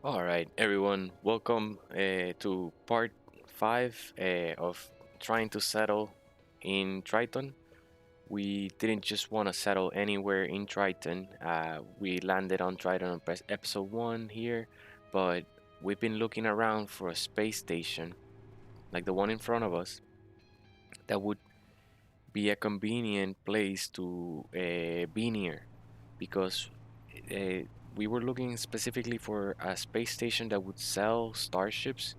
All right, everyone, welcome to part 5 of trying to settle in Triton. We didn't just want to settle anywhere in Triton. We landed on Triton on episode 1 here, but we've been looking around for a space station like the one in front of us that would be a convenient place to be near because uh, we were looking specifically for a space station that would sell starships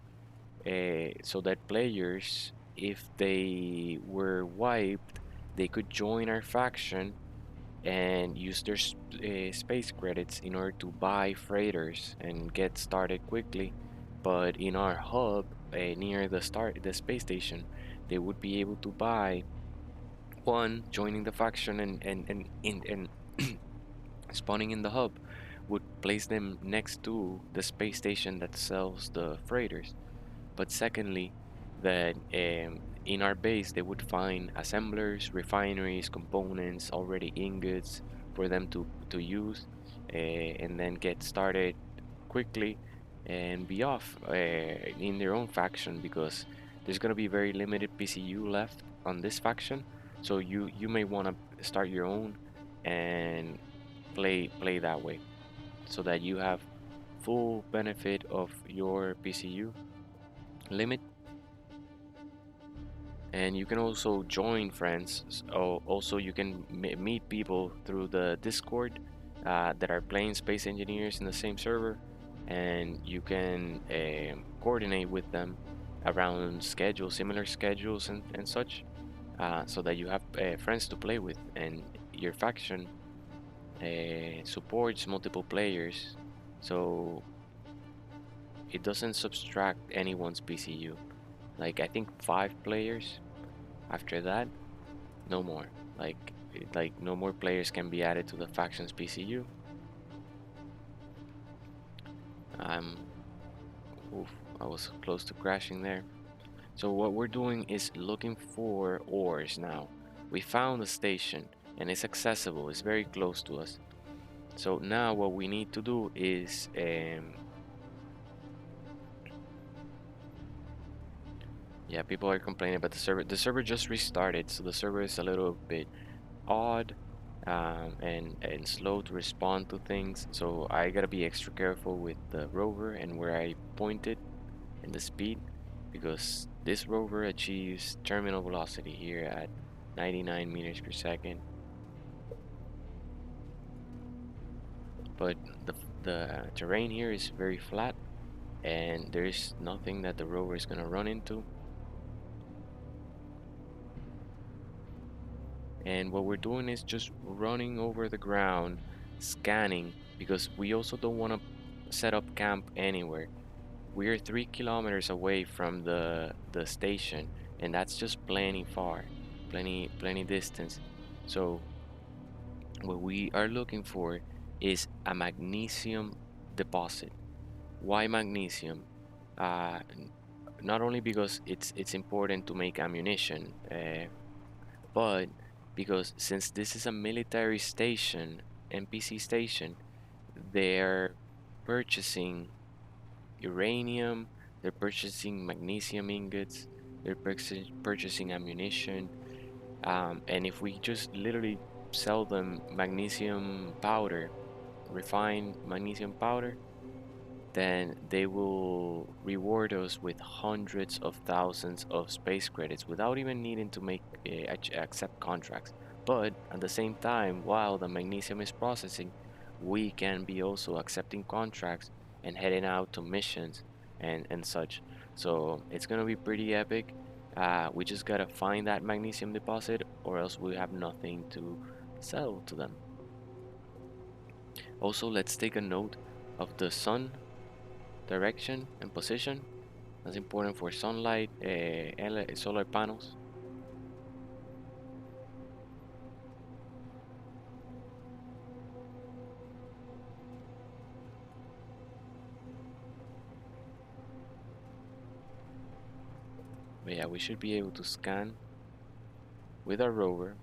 so that players, if they were wiped, they could join our faction and use their space credits in order to buy freighters and get started quickly. But in our hub near the space station, they would be able to buy one joining the faction and spawning in the hub would place them next to the space station that sells the freighters. But secondly, that in our base they would find assemblers, refineries, components, already ingots for them to use, and then get started quickly and be off in their own faction because there's gonna be very limited PCU left on this faction. So you may want to start your own and play that way so that you have full benefit of your PCU limit. And you can also join friends. Also, you can meet people through the Discord that are playing Space Engineers in the same server, and you can coordinate with them around schedules, similar schedules, and such, so that you have friends to play with, and your faction supports multiple players, so it doesn't subtract anyone's PCU. Like I think 5 players. After that, no more. Like no more players can be added to the faction's PCU. Um, oof, I was close to crashing there. So what we're doing is looking for ores now. We found the station and it's accessible. It's very close to us. So now what we need to do is yeah, people are complaining about the server. The server just restarted, so the server is a little bit odd and slow to respond to things. So I gotta be extra careful with the rover and where I point it and the speed because this rover achieves terminal velocity here at 99 meters per second. But the terrain here is very flat and there's nothing that the rover is gonna run into. And what we're doing is just running over the ground, scanning, because we also don't want to set up camp anywhere. We're 3 kilometers away from the station, and that's just plenty far, plenty distance. So what we are looking for is a magnesium deposit. Why magnesium? Uh, Not only because it's important to make ammunition, but because since this is a military station, NPC station, they're purchasing uranium, they're purchasing magnesium ingots, they're purchasing ammunition, and if we just literally sell them magnesium powder, refined magnesium powder, then they will reward us with hundreds of thousands of space credits without even needing to make accept contracts. But at the same time, while the magnesium is processing, we can be also accepting contracts and heading out to missions and such. So it's gonna be pretty epic. We just gotta find that magnesium deposit, or else we have nothing to sell to them. Also, let's take a note of the sun direction and position. That's important for sunlight, solar panels. But yeah, we should be able to scan with our rover.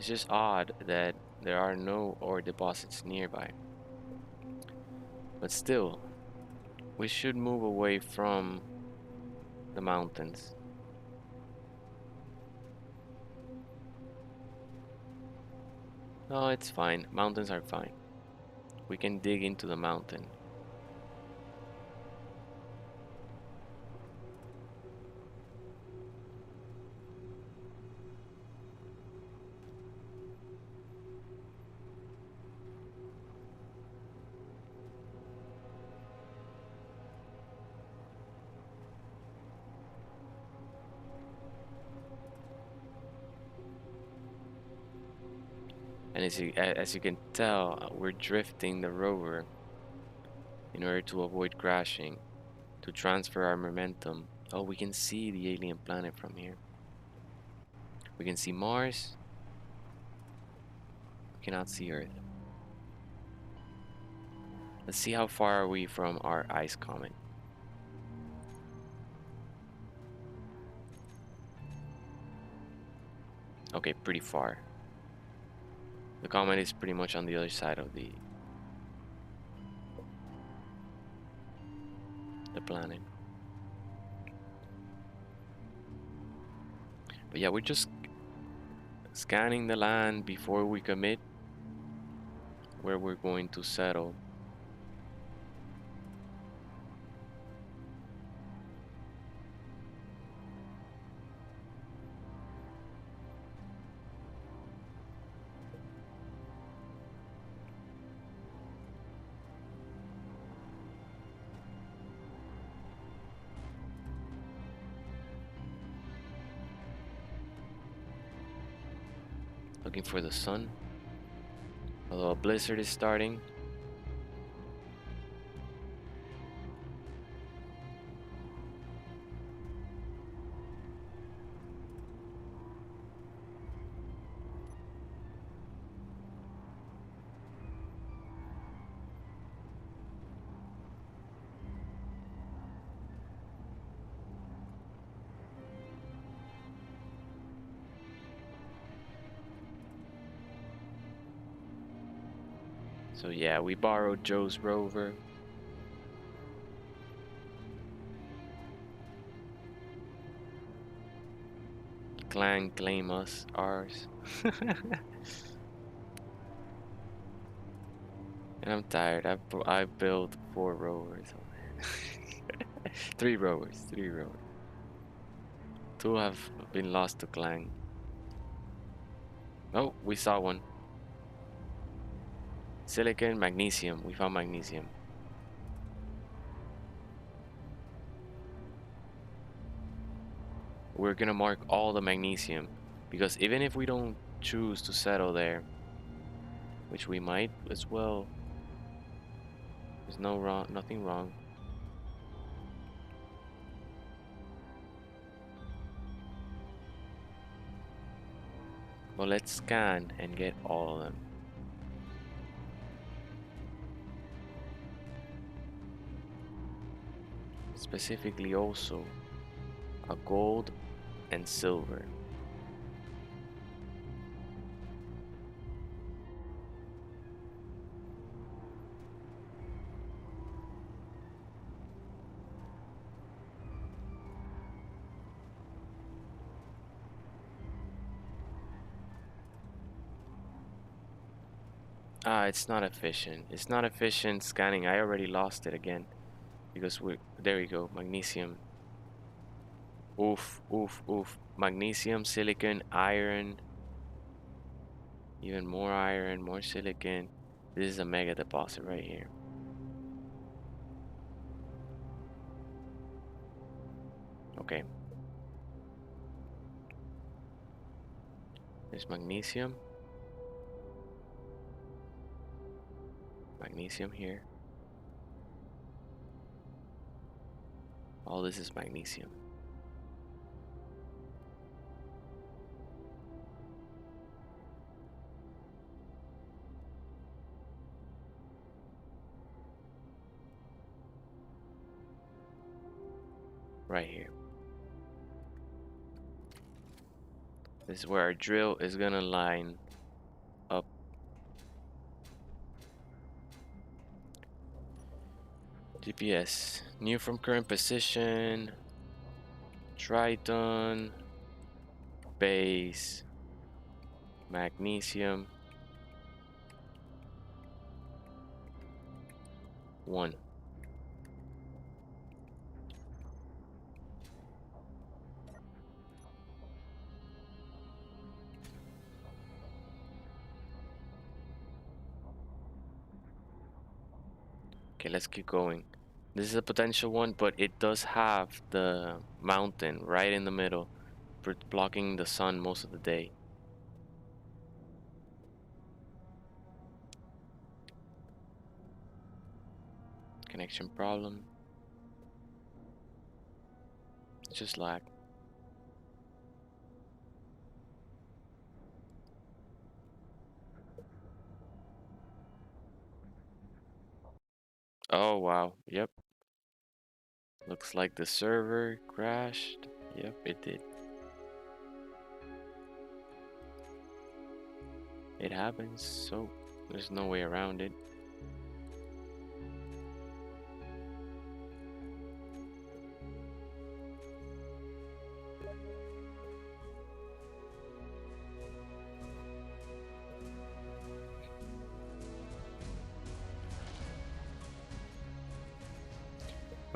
It's just odd that there are no ore deposits nearby. But still, we should move away from the mountains. No, it's fine. Mountains are fine. We can dig into the mountain. And as you can tell, we're drifting the rover in order to avoid crashing, to transfer our momentum. Oh, we can see the alien planet from here. We can see Mars. We cannot see Earth. Let's see how far are we from our ice comet. Okay, pretty far. The comet is pretty much on the other side of the planet. But yeah, we're just scanning the land before we commit where we're going to settle. Looking for the sun. Although a blizzard is starting. So yeah, we borrowed Joe's rover. Clan claim us ours. And I'm tired. I built 4 rovers. 3 rovers. 3 rovers. 2 have been lost to Clan. Oh, we saw one. Silicon, magnesium. We found magnesium. We're gonna mark all the magnesium because even if we don't choose to settle there, which we might as well, there's nothing wrong. But let's scan and get all of them. Specifically also a gold and silver. Ah, it's not efficient. It's not efficient scanning. I already lost it again because there we go. Magnesium. Oof, oof, oof. Magnesium, silicon, iron. Even more iron, more silicon. This is a mega deposit right here. Okay. There's magnesium. Magnesium here. All this is magnesium. Right here. This is where our drill is gonna line GPS. New from current position. Triton. Base. Magnesium. 1. Okay, let's keep going. This is a potential one, but it does have the mountain right in the middle, blocking the sun most of the day. Connection problem. It's just lag. Oh wow, yep. Looks like the server crashed. Yep, it did. It happens, so there's no way around it.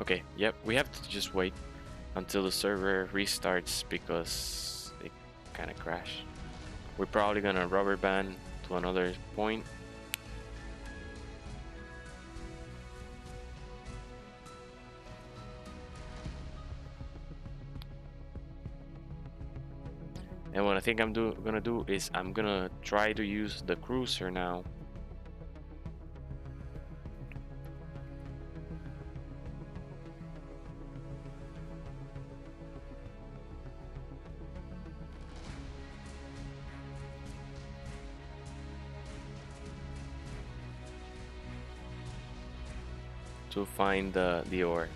Okay, yep, we have to just wait until the server restarts because it kind of crashed. We're probably gonna rubber band to another point. And what I think I'm gonna do is I'm gonna try to use the cruiser now. To find the ore.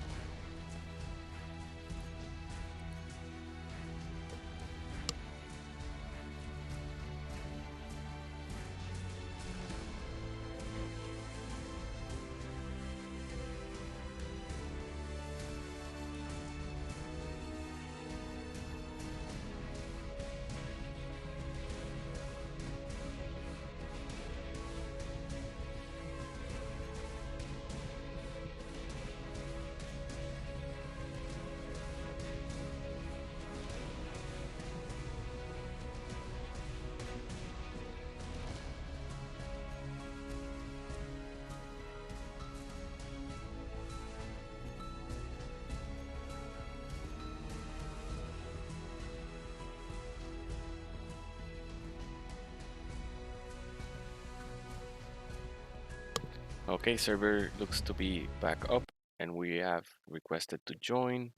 Okay, server looks to be back up and we have requested to join.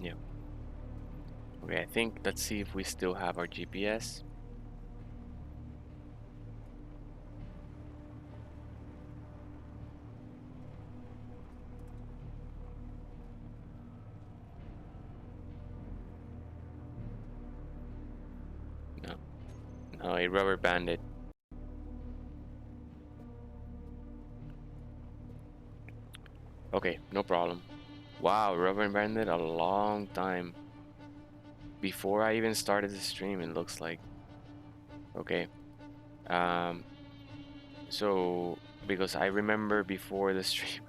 Yeah. Okay, I think let's see if we still have our GPS. No, no, it rubber banded. Okay, no problem. Wow, rubber banded a long time. Before I even started the stream, it looks like. Okay. Um, so because I remember before the stream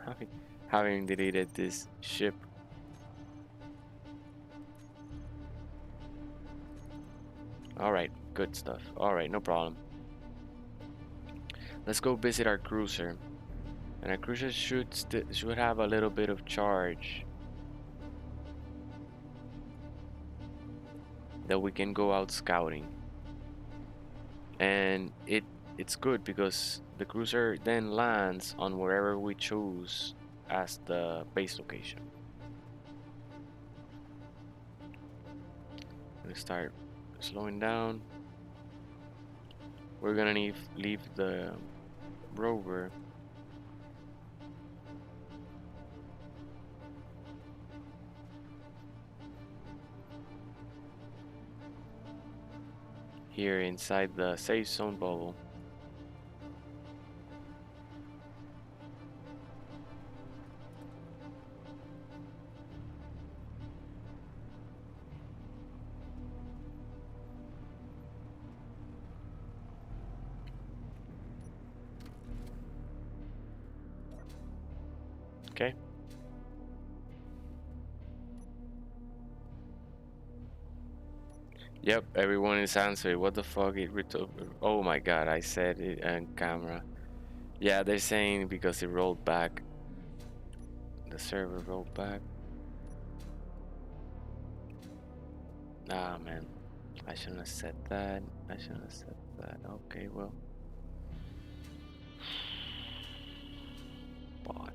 having deleted this ship. Alright, good stuff. Alright, no problem. Let's go visit our cruiser. And our cruiser should have a little bit of charge that we can go out scouting. And it's good because the cruiser then lands on wherever we choose as the base location. Gonna start slowing down. We're gonna leave the rover here inside the safe zone bubble. Okay. Yep, everyone is answering. What the fuck? Oh my god, I said it on camera. Yeah, they're saying because it rolled back. The server rolled back. Ah, man. I shouldn't have said that. I shouldn't have said that. Okay, well. Bot.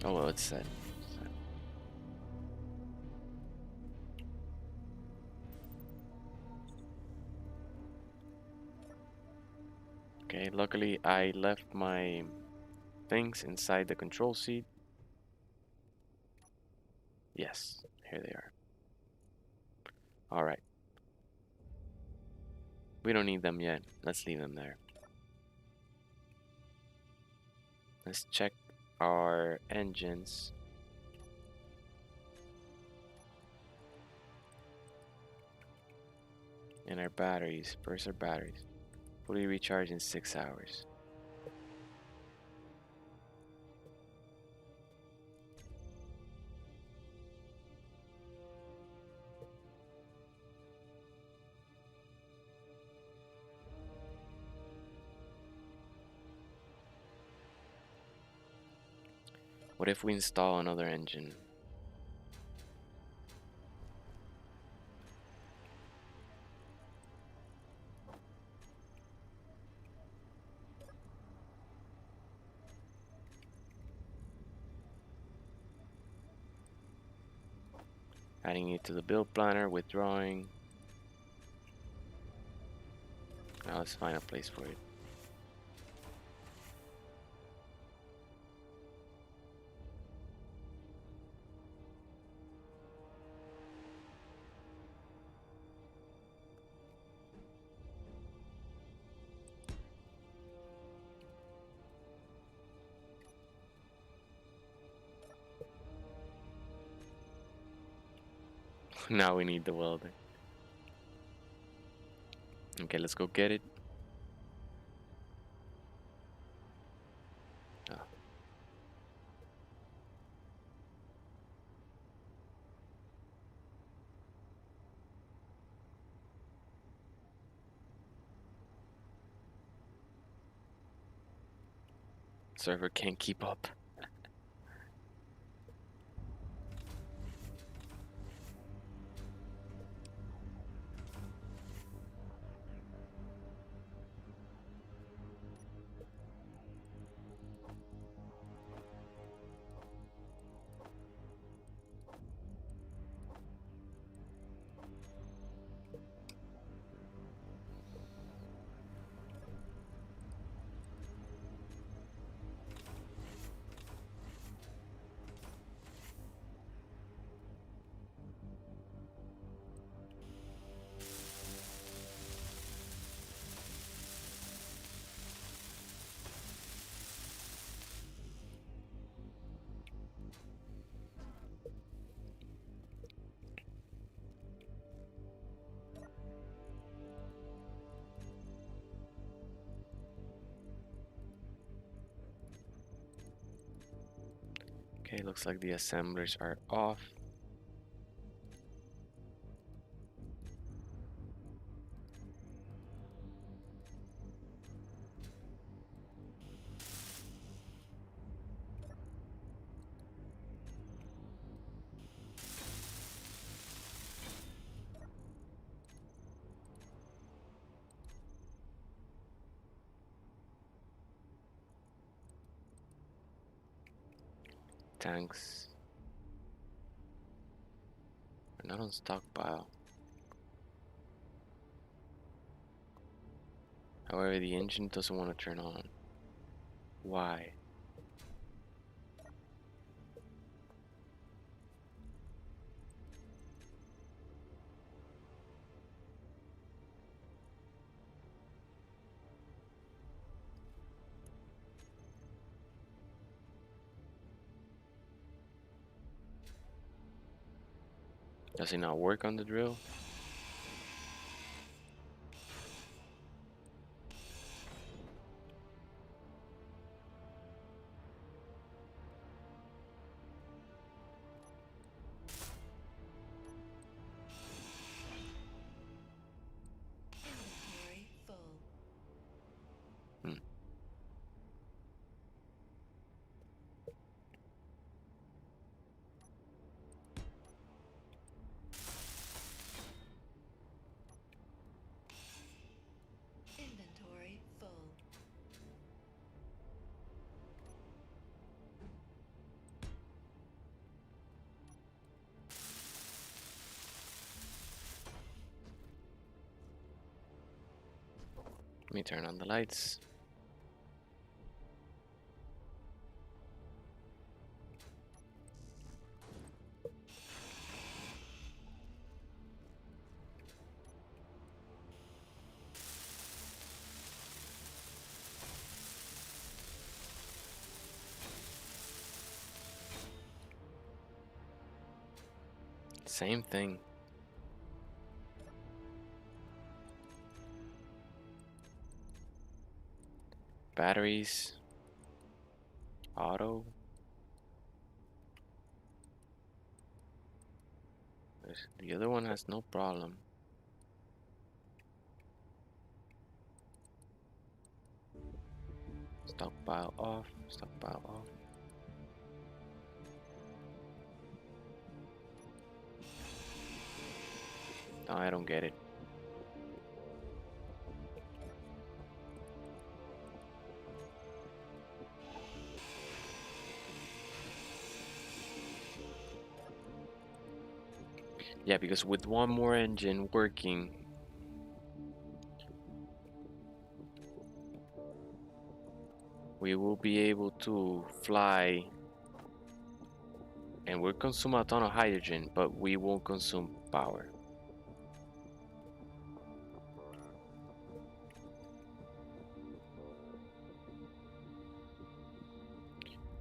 Oh, well, it's set. Okay, luckily I left my things inside the control seat. Yes, here they are. Alright. We don't need them yet. Let's leave them there. Let's check our engines. And our batteries. Where's our batteries? Fully recharge in 6 hours. What if we install another engine? Adding it to the build planner, withdrawing. Now let's find a place for it. Now we need the welder. Okay, let's go get it. Oh. Server can't keep up. Okay, looks like the assemblers are off. tanks are not on stockpile. However, the engine doesn't want to turn on. Why? Does it not work on the drill? Inventory full. Hmm. Inventory full. Let me turn on the lights. Same thing. Batteries. Auto. The other one has no problem. Stockpile off. Stockpile off. No, I don't get it. Yeah, because with one more engine working, we will be able to fly, and we'll consume a ton of hydrogen, but we won't consume power.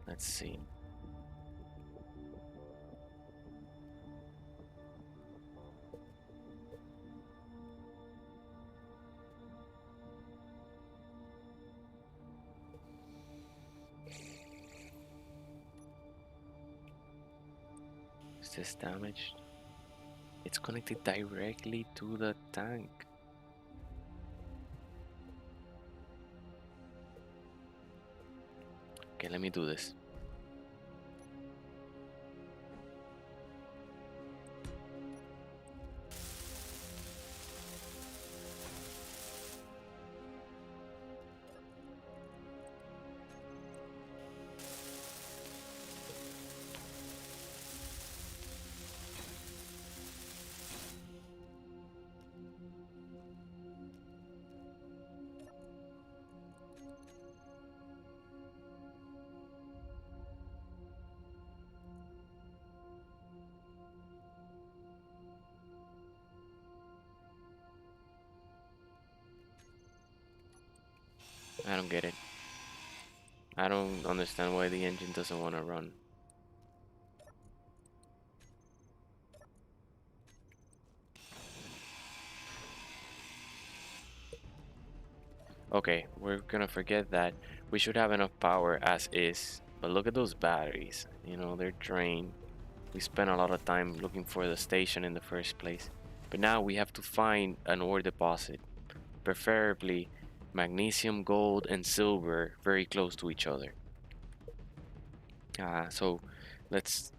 Let's see. Is this damaged? It's connected directly to the tank. Okay, let me do this. I don't get it. I don't understand why the engine doesn't want to run. Okay, we're gonna forget that. We should have enough power as is. But look at those batteries. You know, they're drained. We spent a lot of time looking for the station in the first place. But now we have to find an ore deposit. Preferably magnesium, gold, and silver very close to each other. So let's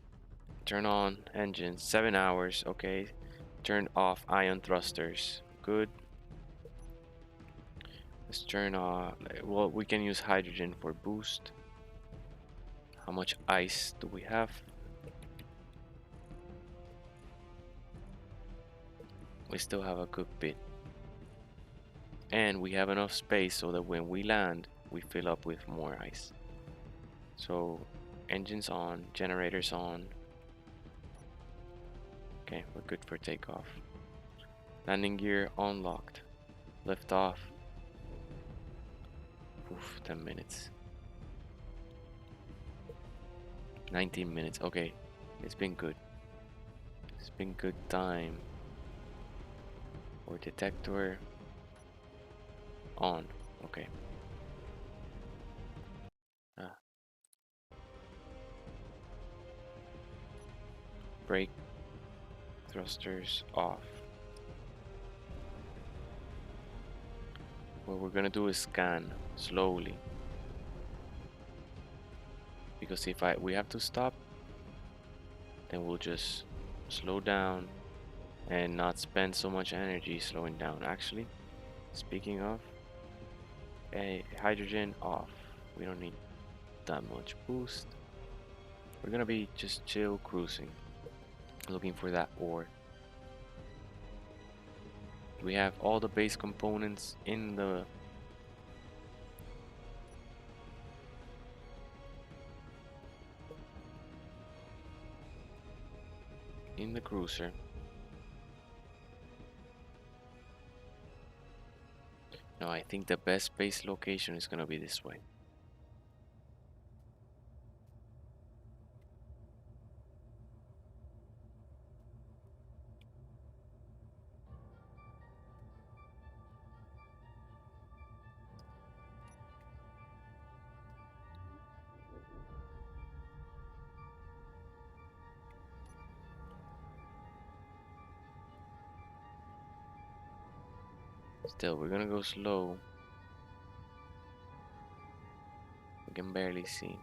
turn on engines. 7 hours, okay. Turn off ion thrusters. Good. Let's turn off. Well, we can use hydrogen for boost. How much ice do we have? We still have a good bit. And we have enough space so that when we land, we fill up with more ice. So, engines on, generators on. Okay, we're good for takeoff. Landing gear unlocked. Lift off. Oof, 10 minutes. 19 minutes. Okay, it's been good. It's been good time. Or detector on. Okay. Ah, brake thrusters off. What we're gonna do is scan slowly. Because if we have to stop, then we'll just slow down and not spend so much energy slowing down. Actually, speaking of, a hydrogen off. We don't need that much boost. We're gonna be just chill cruising, looking for that ore. We have all the base components in the cruiser. No, I think the best base location is gonna be this way. Still, we're gonna go slow. We can barely see.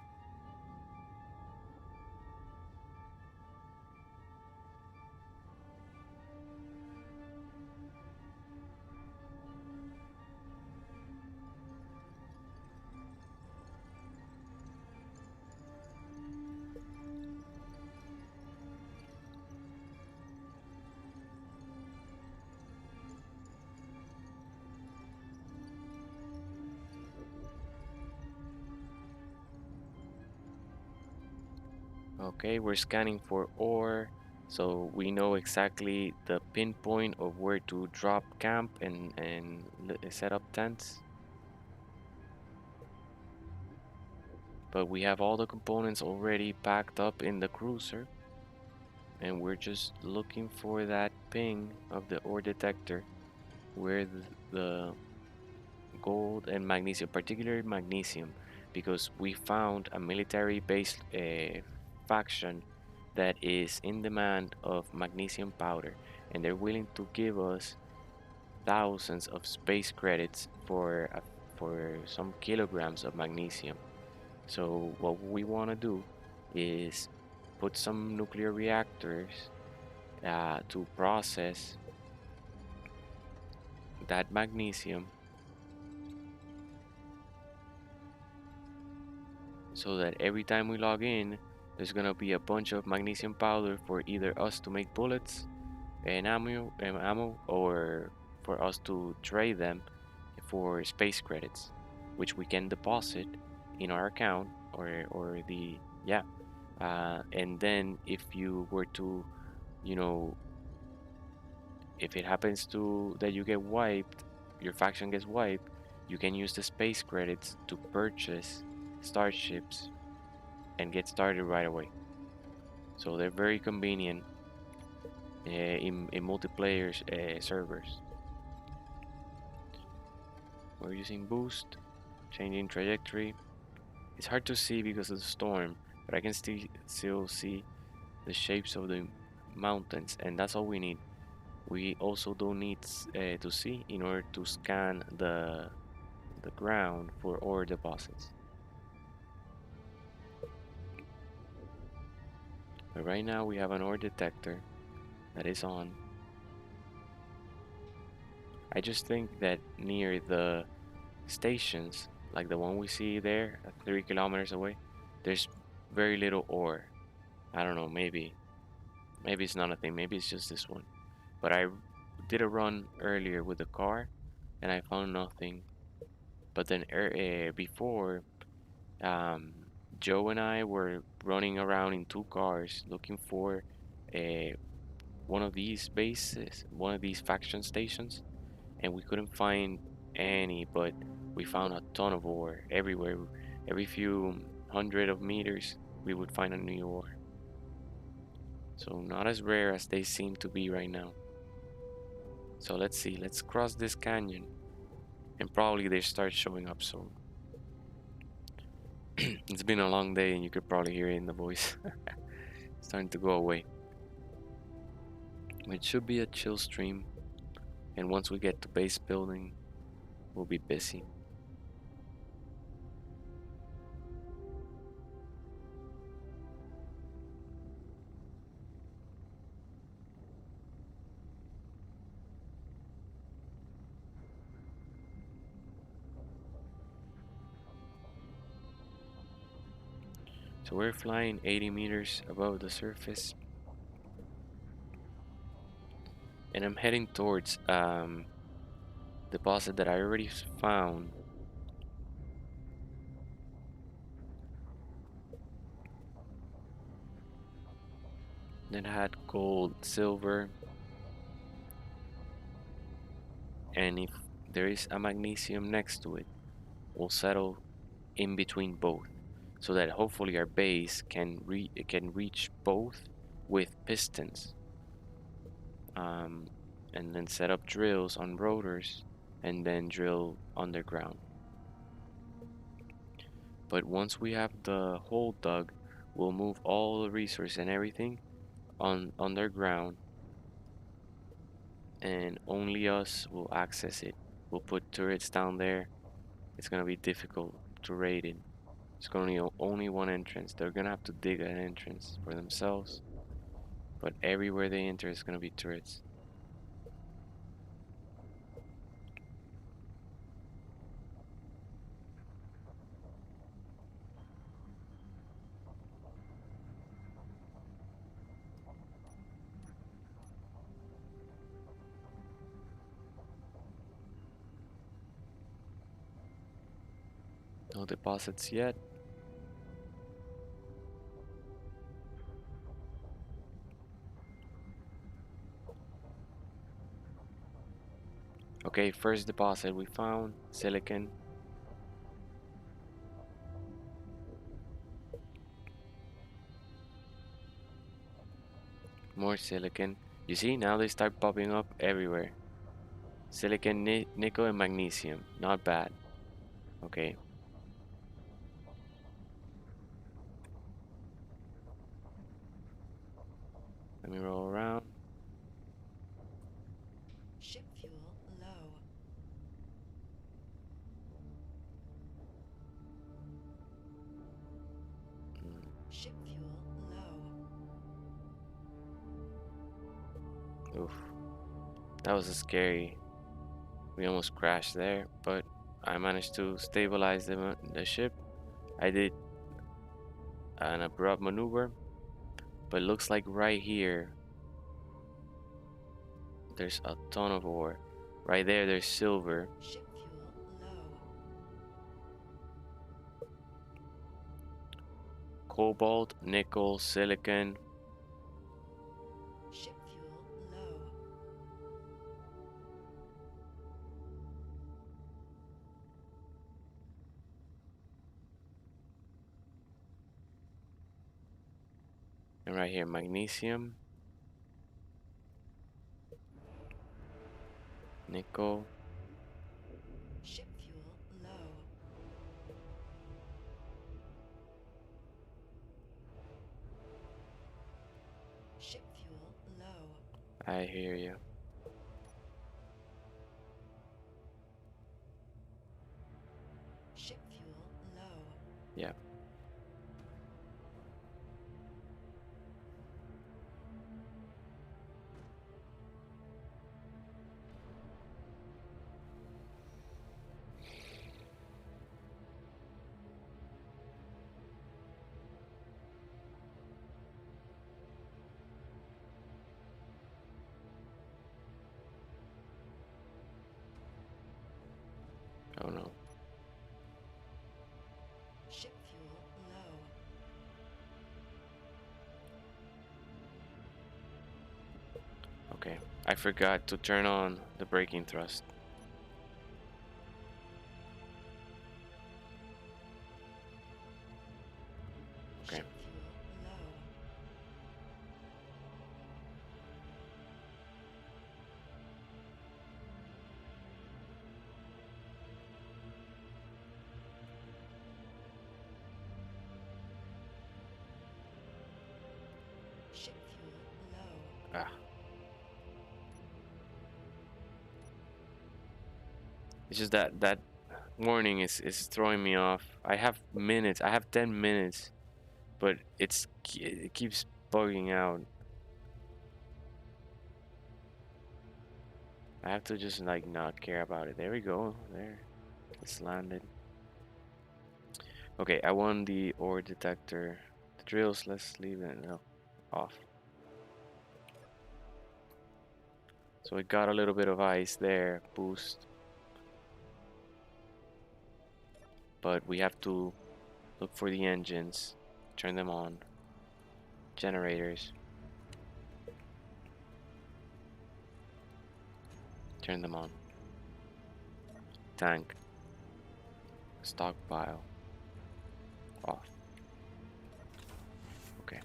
Okay, we're scanning for ore, so we know exactly the pinpoint of where to drop camp and set up tents. But we have all the components already packed up in the cruiser, and we're just looking for that ping of the ore detector where the gold and magnesium, particularly magnesium, because we found a military based faction that is in demand of magnesium powder, and they're willing to give us thousands of space credits for some kilograms of magnesium. So what we want to do is put some nuclear reactors to process that magnesium so that every time we log in, there's gonna be a bunch of magnesium powder for either us to make bullets and ammo, or for us to trade them for space credits, which we can deposit in our account or the yeah. And then if you were to, you know, if it happens to that you get wiped, your faction gets wiped, you can use the space credits to purchase starships and get started right away. So they're very convenient in multiplayer servers. We're using boost, changing trajectory. It's hard to see because of the storm, but I can still see the shapes of the mountains, and that's all we need. We also don't need to see in order to scan the ground for ore deposits. But right now we have an ore detector that is on. I just think that near the stations, like the one we see there, 3 kilometers away, there's very little ore. I don't know, maybe it's not a thing, maybe it's just this one. But I did a run earlier with the car and I found nothing. But then before, um, Joe and I were running around in two cars looking for uh, one of these bases, one of these faction stations, and we couldn't find any, but we found a ton of ore everywhere. Every few hundred of meters, we would find a new ore. So not as rare as they seem to be right now. So let's see, let's cross this canyon, and probably they start showing up soon. It's been a long day, and you could probably hear it in the voice. It's starting to go away. It should be a chill stream, and once we get to base building, we'll be busy. So we're flying 80 meters above the surface, and I'm heading towards deposit that I already found. That had gold, silver, and if there is a magnesium next to it, we'll settle in between both, so that hopefully our base can reach both with pistons, um, and then set up drills on rotors, and then drill underground. But once we have the hole dug, we'll move all the resource and everything on underground, and only us will access it. We'll put turrets down there. It's gonna be difficult to raid it. It's gonna be only one entrance. They're gonna have to dig an entrance for themselves, but everywhere they enter is gonna be turrets. No deposits yet. Okay, first deposit we found silicon. More silicon. You see, now they start popping up everywhere. Silicon, nickel, and magnesium. Not bad. Okay. Let me roll around. Ship fuel low. Ship fuel low. Oof. That was a scary. We almost crashed there, but I managed to stabilize the ship. I did an abrupt maneuver, but it looks like right here there's a ton of ore. Right there, there's silver. Ship fuel low. Cobalt, nickel, silicon. Ship fuel low. And right here, magnesium, nickel. Ship fuel low. Ship fuel low. I hear you. Ship fuel low. Yeah. Oh no. Ship fuel low. Okay. I forgot to turn on the braking thrust. Okay. Ship fuel low. Ship fuel low. Ah. It's just that warning is throwing me off. I have minutes. I have 10 minutes, but it keeps bugging out. I have to just like not care about it. There we go. There. It's landed. Okay, I want the ore detector. The drills, let's leave it off. So we got a little bit of ice there, boost. But we have to look for the engines, turn them on. Generators, turn them on. Tank, stockpile, off. Okay.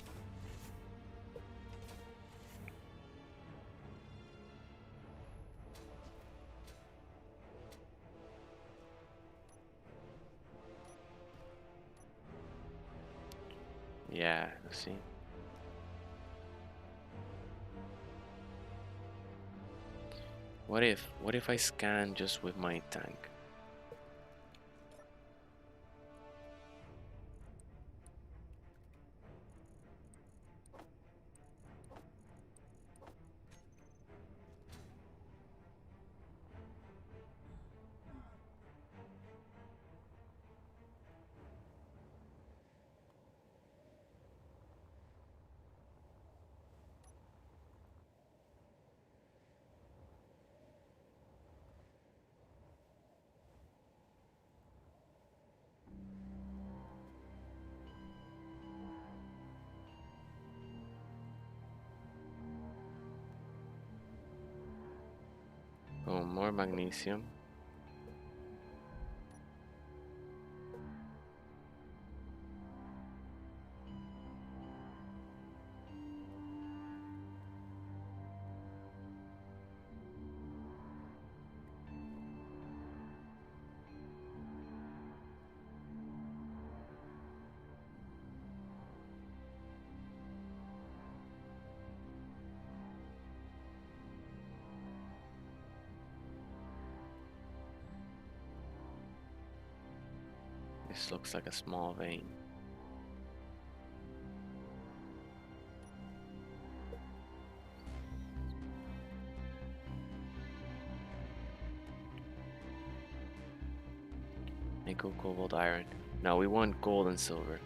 Yeah, let's see. What if I scan just with my tank? Oh, more magnesium. This looks like a small vein. Nickel, cobalt, iron. Now we want gold and silver.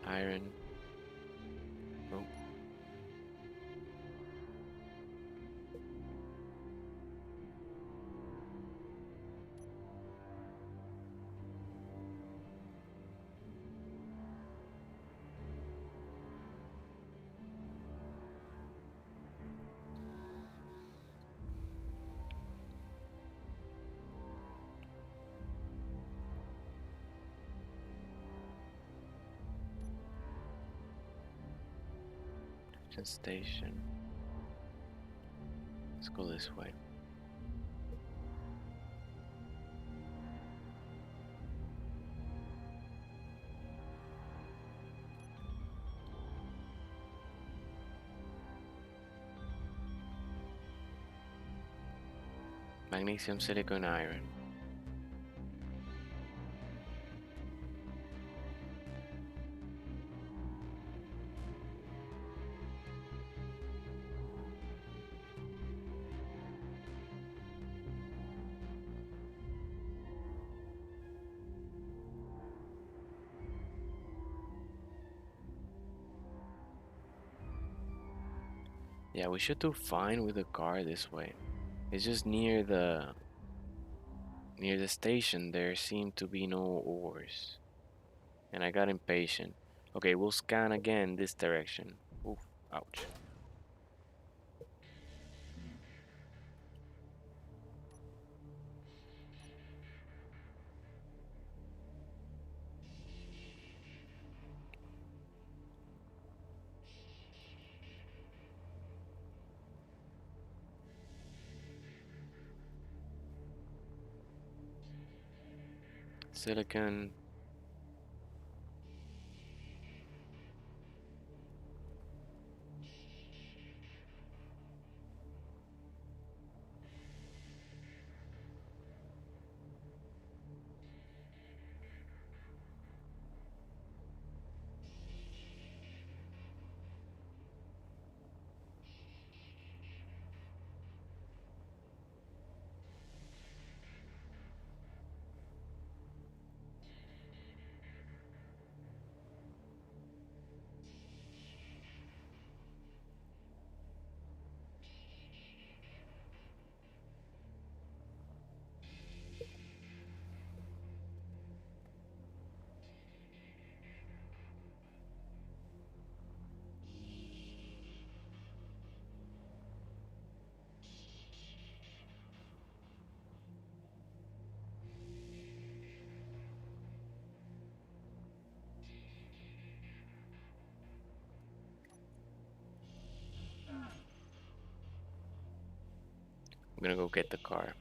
Iron. Oh. Station. Let's go this way. Magnesium, silicon, iron. Yeah, we should do fine with the car this way. It's just near the station there seem to be no ores. And I got impatient. Okay, we'll scan again this direction. Oof, ouch. Silicon. I'm gonna go get the car.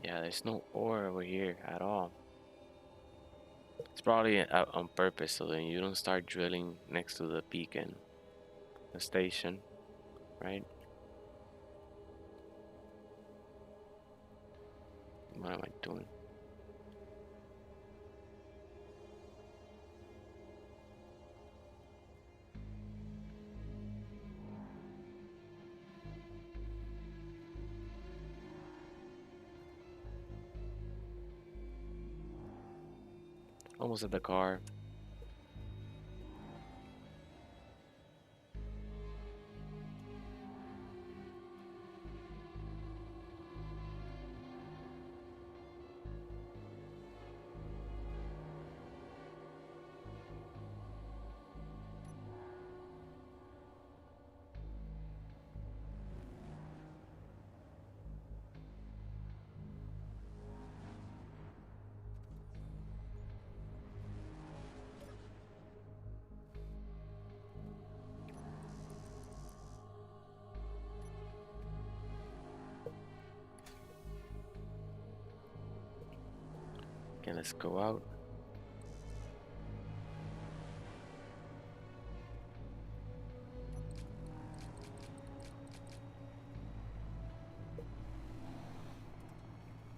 Yeah, there's no ore over here at all. It's probably on purpose so then you don't start drilling next to the beacon, the station, right? What am I doing? Almost at the car. Okay, let's go out.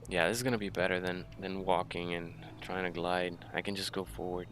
Yeah, this is gonna be better than walking and trying to glide. I can just go forward.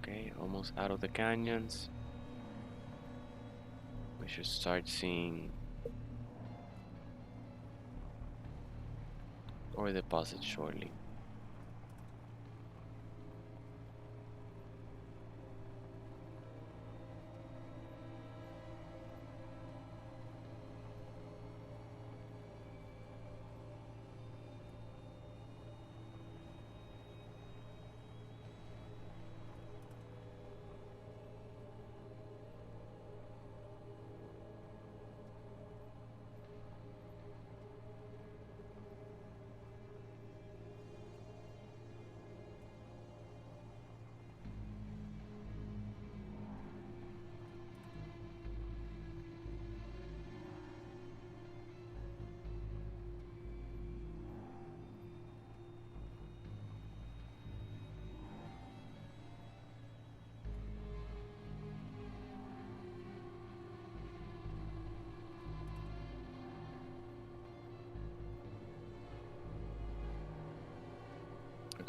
Okay, almost out of the canyons. We should start seeing ore deposits shortly.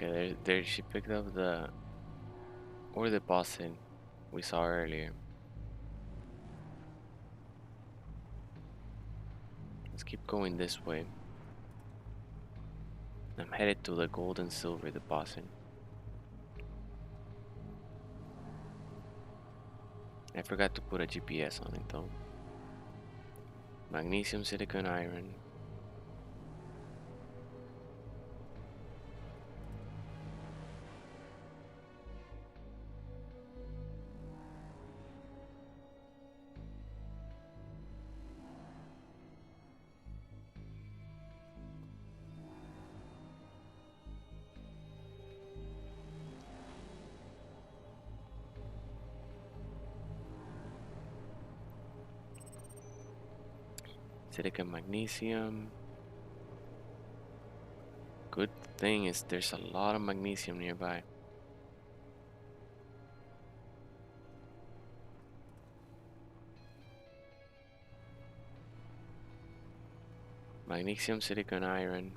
Okay, there she picked up the ore deposit we saw earlier. Let's keep going this way. I'm headed to the gold and silver deposit. I forgot to put a GPS on it though. Magnesium, silicon, iron. Silicon, magnesium. Good thing is there's a lot of magnesium nearby. Magnesium, silicon, iron.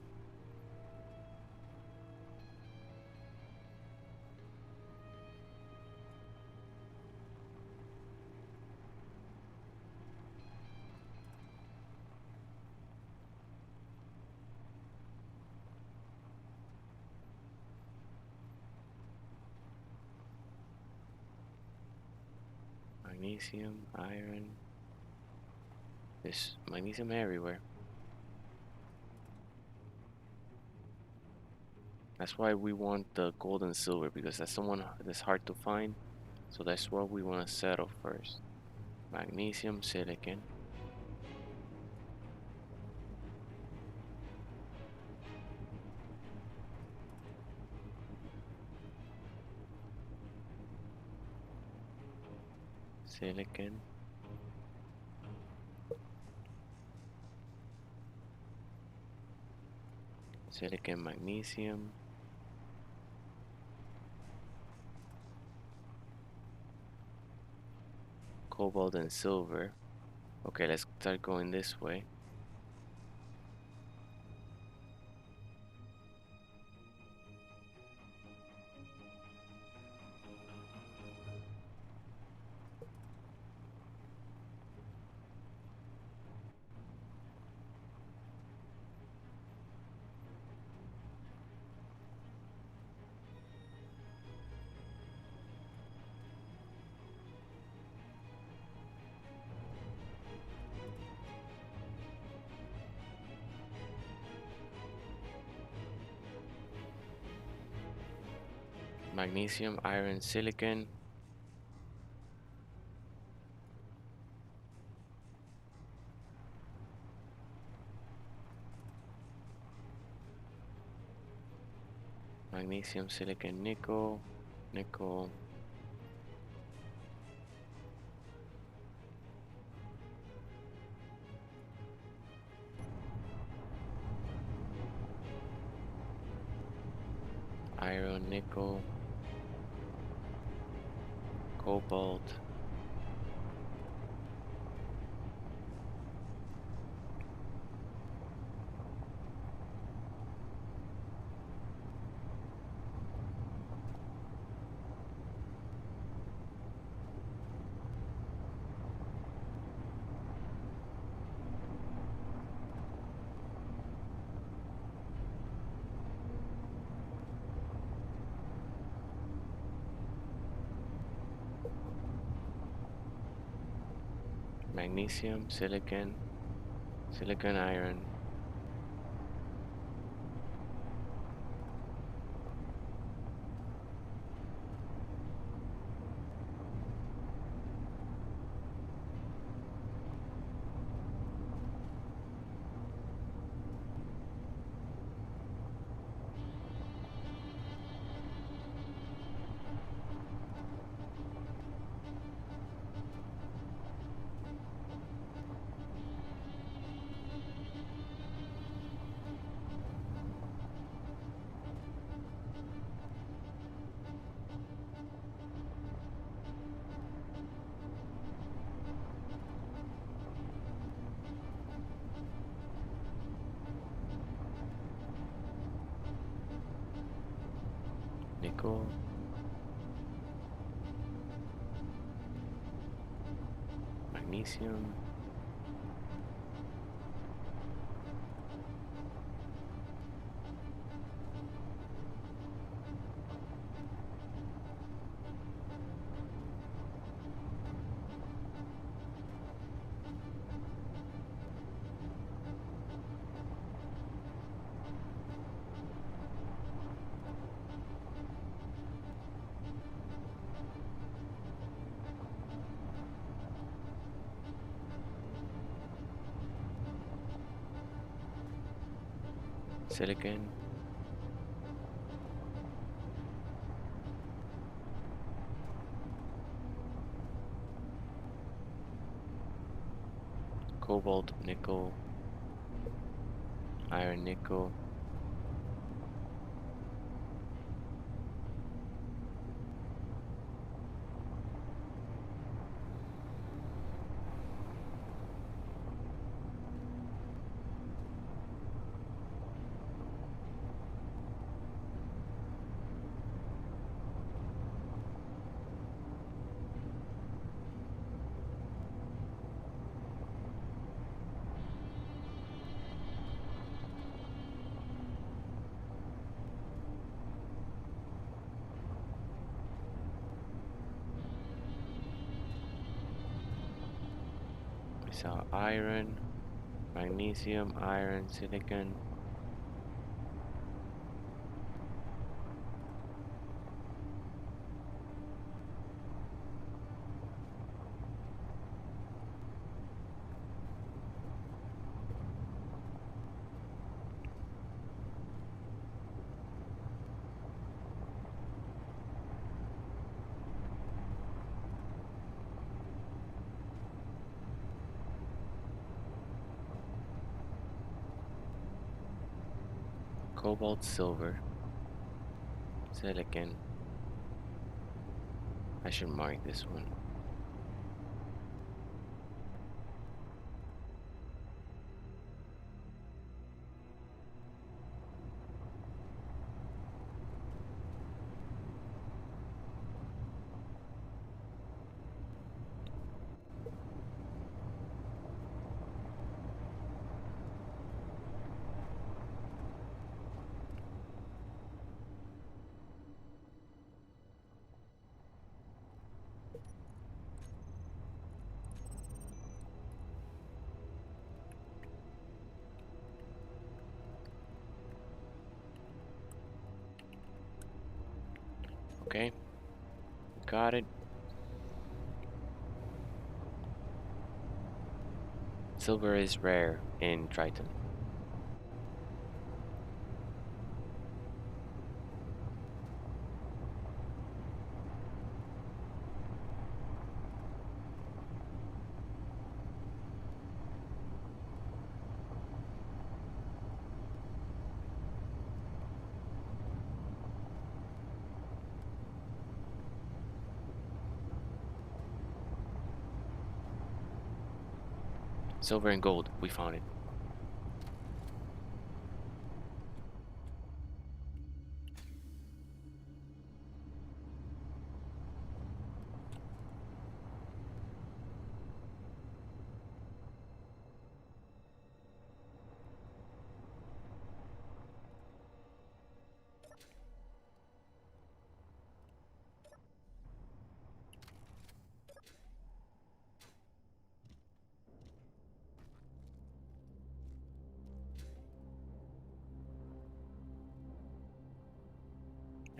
Magnesium, iron. There's magnesium everywhere. That's why we want the gold and silver, because that's the one that's hard to find. So that's what we want to settle first. Magnesium, silicon. Silicon. silicon, magnesium, cobalt, and silver. Okay, let's start going this way. Magnesium, iron, silicon. Magnesium, silicon, nickel, nickel, iron, nickel, cobalt, magnesium, silicon, silicon, iron, nickel, magnesium, silicon, cobalt, nickel, iron, nickel, we saw iron, magnesium, iron, silicon, Cobalt, silver, silicon. I should mark this one. Okay, got it. Silver is rare in Triton. Silver and gold, we found it.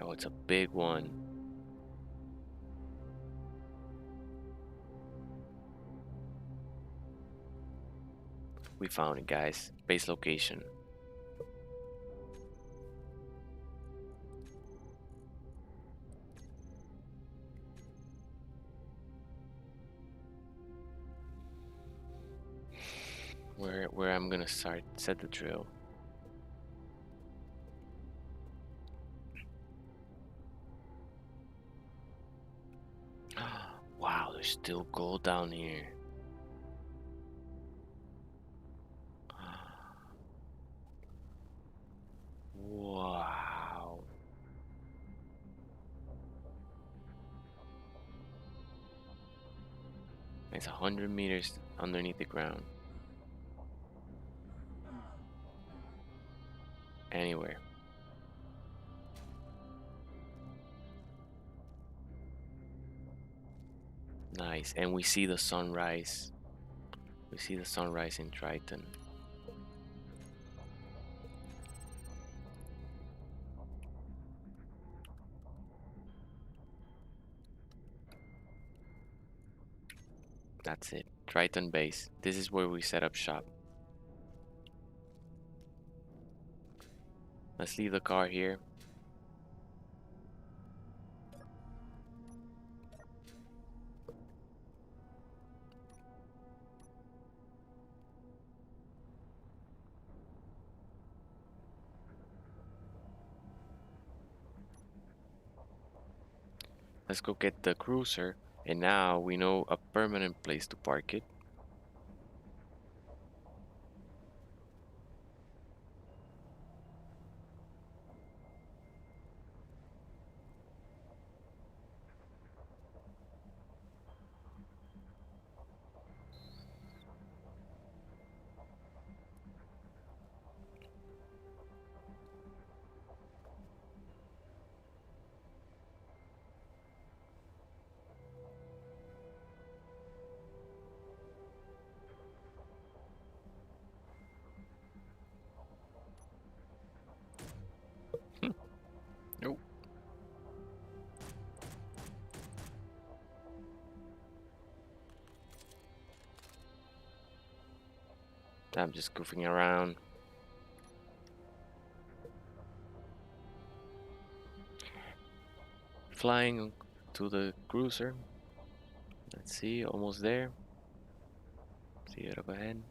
Oh, it's a big one. We found it, guys. Base location. Where I'm gonna set the drill. Wow, there's still gold down here. Wow. It's 100 meters underneath the ground. Anywhere. Nice. And we see the sunrise. We see the sunrise in Triton. That's it. Triton base. This is where we set up shop. Let's leave the car here. Let's go get the cruiser. And now we know a permanent place to park it. Nope. I'm just goofing around. Flying to the cruiser. Let's see, almost there. See it up ahead.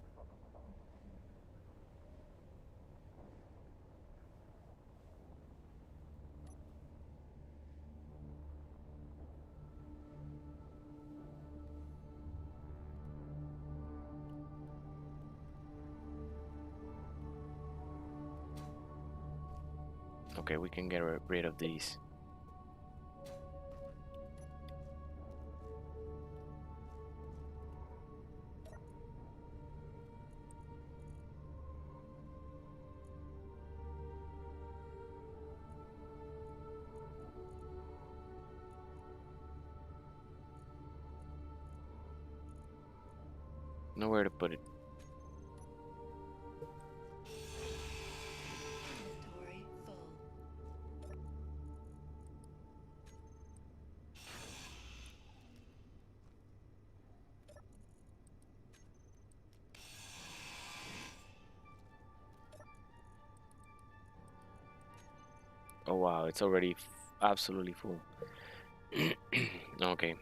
Okay, we can get rid of these. Nowhere to put it. Inventory full. Oh wow, it's already absolutely full. Okay.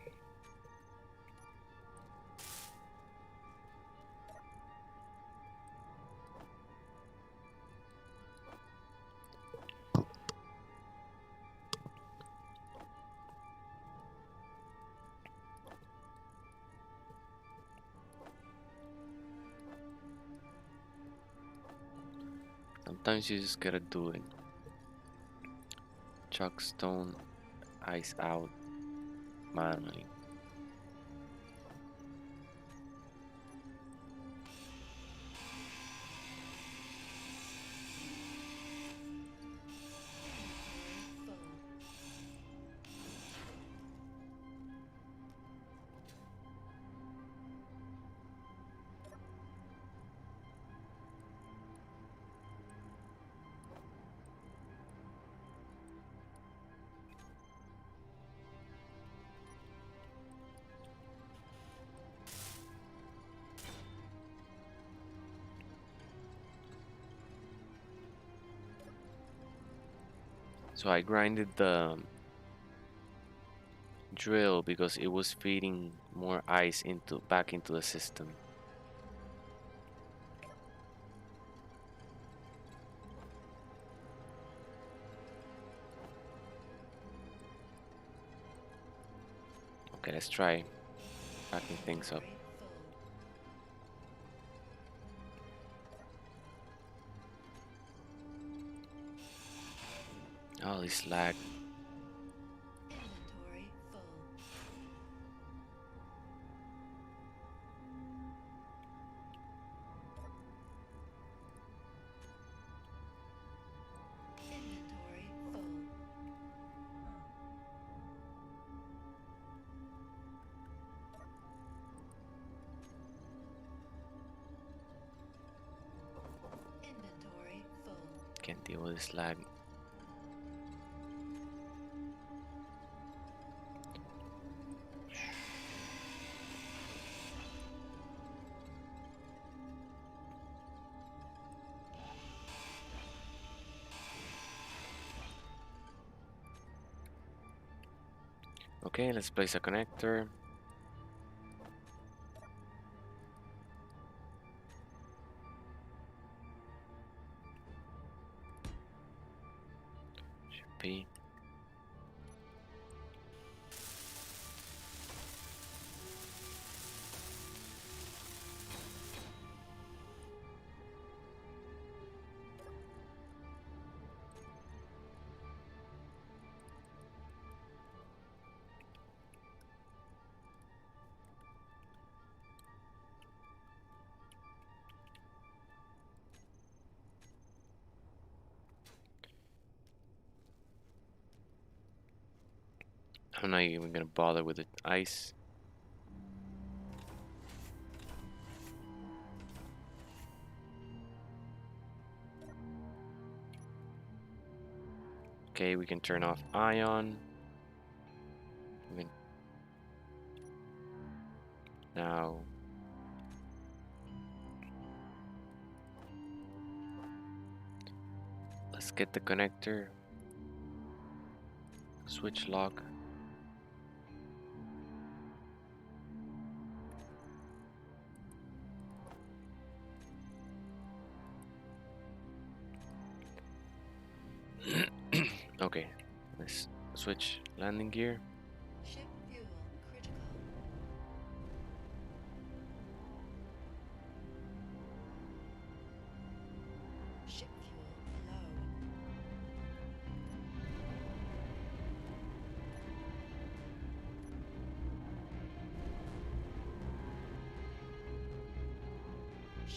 Sometimes you just gotta do it. Chuck stone ice out manually. Inventory full. So I grinded the drill because it was feeding more ice into back into the system. Okay, let's try backing things up. Inventory full. Oh, this lag. Inventory full. Inventory full. Inventory full. Can't deal with this lag. Okay, let's place a connector. Should be. I'm not even gonna bother with the ice. Okay, we can turn off ion. We can now let's get the connector. Switch lock. Okay, let's switch landing gear. Ship fuel critical. Ship fuel low.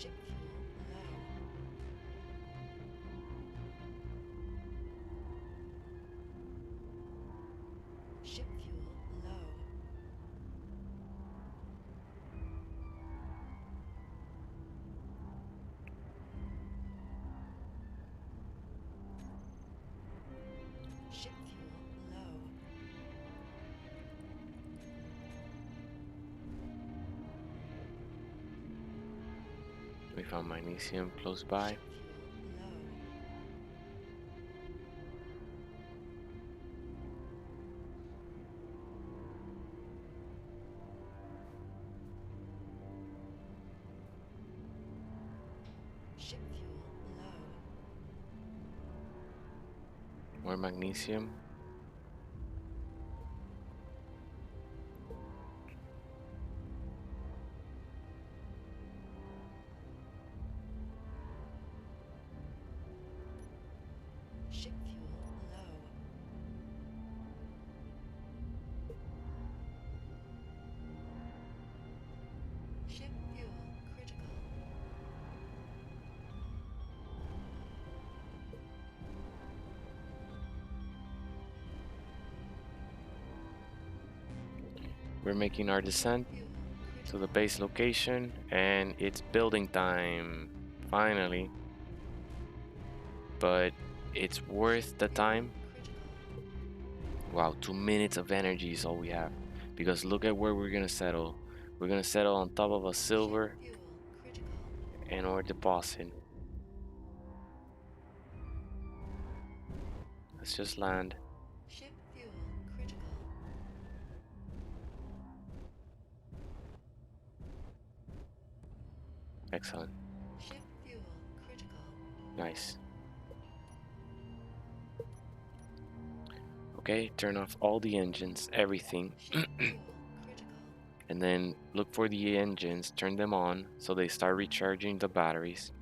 Ship fuel low. Ship fuel low. Ship fuel low. We found magnesium close by. Ship fuel low. Ship fuel low. More magnesium. Ship fuel low. Ship fuel critical. We're making our descent Fuel to the critical. base location, and it's building time. Finally. But it's worth the time. Critical. Wow, 2 minutes of energy is all we have. Because look at where we're gonna settle. We're gonna settle on top of a silver Ship fuel critical. and our deposit. Let's just land. Ship fuel critical. Excellent. Ship fuel critical. Nice. Okay, turn off all the engines, everything. Ship fuel critical. And then look for the engines, turn them on so they start recharging the batteries.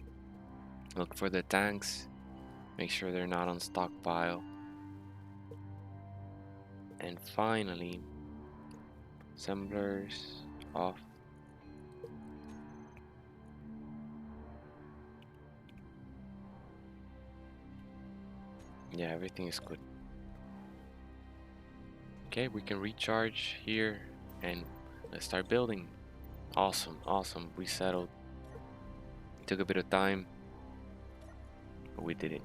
Look for the tanks, make sure they're not on stockpile. And finally, assemblers off. Yeah, everything is good. Okay, we can recharge here and let's start building. Awesome, awesome. We settled. It took a bit of time, but we did it.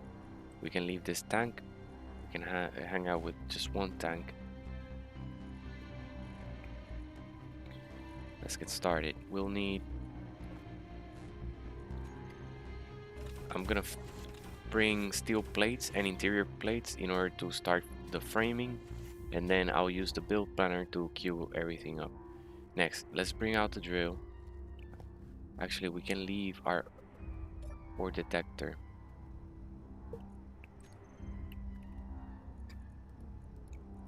We can leave this tank. We can hang out with just one tank. Let's get started. We'll need... I'm gonna bring steel plates and interior plates in order to start the framing, and then I'll use the build planner to queue everything up. Next, let's bring out the drill. Actually, we can leave our ore detector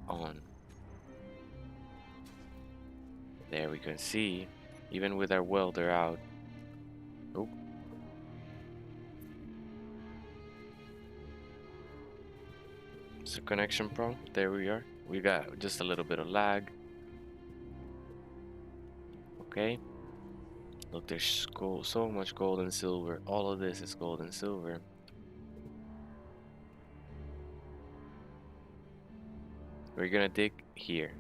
on. There we can see, even with our welder out. Oh. It's a connection problem. There we are. We got just a little bit of lag. Okay. Look, there's gold, so much gold and silver. All of this is gold and silver. We're gonna dig here.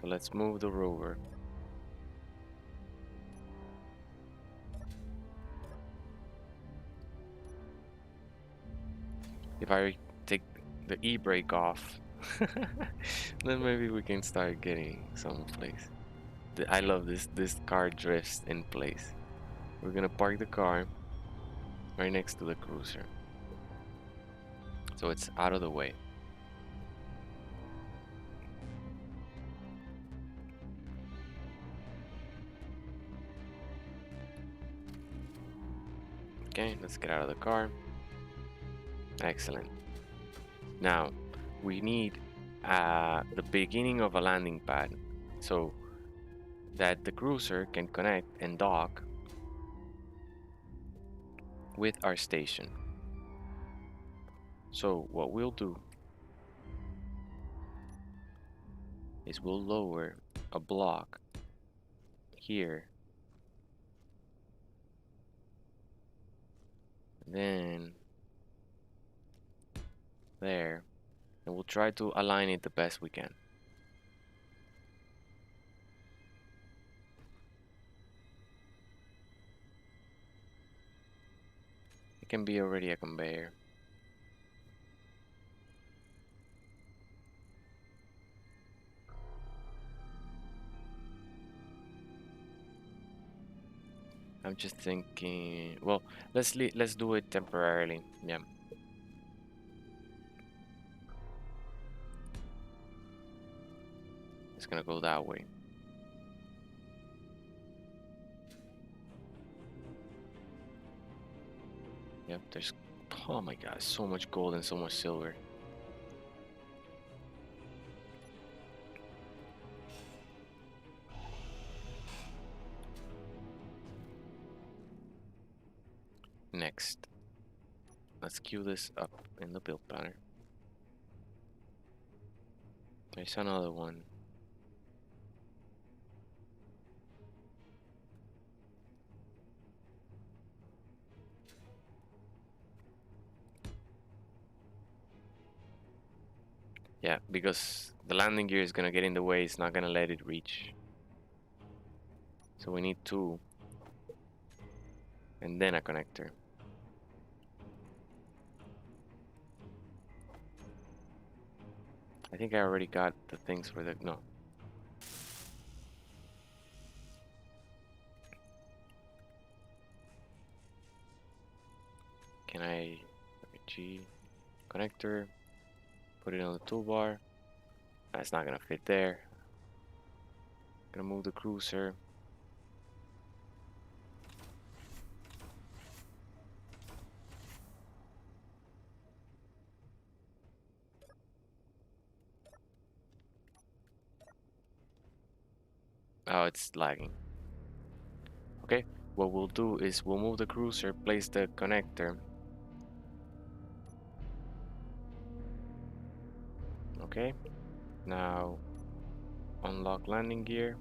So let's move the rover. If I take the e-brake off, then maybe we can start getting someplace. I love this. This car drifts in place. We're gonna park the car right next to the cruiser, so it's out of the way. Okay, let's get out of the car. Excellent. Now, we need the beginning of a landing pad so that the cruiser can connect and dock with our station. So what we'll do is we'll lower a block here. Then there. And we'll try to align it the best we can. It can be already a conveyor. I'm just thinking, well, let's do it temporarily. Yeah. It's gonna go that way. Yep, there's, oh my god, so much gold and so much silver. Next, let's queue this up in the build planner. There's another one. Yeah, because the landing gear is gonna get in the way, it's not gonna let it reach. So we need two. And then a connector. I think I already got the things for the, no. Can I, G, connector, put it on the toolbar. That's not gonna fit there. Gonna move the cruiser. Oh, it's lagging. Okay, what we'll do is we'll move the cruiser, place the connector. Okay, now unlock landing gear.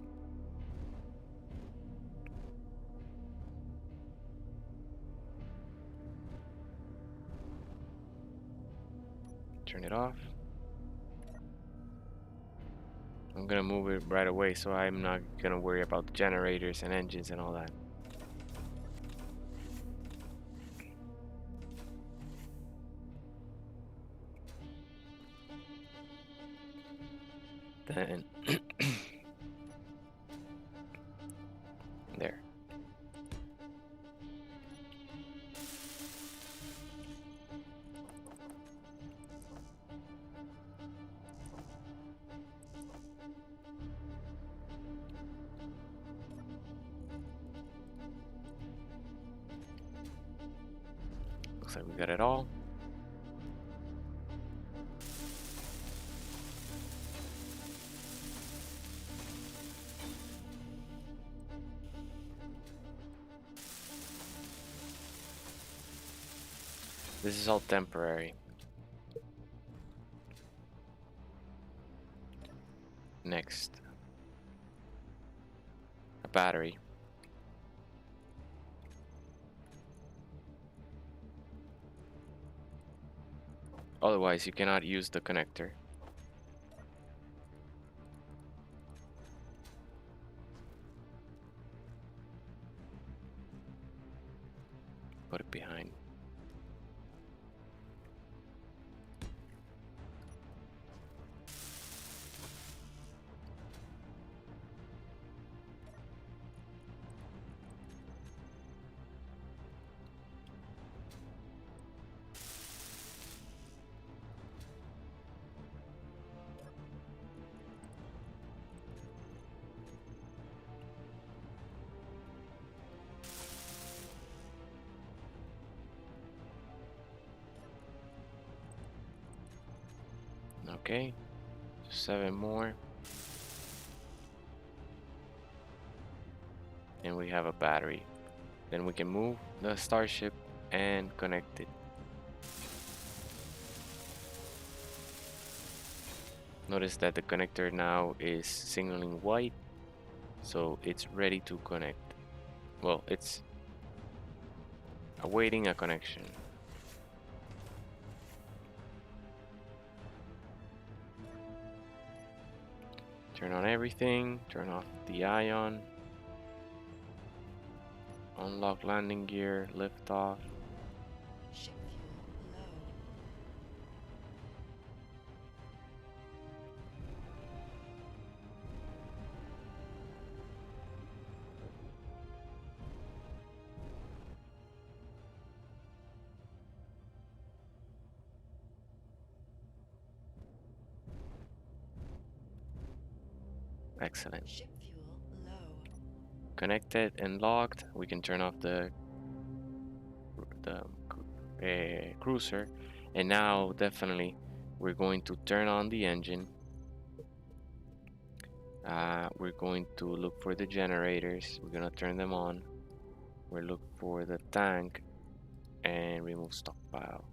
Turn it off. I'm gonna move it right away so I'm not gonna worry about the generators and engines and all that. Then there. Looks like we got it all. This is all temporary. Next, a battery. Otherwise, you cannot use the connector. Put it behind. Okay, 7 more. And we have a battery. Then we can move the starship and connect it. Notice that the connector now is signaling white, so it's ready to connect. Well, it's awaiting a connection. Turn on everything, turn off the ion, unlock landing gear, lift off. Ship fuel low. Excellent. Ship fuel low. Connected and locked. We can turn off the cruiser, and now definitely we're going to turn on the engine. We're going to look for the generators. We're gonna turn them on. We'll look for the tank and remove stockpile.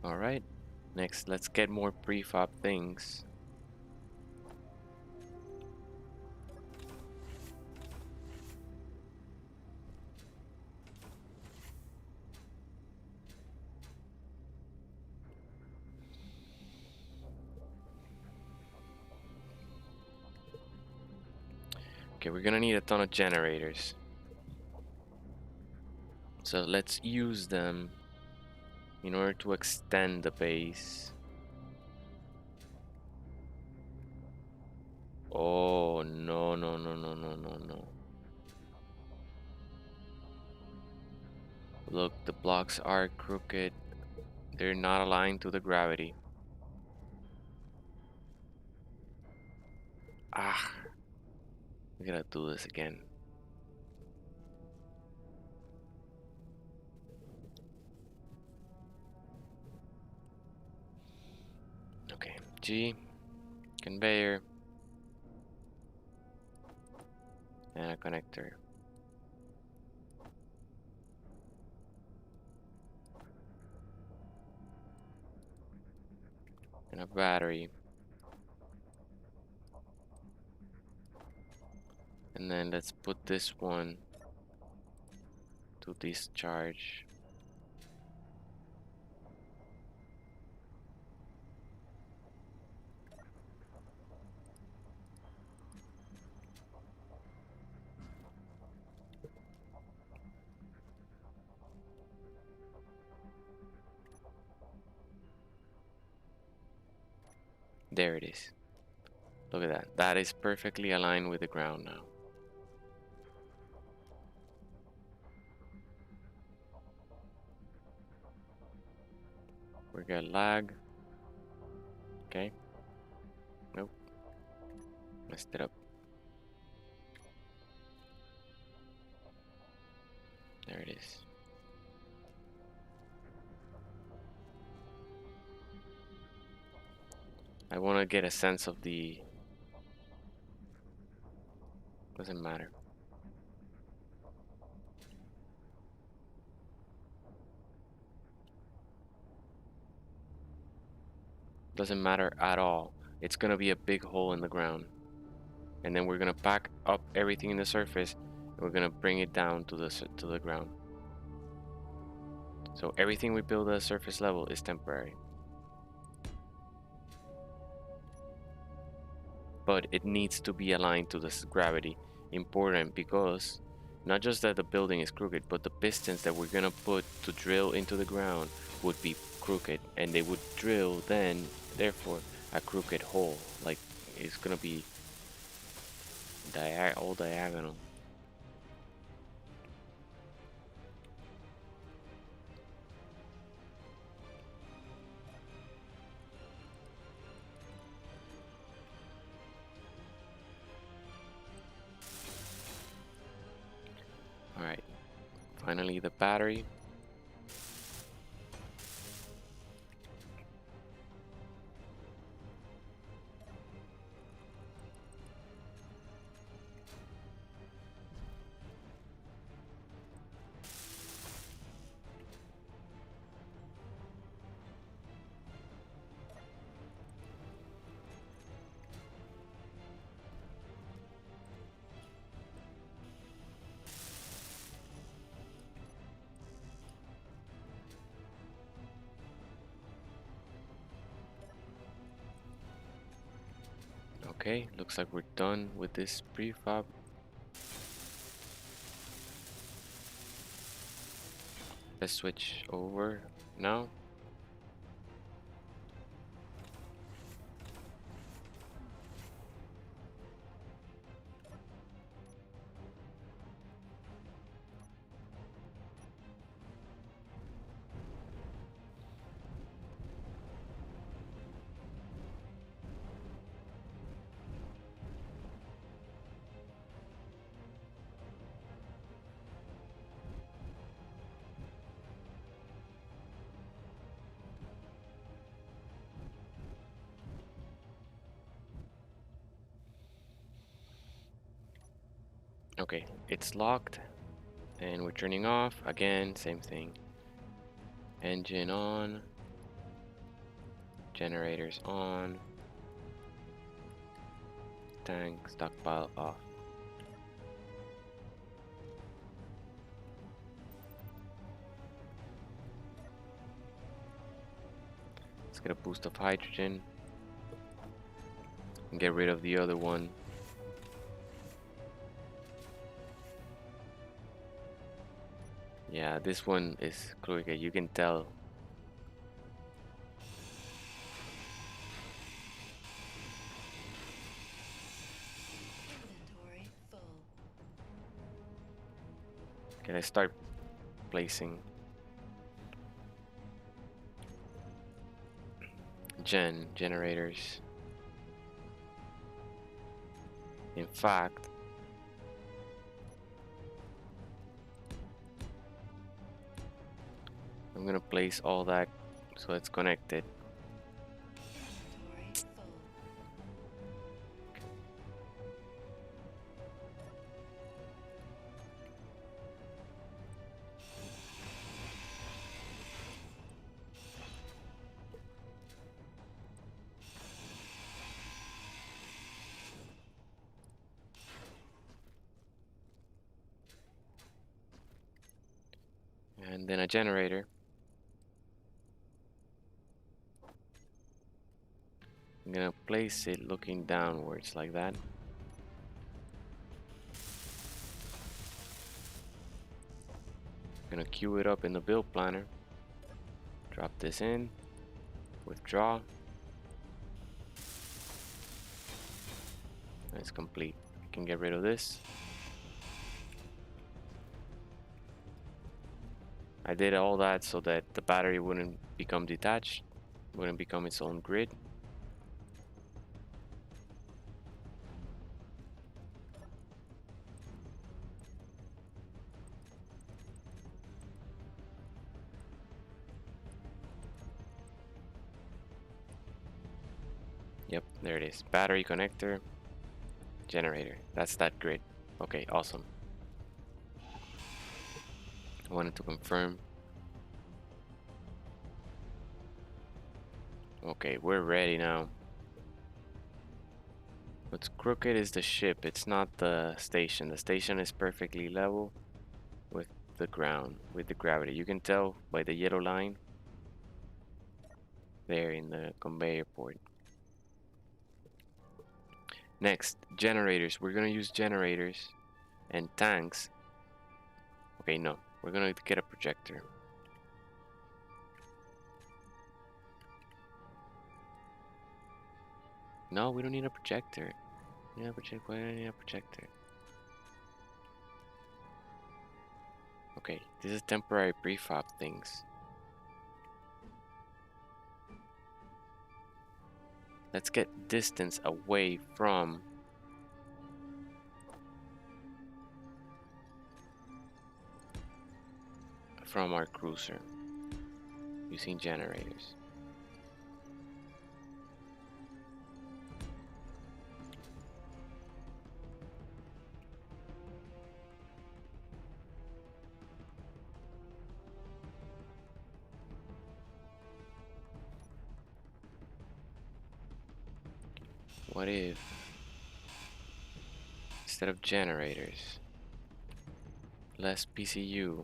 All right. Next, let's get more prefab things. Okay, we're gonna need a ton of generators. So let's use them in order to extend the base. Oh, no, no, no, no, no, no, no. Look, the blocks are crooked. They're not aligned to the gravity. Ah, we gotta do this again. Okay, G, conveyor, and a connector. And a battery. And then let's put this one to discharge. There it is. Look at that. That is perfectly aligned with the ground now. We got lag. Okay. Nope. Messed it up. There it is. I want to get a sense of the... Doesn't matter. Doesn't matter at all. It's gonna be a big hole in the ground. And then we're gonna pack up everything in the surface and we're gonna bring it down to the ground. So everything we build at the surface level is temporary. But it needs to be aligned to this gravity. Important because not just that the building is crooked, but the pistons that we're gonna put to drill into the ground would be crooked, and they would drill then, therefore, a crooked hole. Like it's gonna be all diagonal. All right. Finally, the battery. Okay, looks like we're done with this prefab. Let's switch over now. Okay, it's locked and we're turning off. Again, same thing. Engine on, generators on, tank stockpile off. Let's get a boost of hydrogen and get rid of the other one. Yeah, this one is quicker, you can tell. Inventory full. Okay, let's start placing generators. In fact, I'm gonna place all that so it's connected. Inventory full. And then a generator. I'm gonna place it looking downwards like that. Gonna queue it up in the build planner. Drop this in. Withdraw. It's complete. I can get rid of this. I did all that so that the battery wouldn't become detached, wouldn't become its own grid. Yep, there it is. Battery connector, generator. That's that grid. Okay, awesome. I wanted to confirm. Okay, we're ready now. What's crooked is the ship, it's not the station. The station is perfectly level with the ground, with the gravity. You can tell by the yellow line there in the conveyor port. Next, generators. We're gonna use generators and tanks. Okay, no, we're gonna get a projector. No, we don't need a projector. We need a projector. Why do I need a projector? Okay, this is temporary prefab things. Let's get distance away from our cruiser using generators. What if instead of generators, less PCU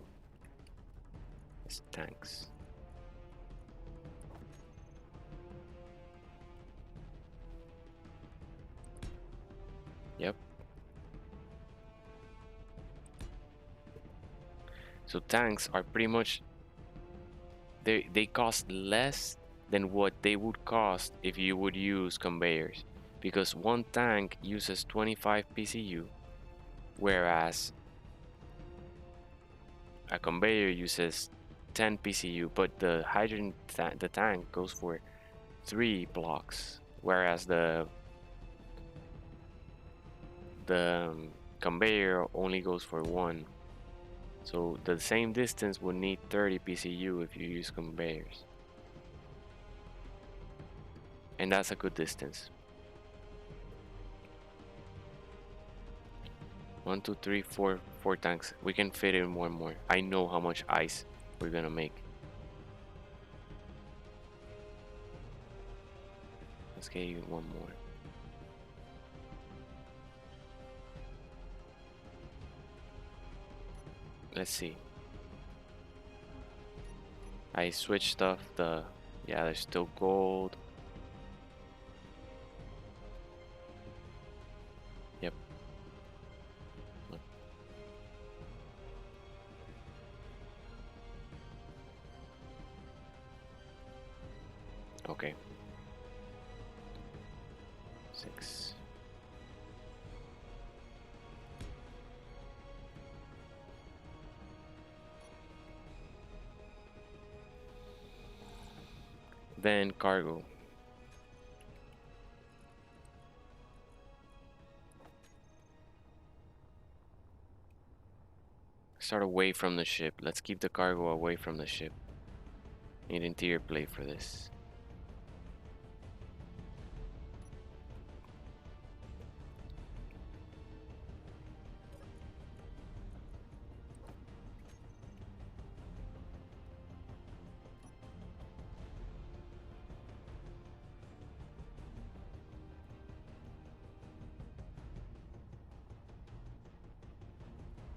is tanks? Yep. So tanks are pretty much, they cost less than what they would cost if you would use conveyors, because one tank uses 25 PCU, whereas a conveyor uses 10 PCU. But the the tank goes for 3 blocks, whereas the conveyor only goes for 1. So the same distance would need 30 PCU if you use conveyors, and that's a good distance. 1, 2, 3, 4, 4 tanks. We can fit in one more. I know how much ice we're gonna make. Let's get you one more. Let's see. I switched stuff. Yeah, there's still gold. Yep. Okay. 6. Then cargo. Start away from the ship. Let's keep the cargo away from the ship. Need interior plate for this.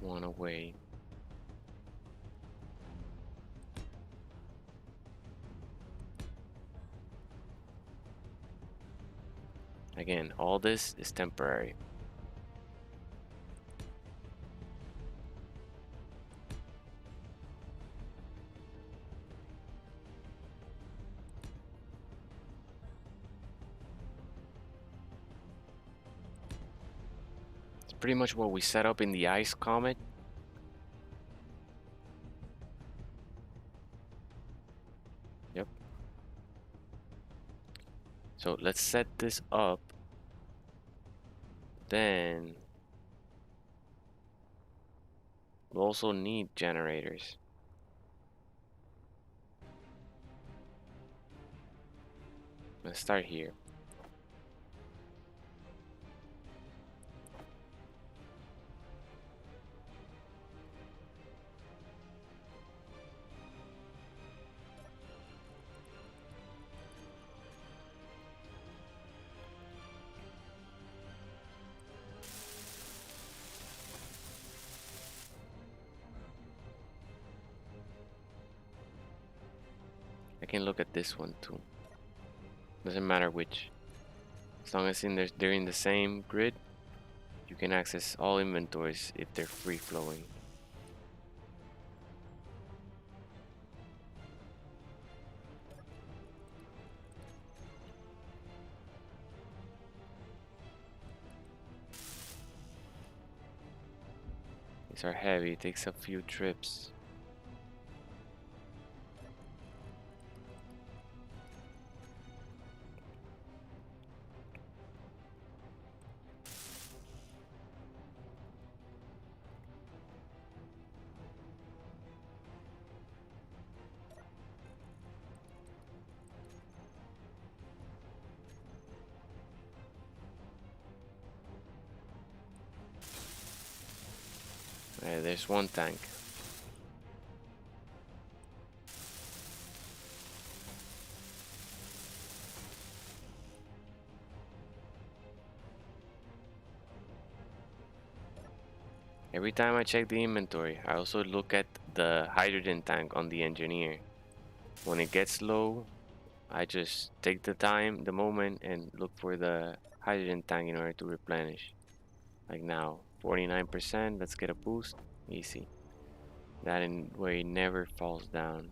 One away. Again, all this is temporary. It's pretty much what we set up in the ice comet. Yep. So let's set this up. Then we'll also need generators. Let's start here. I can look at this one too. Doesn't matter which. As long as they're in the same grid, you can access all inventories if they're free flowing. These are heavy, it takes a few trips. There's one tank. Every time I check the inventory, I also look at the hydrogen tank on the engineer. When it gets low, I just take the moment, and look for the hydrogen tank in order to replenish. Like now, 49%. Let's get a boost. Easy. That in way never falls down.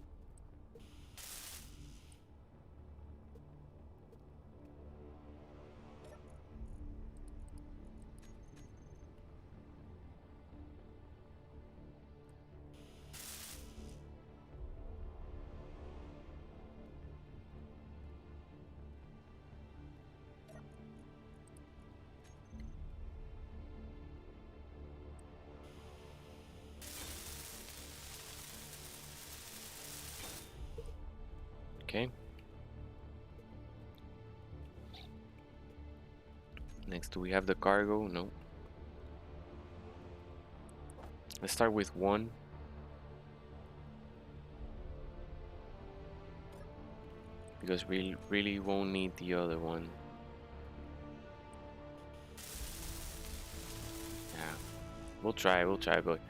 Okay. Next, do we have the cargo? No. Let's start with one. Because we really won't need the other one. Yeah. We'll try, but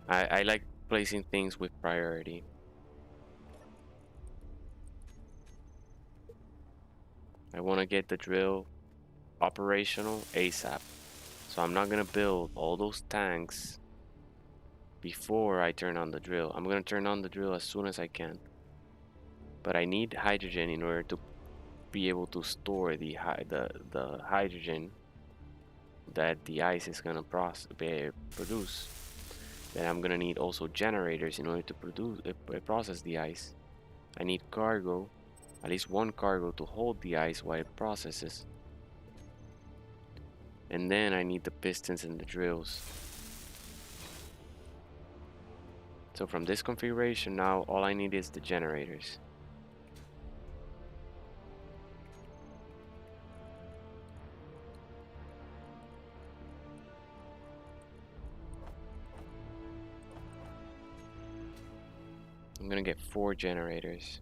I like placing things with priority. I want to get the drill operational ASAP. So I'm not going to build all those tanks before I turn on the drill. I'm going to turn on the drill as soon as I can. But I need hydrogen in order to be able to store the hydrogen that the ice is going to produce. Then I'm going to need also generators in order to process the ice. I need cargo, at least one cargo to hold the ice while it processes. And then I need the pistons and the drills. So from this configuration now, all I need is the generators. I'm gonna get 4 generators.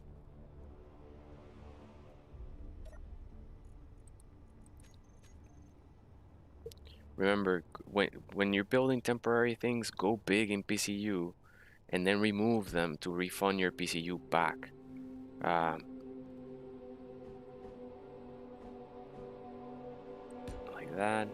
Remember, when you're building temporary things, go big in PCU and then remove them to refund your PCU back. Like that.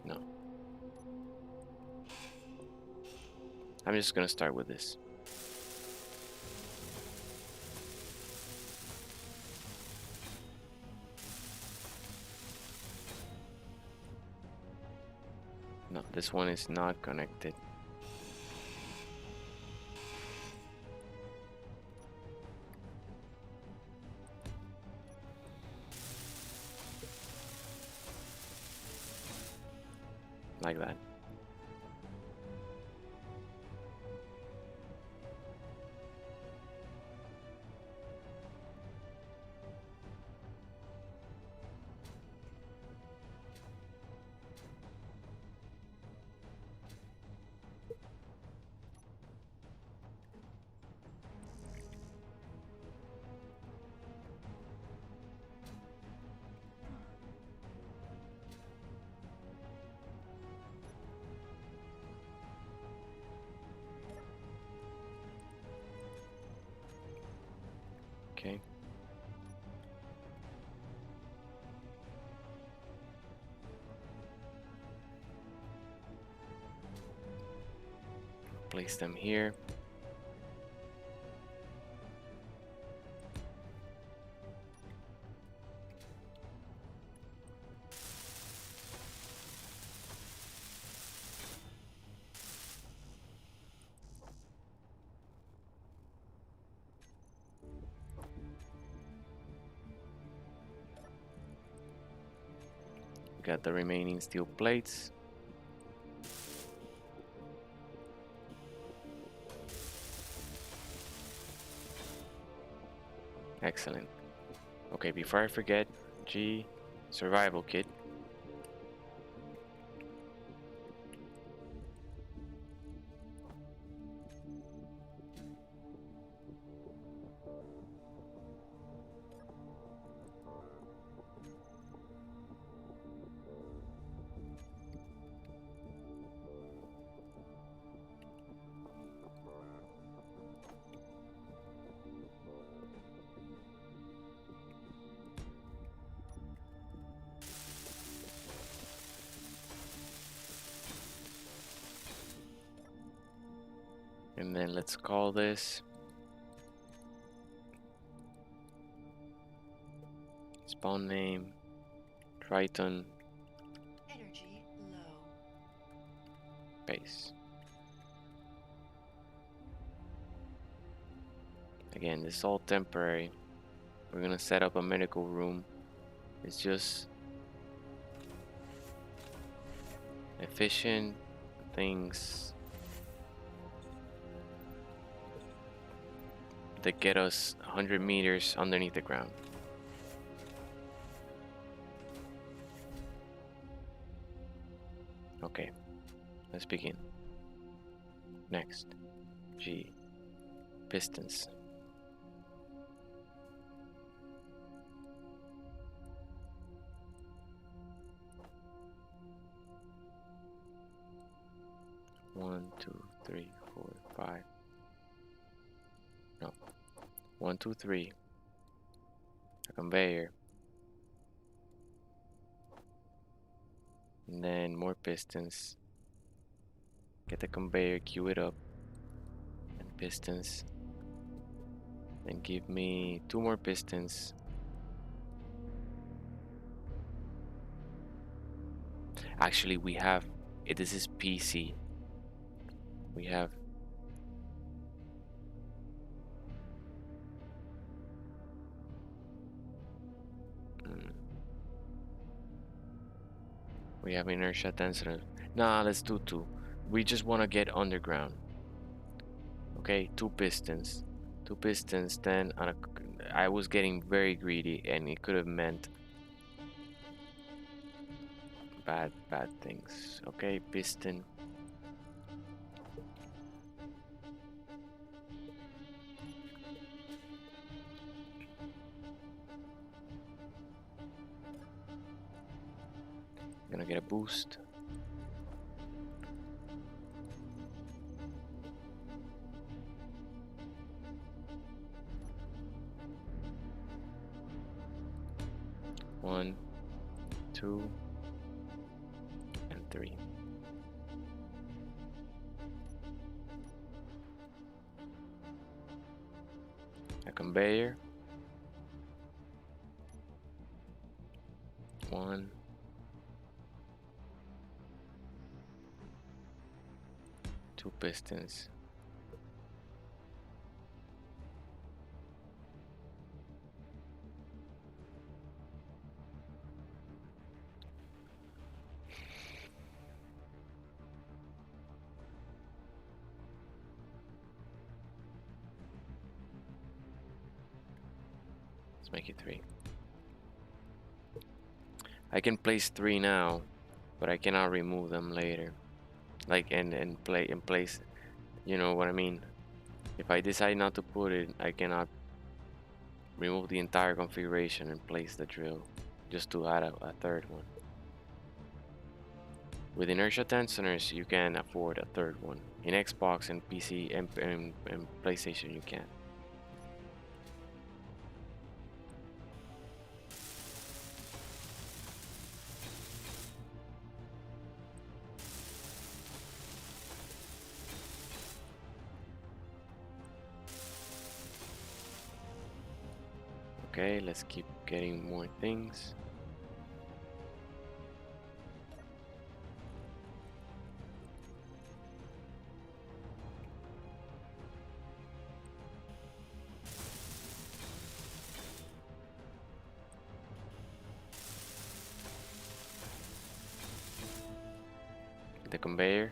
No. I'm just gonna start with this. No, this one is not connected. Like that. Okay. Place them here. We got the remaining steel plates. Excellent. Okay, before I forget, G, survival kit. And then let's call this spawn name Triton Energy low. base. Again, this is all temporary. We're gonna set up a medical room. It's just efficient things that get us 100 meters underneath the ground. Okay, let's begin. Next, G, pistons. One, two, three, four, five. No, 1, 2, 3. A conveyor. And then more pistons. Get the conveyor, queue it up. And pistons. Then give me 2 more pistons. Actually, we have, this is PC. We have we have inertia tensor. Nah, let's do 2. We just want to get underground. Okay, 2 pistons. 2 pistons, then I was getting very greedy and it could have meant bad things. Okay, piston. Gonna get a boost. One, 2, and 3. A conveyor. 1, 2 pistons. Let's make it 3. I can place 3 now, but I cannot remove them later. Like and play in place. You know what I mean? If I decide not to put it, I cannot remove the entire configuration and place the drill just to add a third one. With inertia tensioners, you can afford a third one. In Xbox and PC and PlayStation, you can. Okay, let's keep getting more things. The conveyor.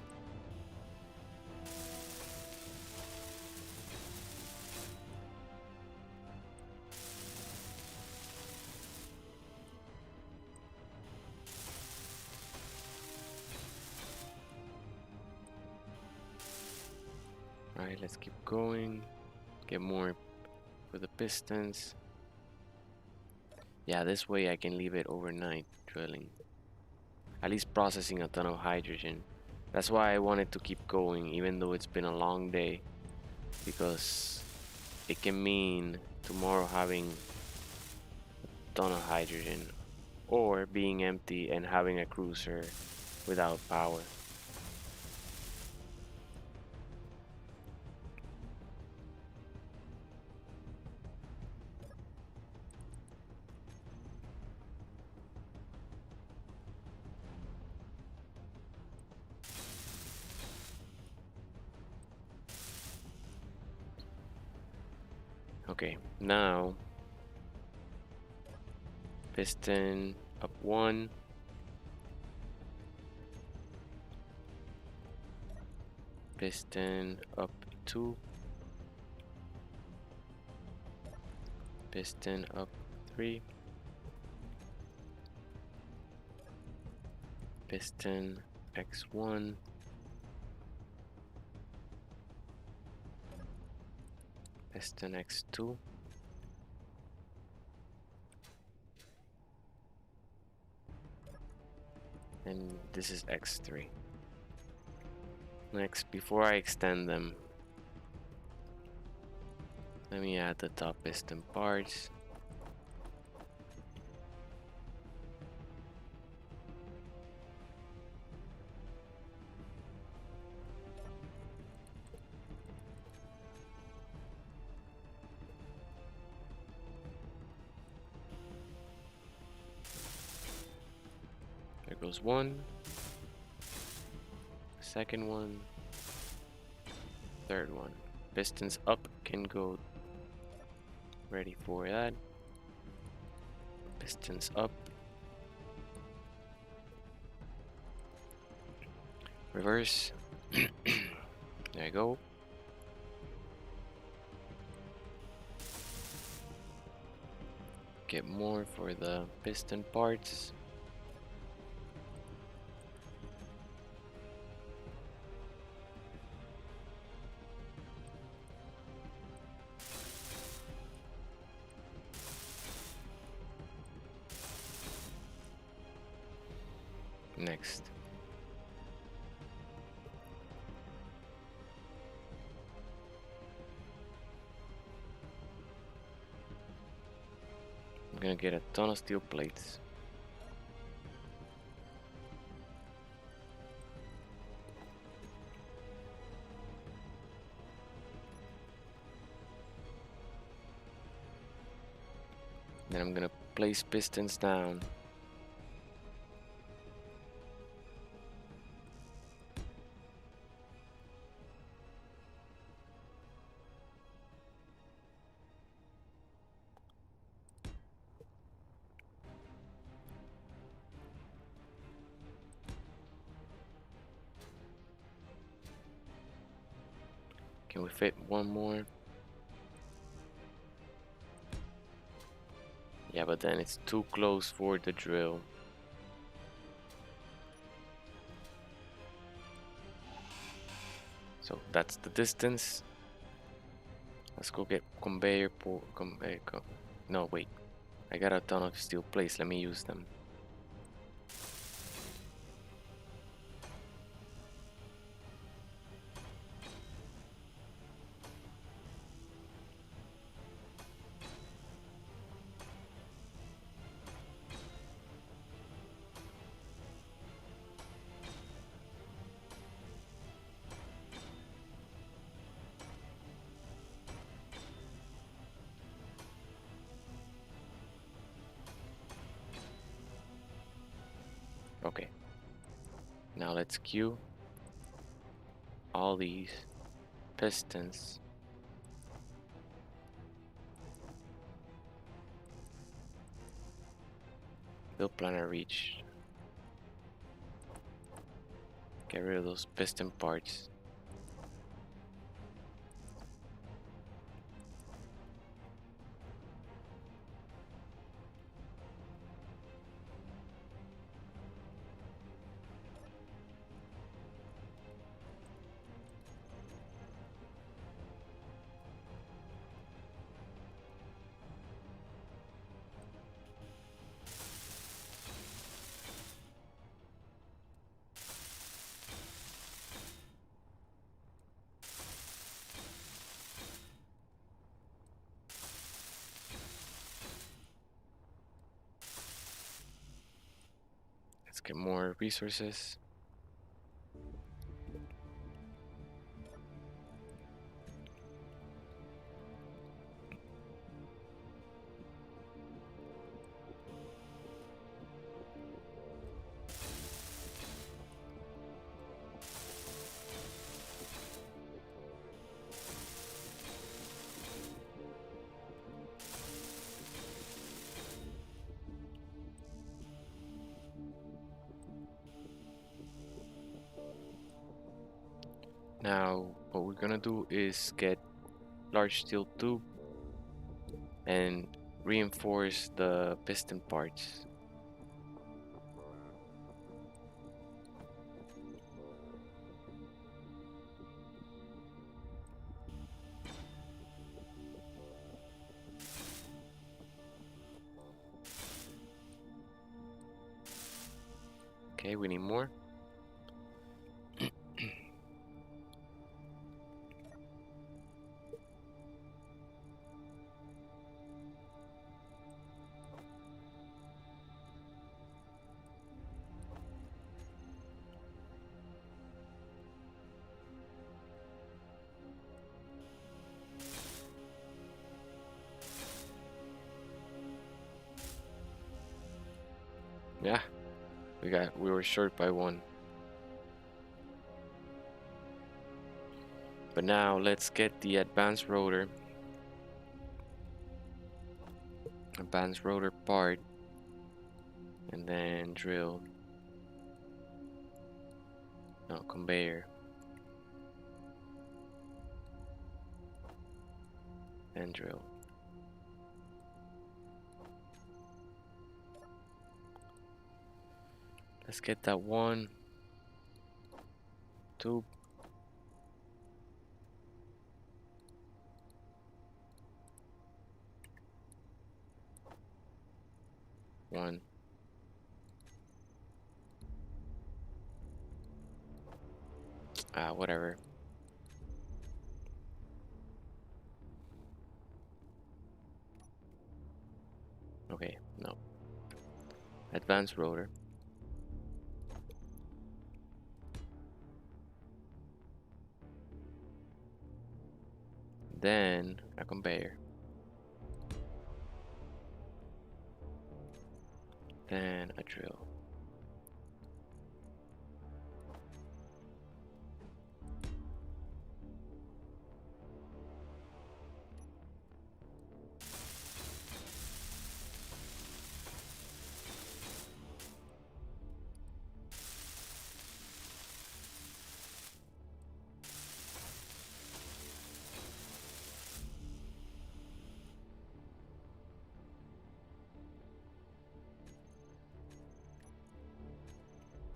Alright, let's keep going. Get more for the pistons. Yeah, this way I can leave it overnight drilling. At least processing a ton of hydrogen. That's why I wanted to keep going even though it's been a long day, because it can mean tomorrow having a ton of hydrogen or being empty and having a cruiser without power. Okay, now piston up 1, piston up 2, piston up 3, piston X1, piston X2, and this is X3. Next, before I extend them, let me add the top piston parts. There goes one, second one, third one. Pistons up can go, ready for that. Pistons up. Reverse. There you go. Get more for the piston parts. Next. I'm gonna get a ton of steel plates. Then I'm gonna place pistons down. Can we fit one more? Yeah, but then it's too close for the drill. So that's the distance. Let's go get conveyor no, wait. I got a ton of steel plates. Let me use them. Okay. Now let's queue all these pistons. Build planner reach. Get rid of those piston parts. Let's get more resources. Now, what we're gonna do is get large steel tube and reinforce the piston parts. Okay, we need more. Yeah, we were short by one. But now let's get the advanced rotor part, and then drill. No, conveyor. And drill. Let's get that one tube. One. Whatever. Okay, no. Advanced rotor. Then a conveyor. Then a drill.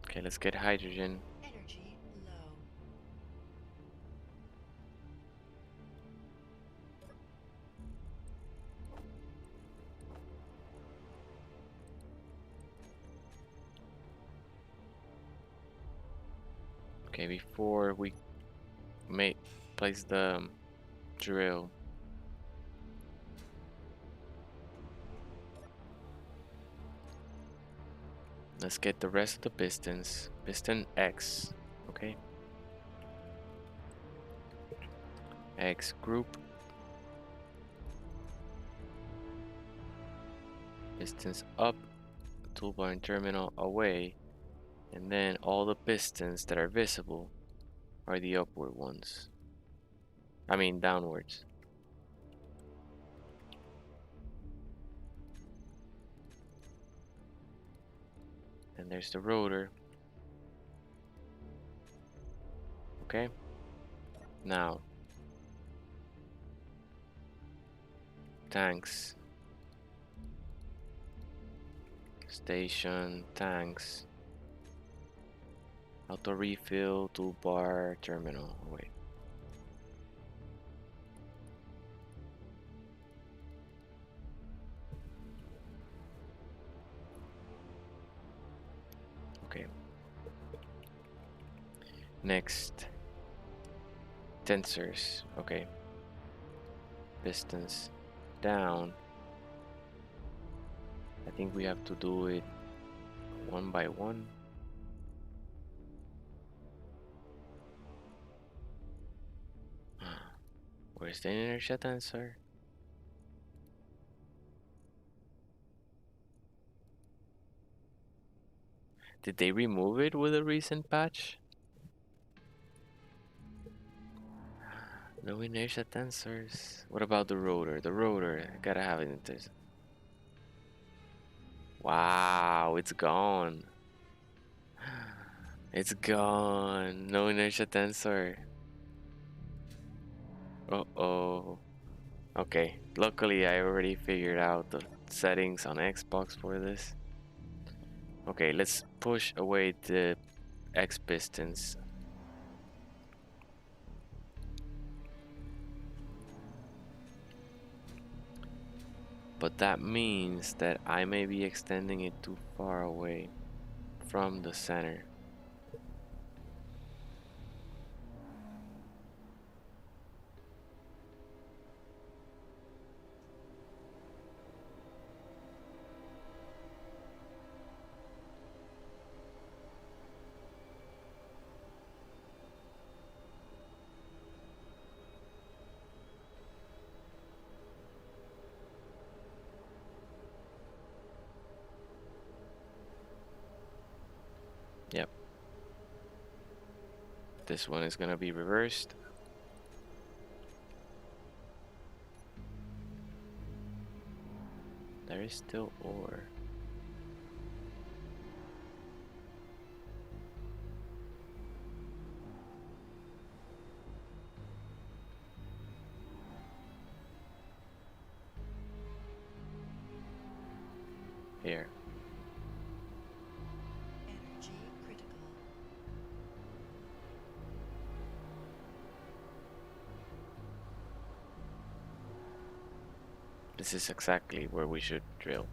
Okay, let's get hydrogen. Energy low. Okay, before we place the drill, let's get the rest of the pistons. Piston X. Okay. X group. Pistons up. Toolbar and terminal away. And then all the pistons that are visible are the upward ones. I mean downwards. And there's the rotor. Okay. Now, tanks. Station, tanks. Auto refill, toolbar, terminal. Oh, wait. Okay. Next. Tensors. Okay. Pistons down. I think we have to do it one by one. Where's the inertia tensor? Did they remove it with a recent patch? No inertia tensors. What about the rotor? The rotor, I gotta have it in this. Wow, it's gone. It's gone. No inertia tensor. Uh-oh. Okay, luckily I already figured out the settings on Xbox for this. Okay, let's push away the X pistons. But that means that I may be extending it too far away from the center. Yep. This one is gonna be reversed. There is still ore. Here. Energy critical. This is exactly where we should drill.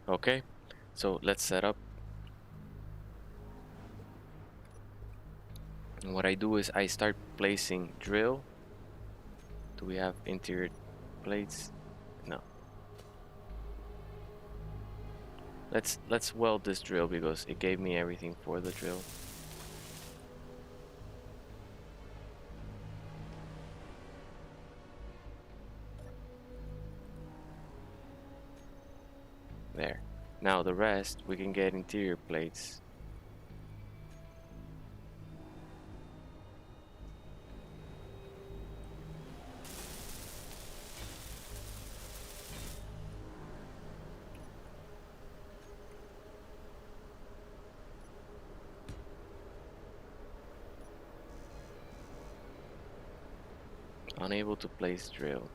Okay, so let's set up. And what I do is I start placing drill. Do we have interior plates? No. Let's weld this drill because it gave me everything for the drill. There. Now the rest we can get interior plates. Unable to place drill.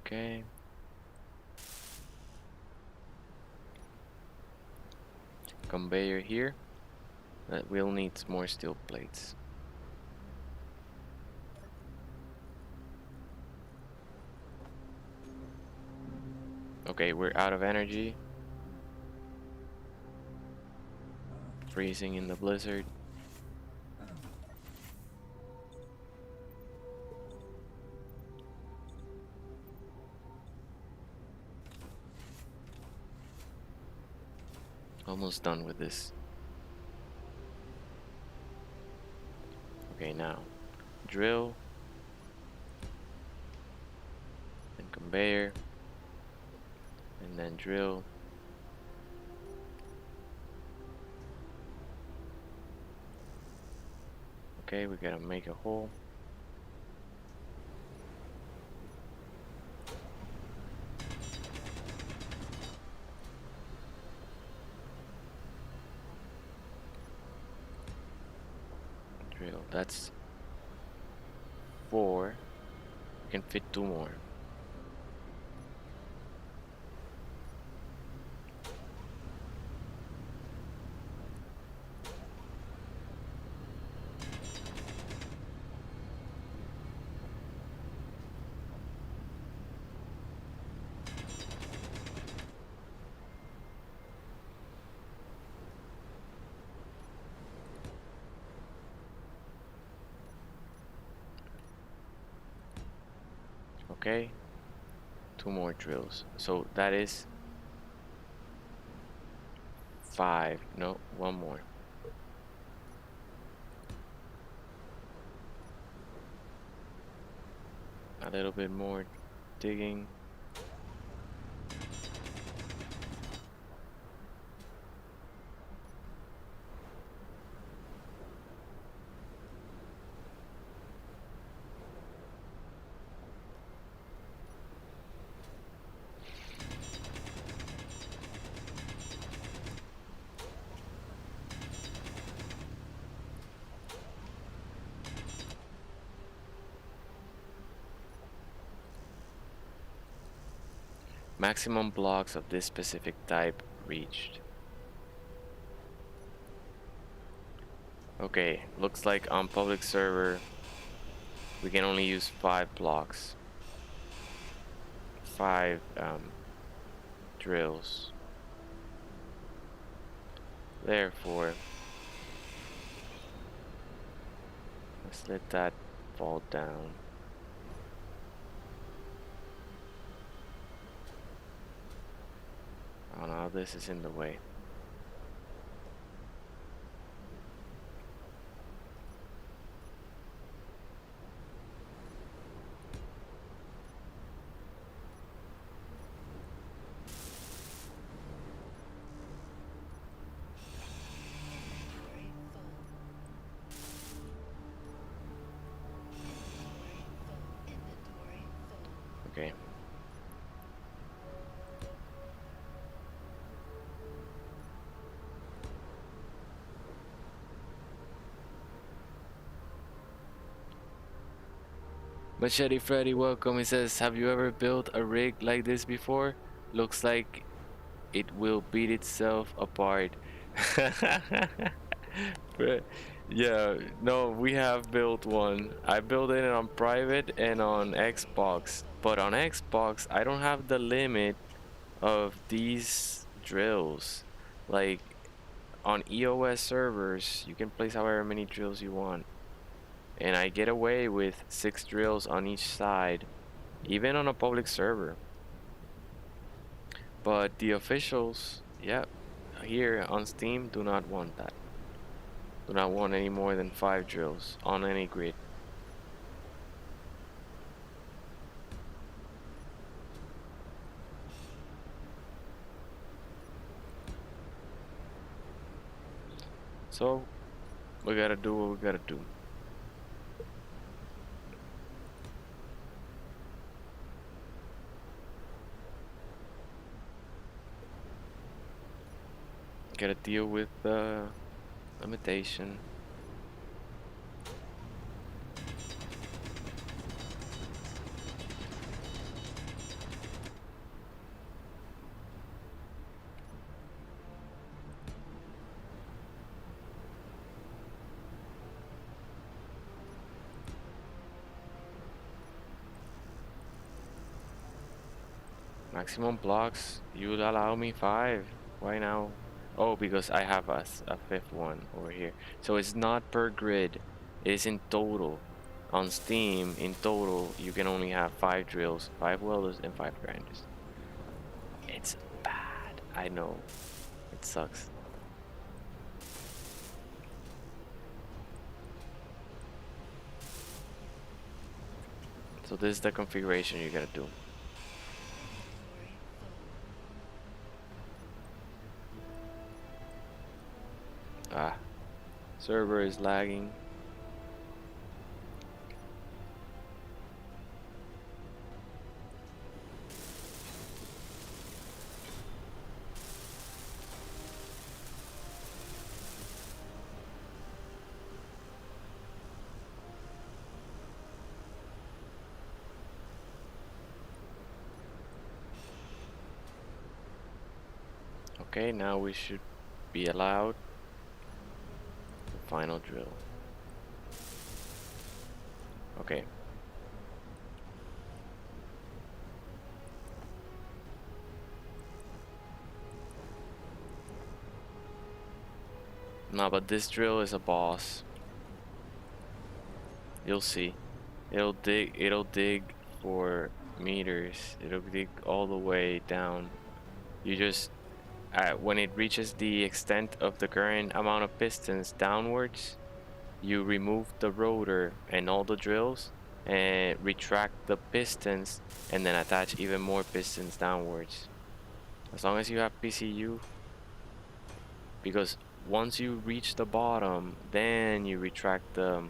Okay. Conveyor here. That will need more steel plates. Okay, we're out of energy. Freezing in the blizzard. Almost done with this. Okay, now drill and conveyor and then drill. Okay, we gotta make a hole. Drill. That's 4. We can fit 2 more. Okay, 2 more drills. So that is 5. No, 1 more. A little bit more digging. Maximum blocks of this specific type reached. Okay, looks like on public server we can only use 5 blocks. 5 drills. Therefore, let's let that fall down. Oh no, this is in the way. Okay. Machete Freddy, welcome. He says, have you ever built a rig like this before? Looks like it will beat itself apart. Yeah, no, we have built one. I built it on private and on Xbox. But on Xbox, I don't have the limit of these drills. Like on EOS servers, you can place however many drills you want. And I get away with 6 drills on each side, even on a public server. But the officials, yeah, here on Steam do not want that. Do not want any more than 5 drills on any grid. So we gotta do what we gotta do. Gotta deal with the limitation. Maximum blocks, you'll allow me 5. Why now? Oh, because I have a 5th one over here. So it's not per grid, it is in total. On Steam, in total, you can only have 5 drills, 5 welders, and 5 grinders. It's bad, I know. It sucks. So this is the configuration you gotta do. Ah, server is lagging. Okay, now we should be allowed the final drill. Okay. No, but this drill is a boss. You'll see. It'll dig for meters. It'll dig all the way down. You just when it reaches the extent of the current amount of pistons downwards, you remove the rotor and all the drills and retract the pistons and then attach even more pistons downwards. As long as you have PCU, because once you reach the bottom, then you retract the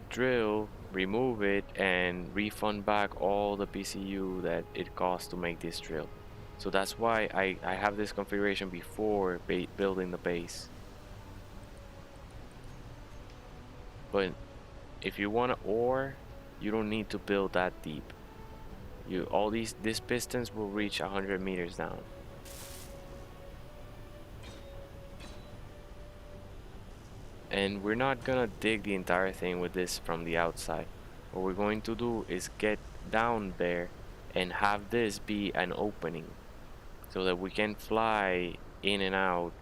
drill, remove it, and refund back all the PCU that it costs to make this drill. So that's why I have this configuration before building the base. But if you want ore, You don't need to build that deep. These pistons will reach 100 meters down. And we're not gonna dig the entire thing with this from the outside. What we're going to do is get down there and have this be an opening so that we can fly in and out,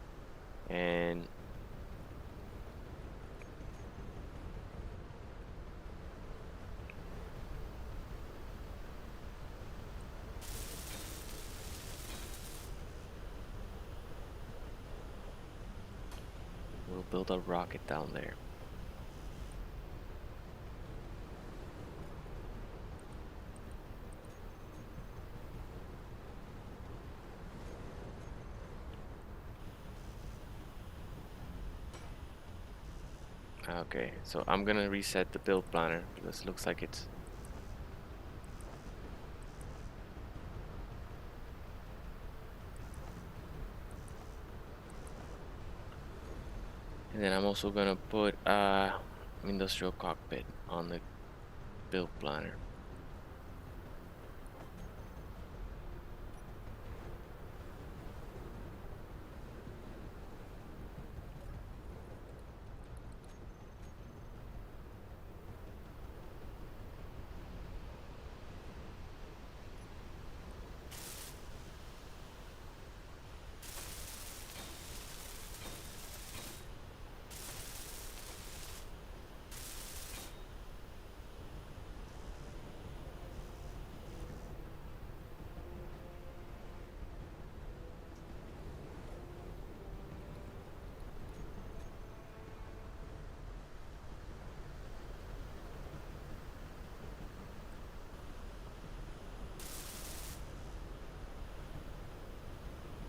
and we'll build a rocket down there. Okay, so I'm gonna reset the build planner because it looks like it's... And then I'm also gonna put industrial cockpit on the build planner.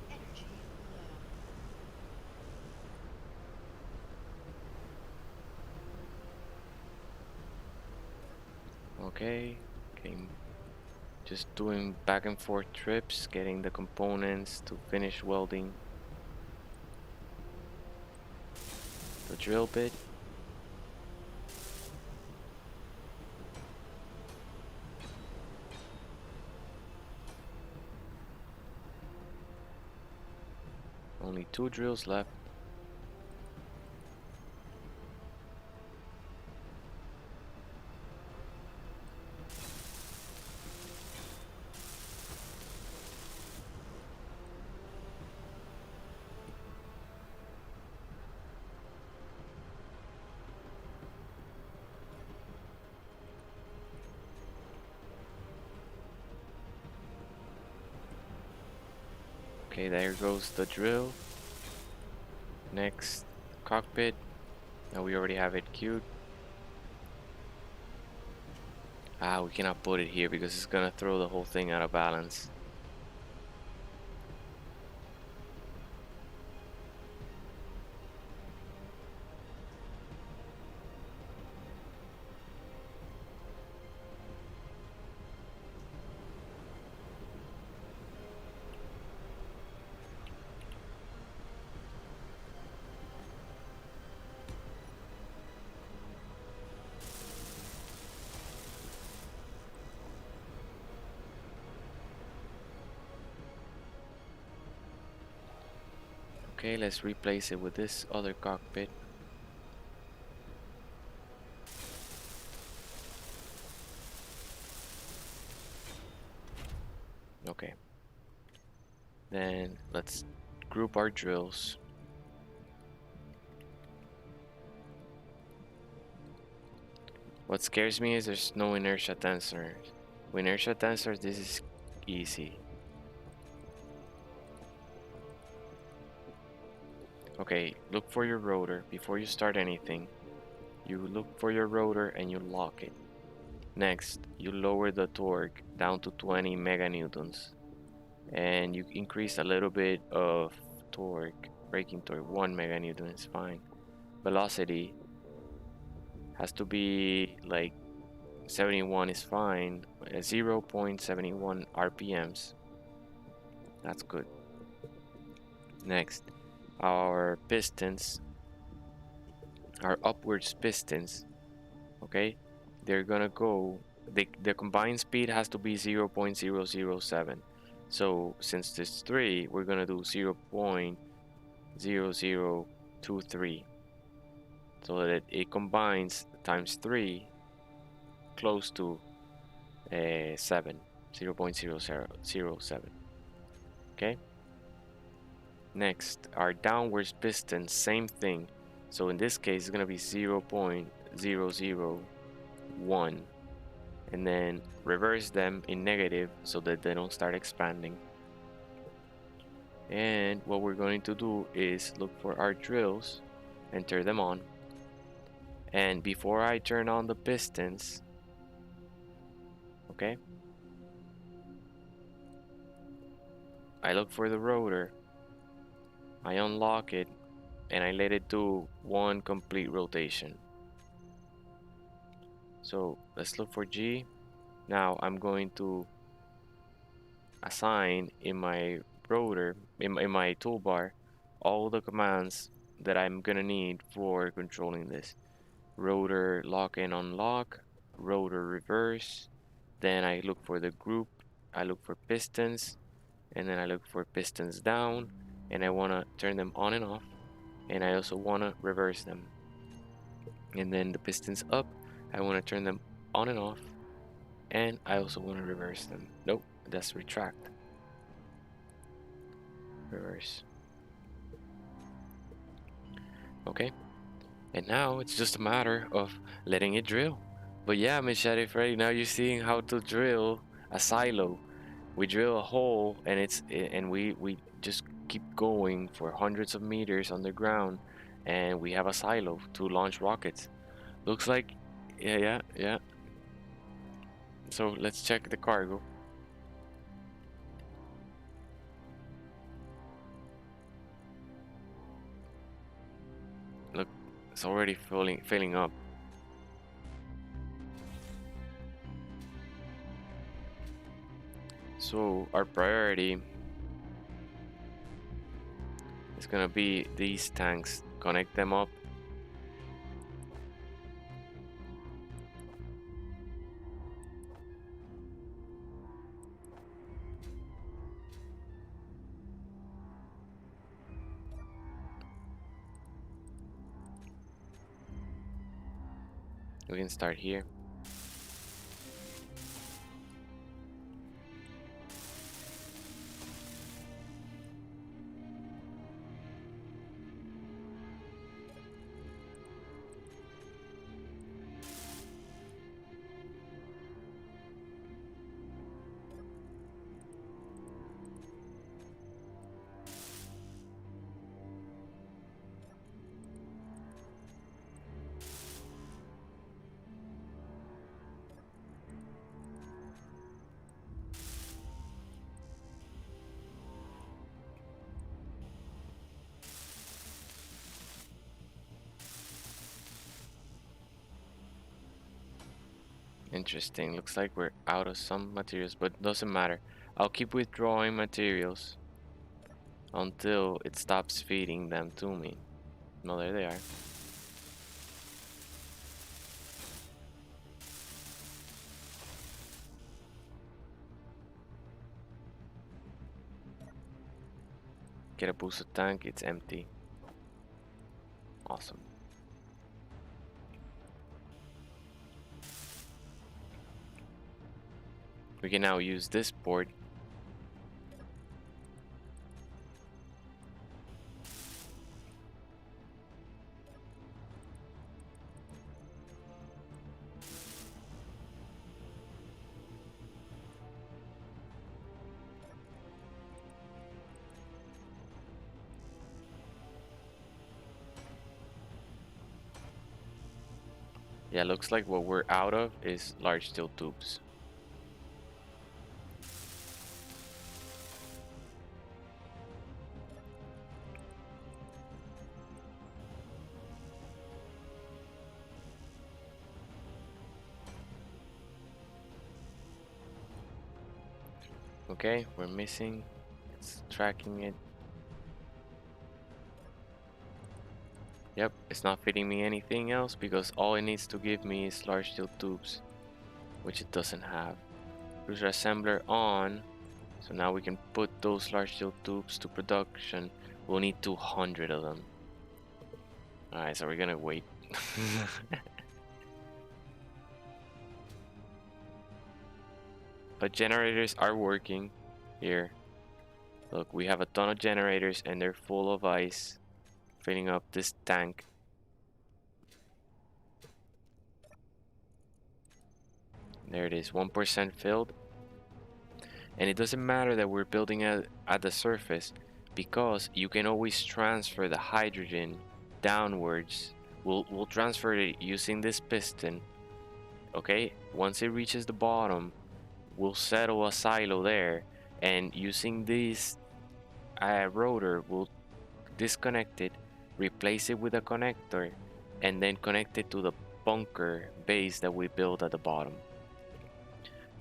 Energy low. Okay, just doing back and forth trips, getting the components to finish welding the drill bit. Only 2 drills left. Okay, there goes the drill. Next, cockpit. Now we already have it queued. We cannot put it here because it's gonna throw the whole thing out of balance. Okay, let's replace it with this other cockpit. Okay. Then let's group our drills. What scares me is there's no inertia tensors. With inertia tensors, this is easy. Okay, look for your rotor before you start anything. You look for your rotor and you lock it. Next, you lower the torque down to 20 meganewtons. And you increase a little bit of torque, braking torque, 1 meganewton is fine. Velocity has to be like 71 is fine, 0.71 RPMs. That's good. Next, our pistons, our upwards pistons, okay? they're gonna go, the combined speed has to be 0.007. So since this 3, we're gonna do 0.0023, so that it combines times 3 close to 7, 0.0007. Okay. Next, our downwards piston, same thing. So in this case, it's gonna be 0.001, and then reverse them in negative so that they don't start expanding. And what we're going to do is look for our drills and turn them on. And before I turn on the pistons, okay, I look for the rotor, I unlock it, and I let it do one complete rotation. So let's look for G. Now I'm going to assign in my rotor, in my toolbar, all the commands that I'm gonna need for controlling this. Rotor lock and unlock, rotor reverse, then I look for the group, I look for pistons, and then I look for pistons down, and I want to turn them on and off, and I also want to reverse them. And then the pistons up, I want to turn them on and off, and I also want to reverse them. Nope, that's retract. Reverse. Okay, and now it's just a matter of letting it drill. But yeah, Machete Freddy, now you're seeing how to drill a silo. We drill a hole, and we just keep going for hundreds of meters underground, and we have a silo to launch rockets. Looks like, yeah. So let's check the cargo. Look, it's already filling up. So our priority is gonna be these tanks. Connect them up. We can start here. Interesting. Looks like we're out of some materials, but doesn't matter. I'll keep withdrawing materials until it stops feeding them to me. No, there they are. Get a booster tank, it's empty. Awesome. We can now use this port. Yeah, looks like what we're out of is large steel tubes. Okay, we're missing. It's tracking it. Yep, it's not feeding me anything else because all it needs to give me is large steel tubes, which it doesn't have. Cruiser assembler on. So now we can put those large steel tubes to production. We'll need 200 of them. Alright, so we're gonna wait. But generators are working here. Look, we have a ton of generators and they're full of ice, filling up this tank. There it is, 1% filled. And it doesn't matter that we're building at the surface because you can always transfer the hydrogen downwards. We'll transfer it using this piston. Okay, once it reaches the bottom, we'll settle a silo there, and using this rotor, we'll disconnect it, replace it with a connector, and then connect it to the bunker base that we built at the bottom.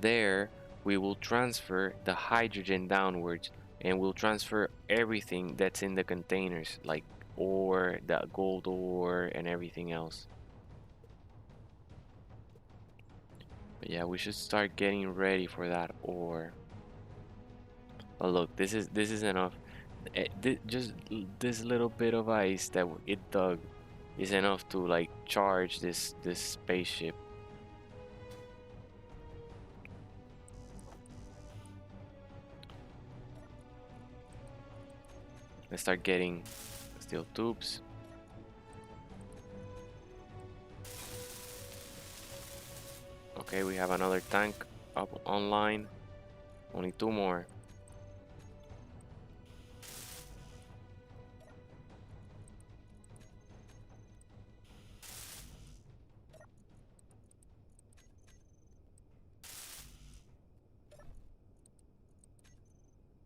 There, we will transfer the hydrogen downwards, and we'll transfer everything that's in the containers, like ore, the gold ore, and everything else. But yeah, we should start getting ready for that ore. Oh look, this is enough. Just this little bit of ice that it dug is enough to like charge this spaceship. Let's start getting steel tubes. Okay, we have another tank up online. Only 2 more.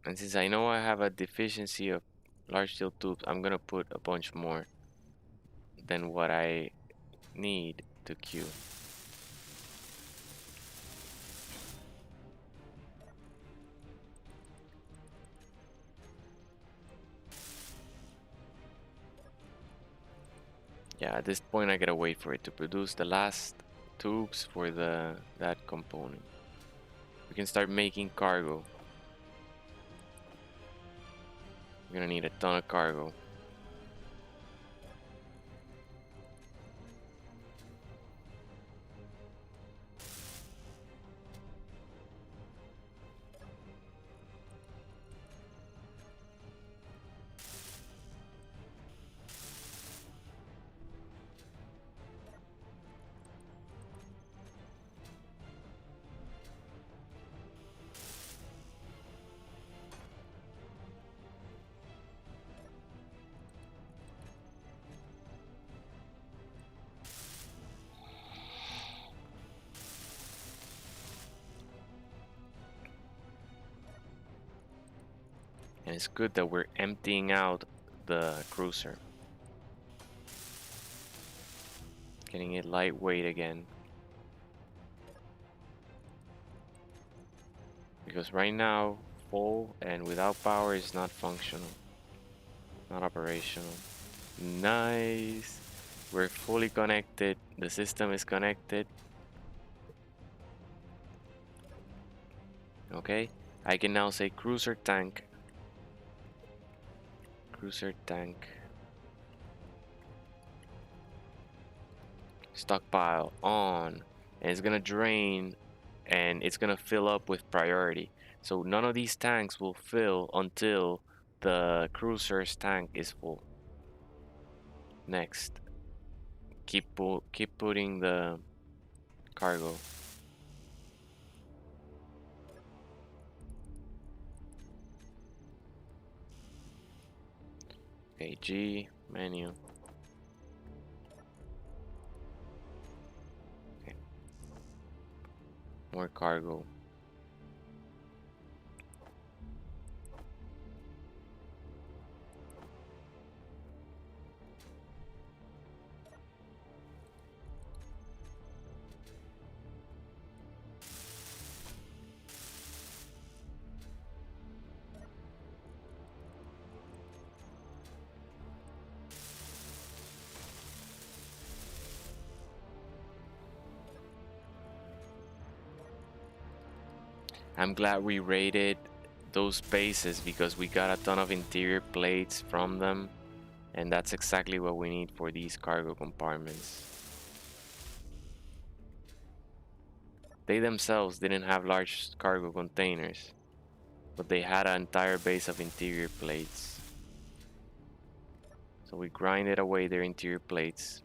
And since I know I have a deficiency of large steel tubes, I'm gonna put a bunch more than what I need to queue. Yeah, at this point I gotta wait for it to produce the last tubes for that component. We can start making cargo. We're gonna need a ton of cargo. And it's good that we're emptying out the cruiser. Getting it lightweight again. Because right now, full and without power is not functional. Not operational. Nice. We're fully connected. The system is connected. Okay. I can now say cruiser tank. Cruiser tank. Stockpile on. And it's gonna drain and it's gonna fill up with priority. So none of these tanks will fill until the cruiser's tank is full. Next. Keep putting the cargo. Okay, G menu. Okay. More cargo. I'm glad we raided those bases because we got a ton of interior plates from them, and that's exactly what we need for these cargo compartments. They themselves didn't have large cargo containers, but they had an entire base of interior plates. So we grinded away their interior plates.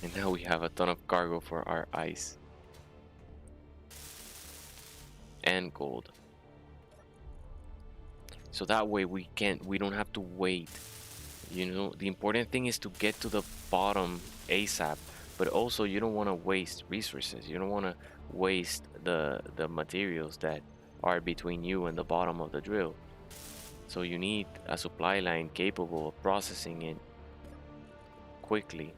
And now we have a ton of cargo for our ice. And gold. So that way we don't have to wait. You know, the important thing is to get to the bottom ASAP, but also you don't want to waste resources. You don't want to waste the materials that are between you and the bottom of the drill. So you need a supply line capable of processing it quickly.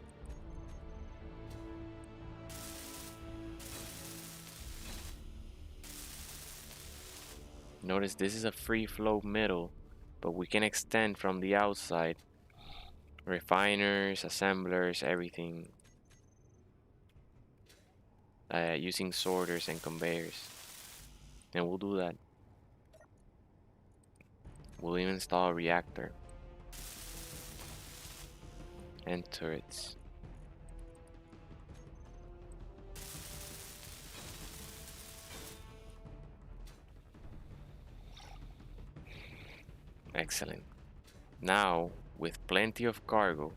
Notice this is a free flow middle, but we can extend from the outside. Refiners, assemblers, everything. Using sorters and conveyors. And we'll do that. We'll even install a reactor. And turrets. Excellent. Now, with plenty of cargo.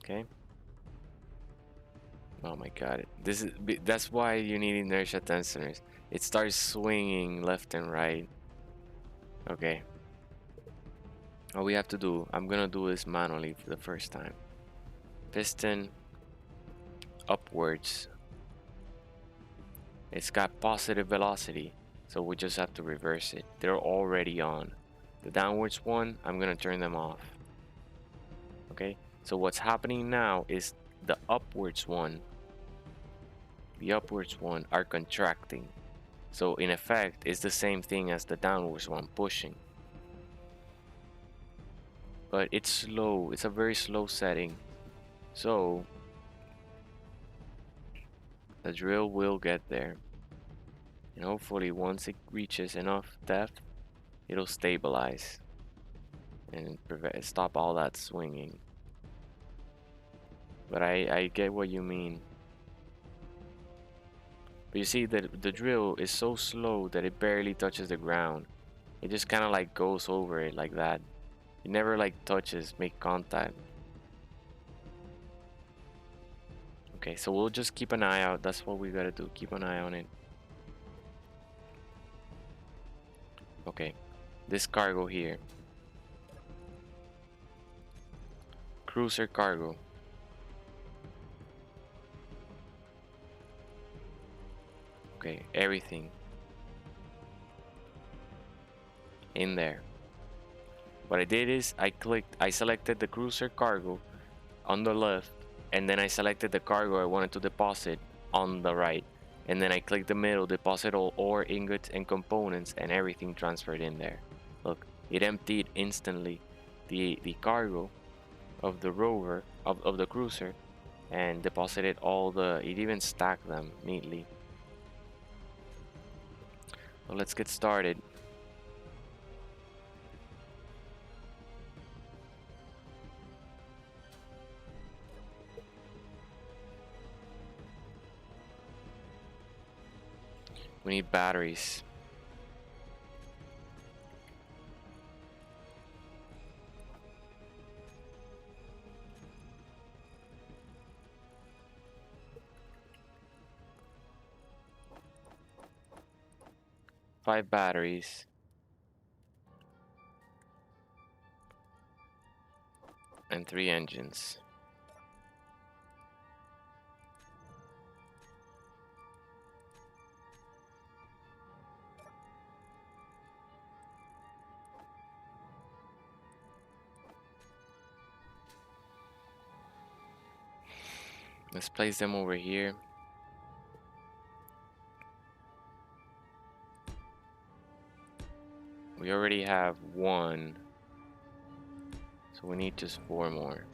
Okay. Oh my god. That's why you need inertia tensioners. It starts swinging left and right. Okay. All we have to do, I'm gonna do this manually for the first time. Piston upwards. It's got positive velocity, so we just have to reverse it. They're already on. The downwards one, I'm gonna turn them off. Okay, so what's happening now is the upwards one are contracting. So in effect, it's the same thing as the downwards one pushing. But it's slow, it's a very slow setting. So the drill will get there. And hopefully once it reaches enough depth, it'll stabilize and stop all that swinging. But I get what you mean. But you see that the drill is so slow that it barely touches the ground. It just kind of like goes over it like that. It never like touches, make contact. Okay, so we'll just keep an eye out. That's what we gotta do. Keep an eye on it. Okay, this cargo here. Cruiser cargo. Okay, everything in there. What I did is I selected the cruiser cargo on the left, and then I selected the cargo I wanted to deposit on the right. And then I clicked the middle, deposit all ore, ingots, and components, and everything transferred in there. Look, it emptied instantly the cargo of the rover, of the cruiser, and deposited all it even stacked them neatly. So let's get started. We need batteries. Five batteries. And 3 engines. Let's place them over here. We already have one, so we need just 4 more.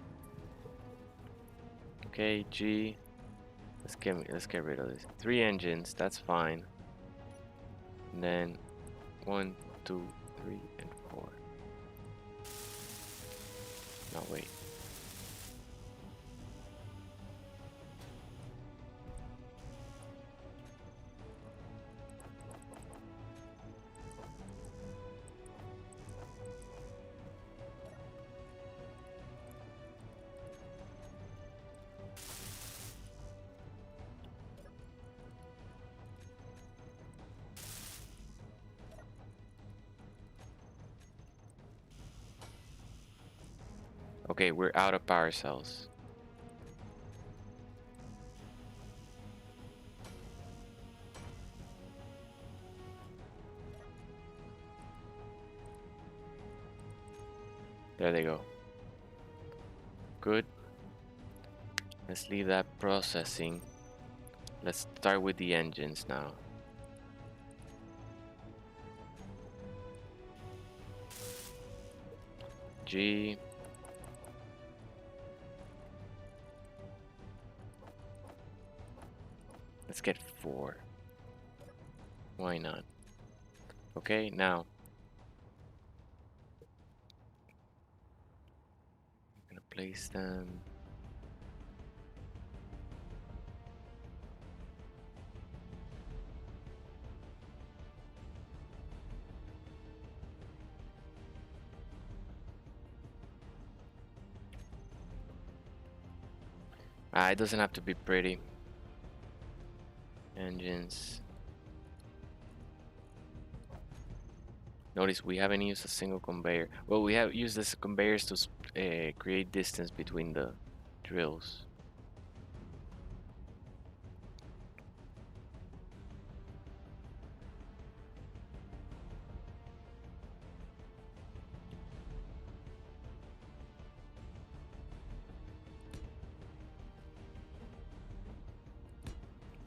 Okay, G. Let's get rid of this. 3 engines, that's fine. And then 1, 2, 3, and 4. No, wait. Okay, we're out of power cells. There they go. Good. Let's leave that processing. Let's start with the engines now. G. Let's get 4. Why not? Okay, now I'm gonna place them. It doesn't have to be pretty. Engines. Notice we haven't used a single conveyor. Well, we have used this conveyors to create distance between the drills.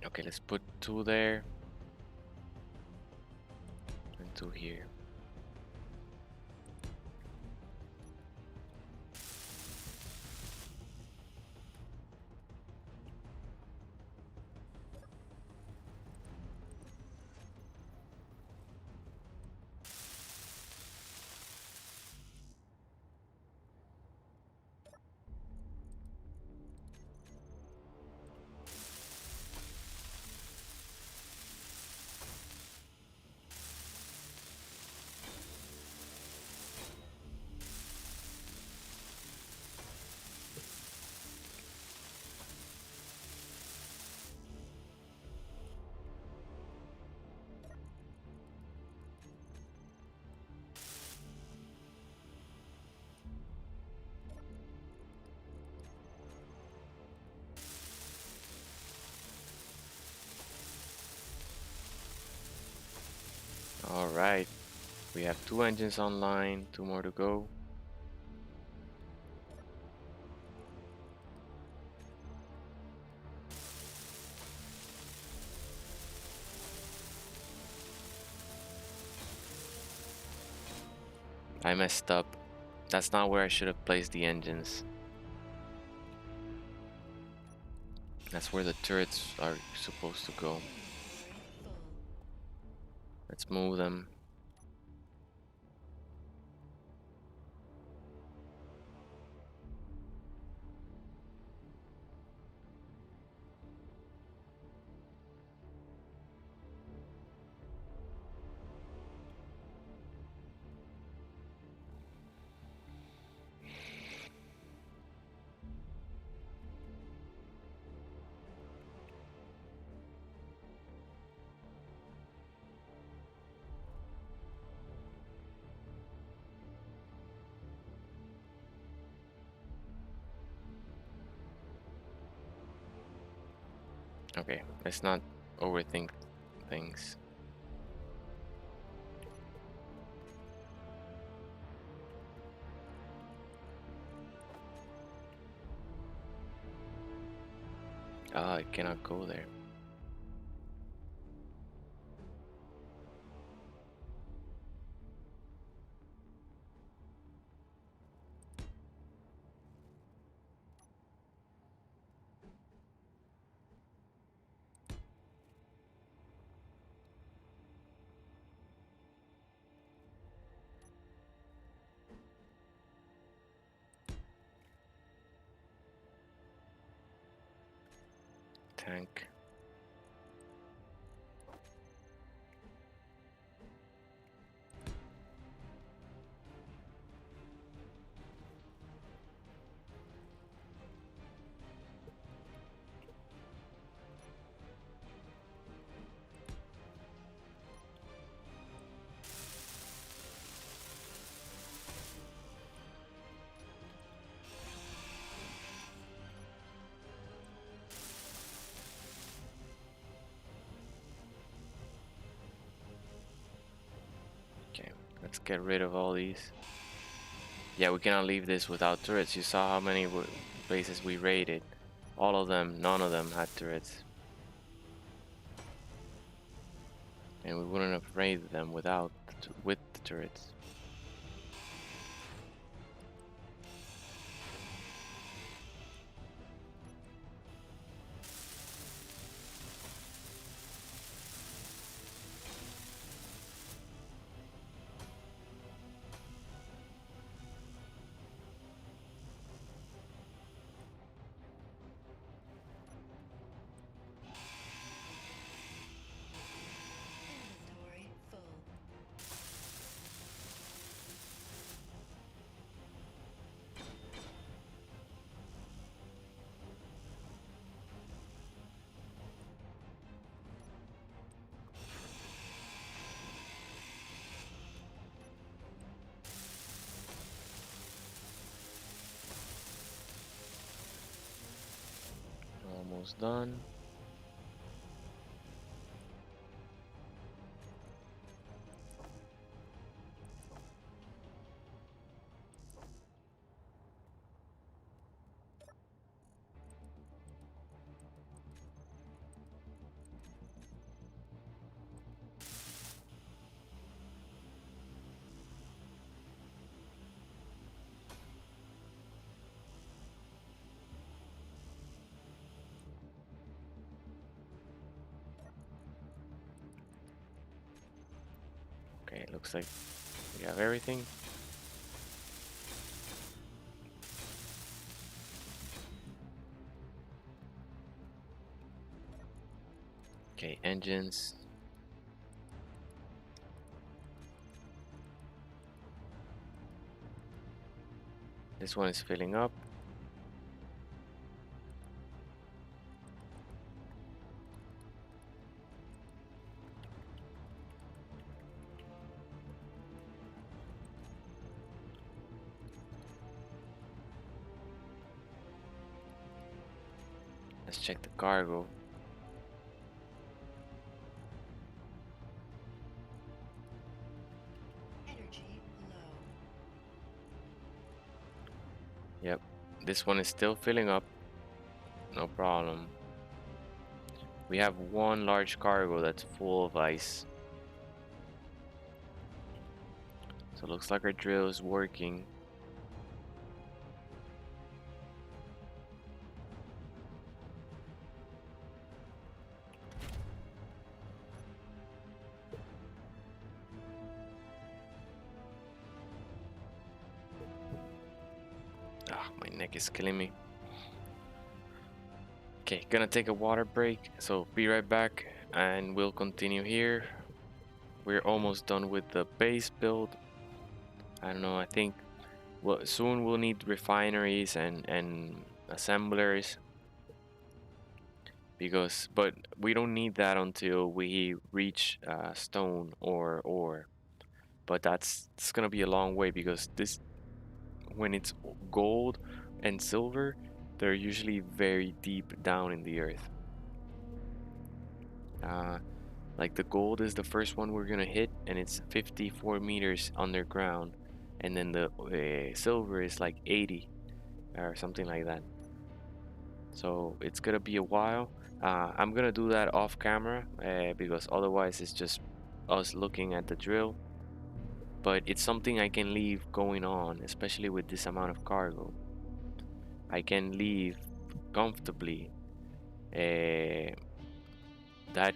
Okay, let's put 2 there and 2 here. All right, we have 2 engines online, 2 more to go. I messed up. That's not where I should have placed the engines. That's where the turrets are supposed to go. Let's move them. Okay, let's not overthink things. I cannot go there. tank. Okay, let's get rid of all these. Yeah, we cannot leave this without turrets. You saw how many places we raided. All of them, none of them had turrets. And we wouldn't have raided them without with the turrets. Inventory full. Almost done. Okay, looks like we have everything. Okay, engines. This one is filling up. Let's check the cargo. Energy low. Yep, this one is still filling up. No problem. We have one large cargo that's full of ice. So it looks like our drill is working. Ah, my neck is killing me. Okay, gonna take a water break, so be right back and we'll continue here. We're almost done with the base build. I don't know, I think soon we'll need refineries and assemblers, but we don't need that until we reach stone or ore. But it's gonna be a long way because this, when it's gold and silver, they're usually very deep down in the earth. Like the gold is the first one we're gonna hit, and it's 54 meters underground, and then the silver is like 80 or something like that. So it's gonna be a while. I'm gonna do that off camera because otherwise it's just us looking at the drill. But it's something I can leave going on, especially with this amount of cargo. I can leave comfortably uh, that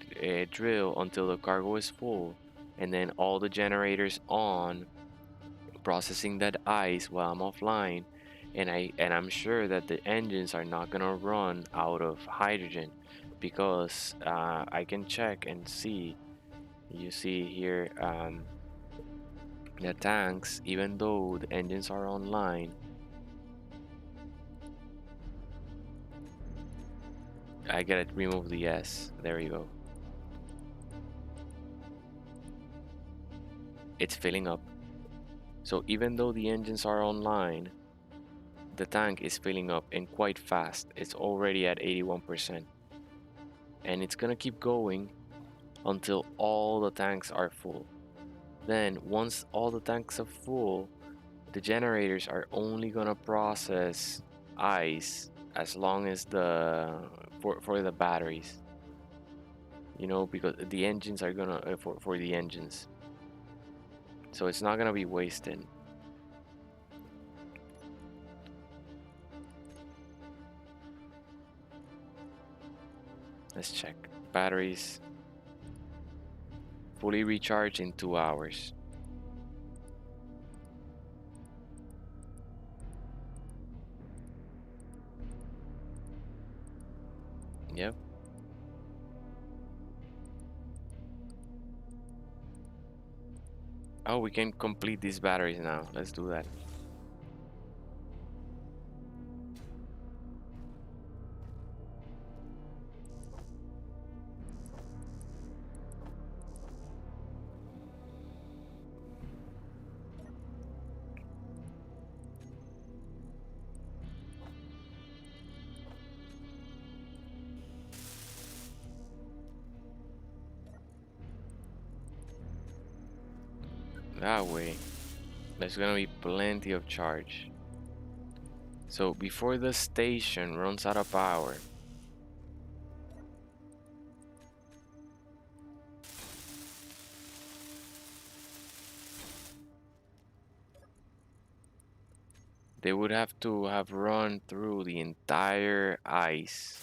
drill until the cargo is full, and then all the generators on, processing that ice while I'm offline, and I'm sure that the engines are not gonna run out of hydrogen, because I can check and see. You see here, the tanks, even though the engines are online, I gotta remove the S. There you go. It's filling up. So even though the engines are online, the tank is filling up and quite fast. It's already at 81%. And it's gonna keep going until all the tanks are full. Then once all the tanks are full, the generators are only gonna process ice as long as for the batteries. You know, because the engines are gonna for the engines. So it's not gonna be wasted. Let's check. Batteries fully recharged in 2 hours. Yep. Oh, we can complete these batteries now. Let's do that. That way, there's gonna be plenty of charge. So before the station runs out of power, they would have to have run through the entire ice,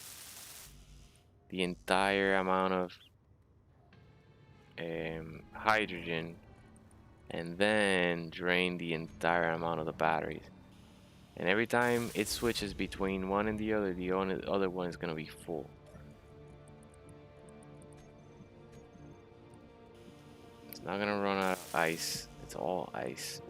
the entire amount of hydrogen, and then drain the entire amount of the batteries. And every time it switches between one and the other one is gonna be full. It's not gonna run out of ice. It's all ice.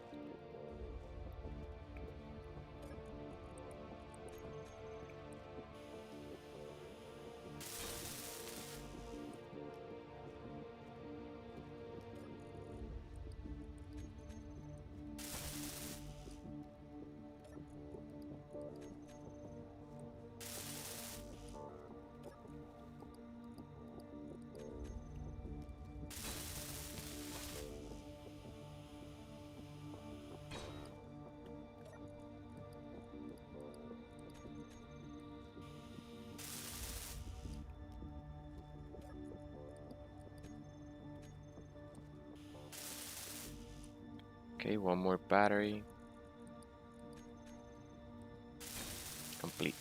Okay, one more battery. Complete.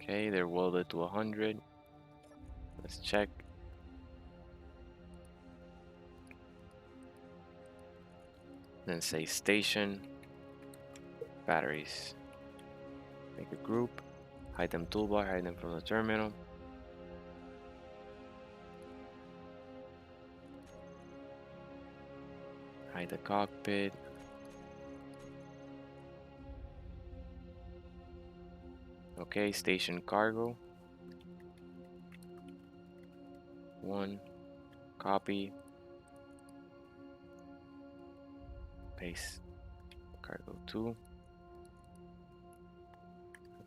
Okay, they're welded to 100. Let's check. Then say station, batteries. Make a group, hide them toolbar, hide them from the terminal. Hide the cockpit. Okay, station cargo. 1, copy, paste. Cargo 2,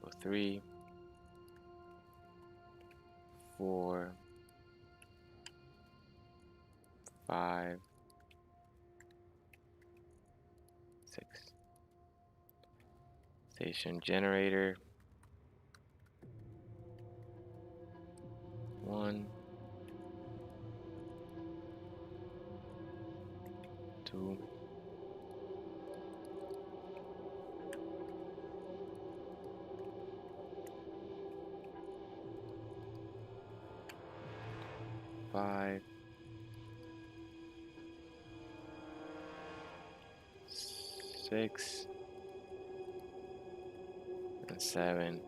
cargo 3, 4, 5, 6. Station generator. 1, 2, 5, 6. 6, and 7,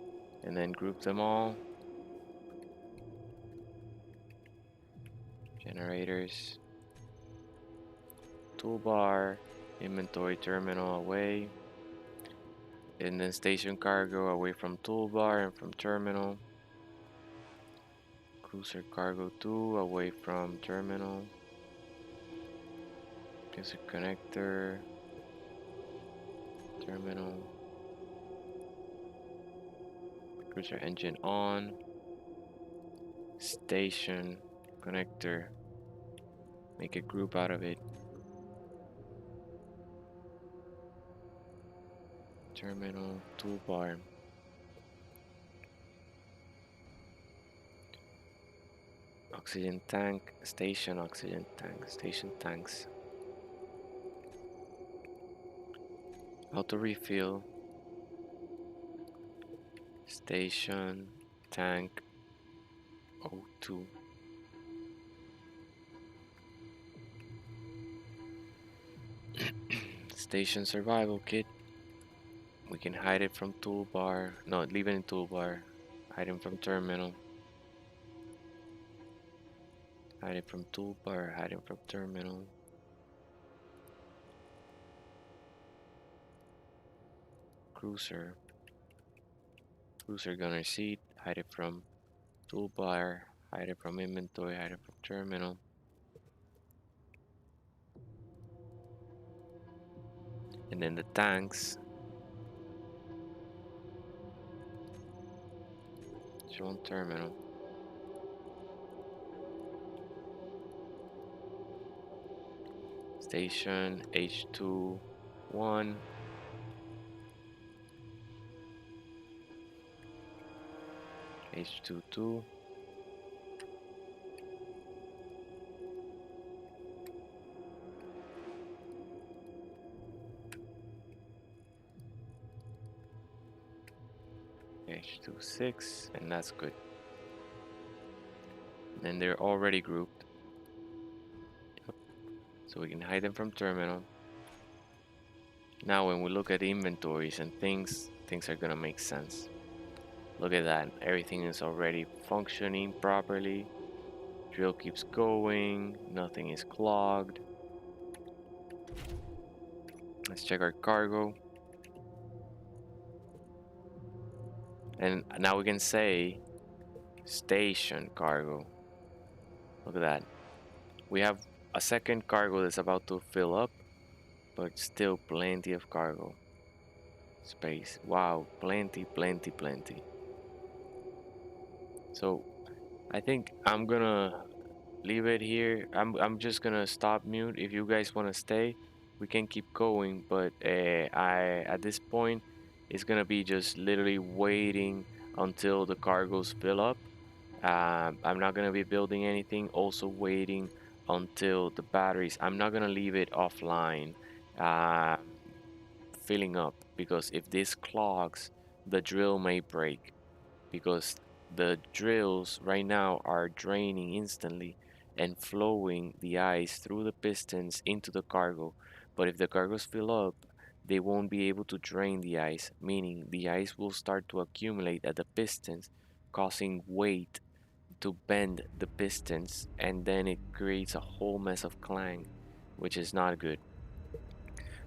and then group them all. Generators, toolbar, inventory terminal away, and then station cargo away from toolbar and from terminal. Cruiser cargo 2 away from terminal. Cruiser connector, terminal. Cruiser engine on. Station connector. Make a group out of it. Terminal, toolbar. Oxygen tank, station oxygen tank, station tanks. Auto refill, station, tank, O2. Station survival kit. We can hide it from toolbar. No, leave it in toolbar. Hide it from terminal. Hide it from toolbar, hide it from terminal. Cruiser. Cruiser gunner seat, hide it from toolbar, hide it from inventory, hide it from terminal. And then the tanks. Show on terminal. Station H2 1. H2 2. H2 6, and that's good. And they're already grouped. Yep. So we can hide them from terminal. Now when we look at the inventories and things are gonna make sense. Look at that, everything is already functioning properly. Drill keeps going, nothing is clogged. Let's check our cargo. And now we can say station cargo. Look at that. We have a second cargo that's about to fill up, but still plenty of cargo space. Wow, plenty. So I think I'm gonna leave it here. I'm just gonna stop mute. If you guys wanna stay, we can keep going. But I at this point, it's gonna be just literally waiting until the cargoes fill up. I'm not gonna be building anything. Also waiting until the batteries. I'm not gonna leave it offline, uh, filling up, because if this clogs, the drill may break, because the drills right now are draining instantly and flowing the ice through the pistons into the cargo. But if the cargoes fill up, they won't be able to drain the ice, meaning the ice will start to accumulate at the pistons, causing weight to bend the pistons, and then it creates a whole mess of clang, which is not good.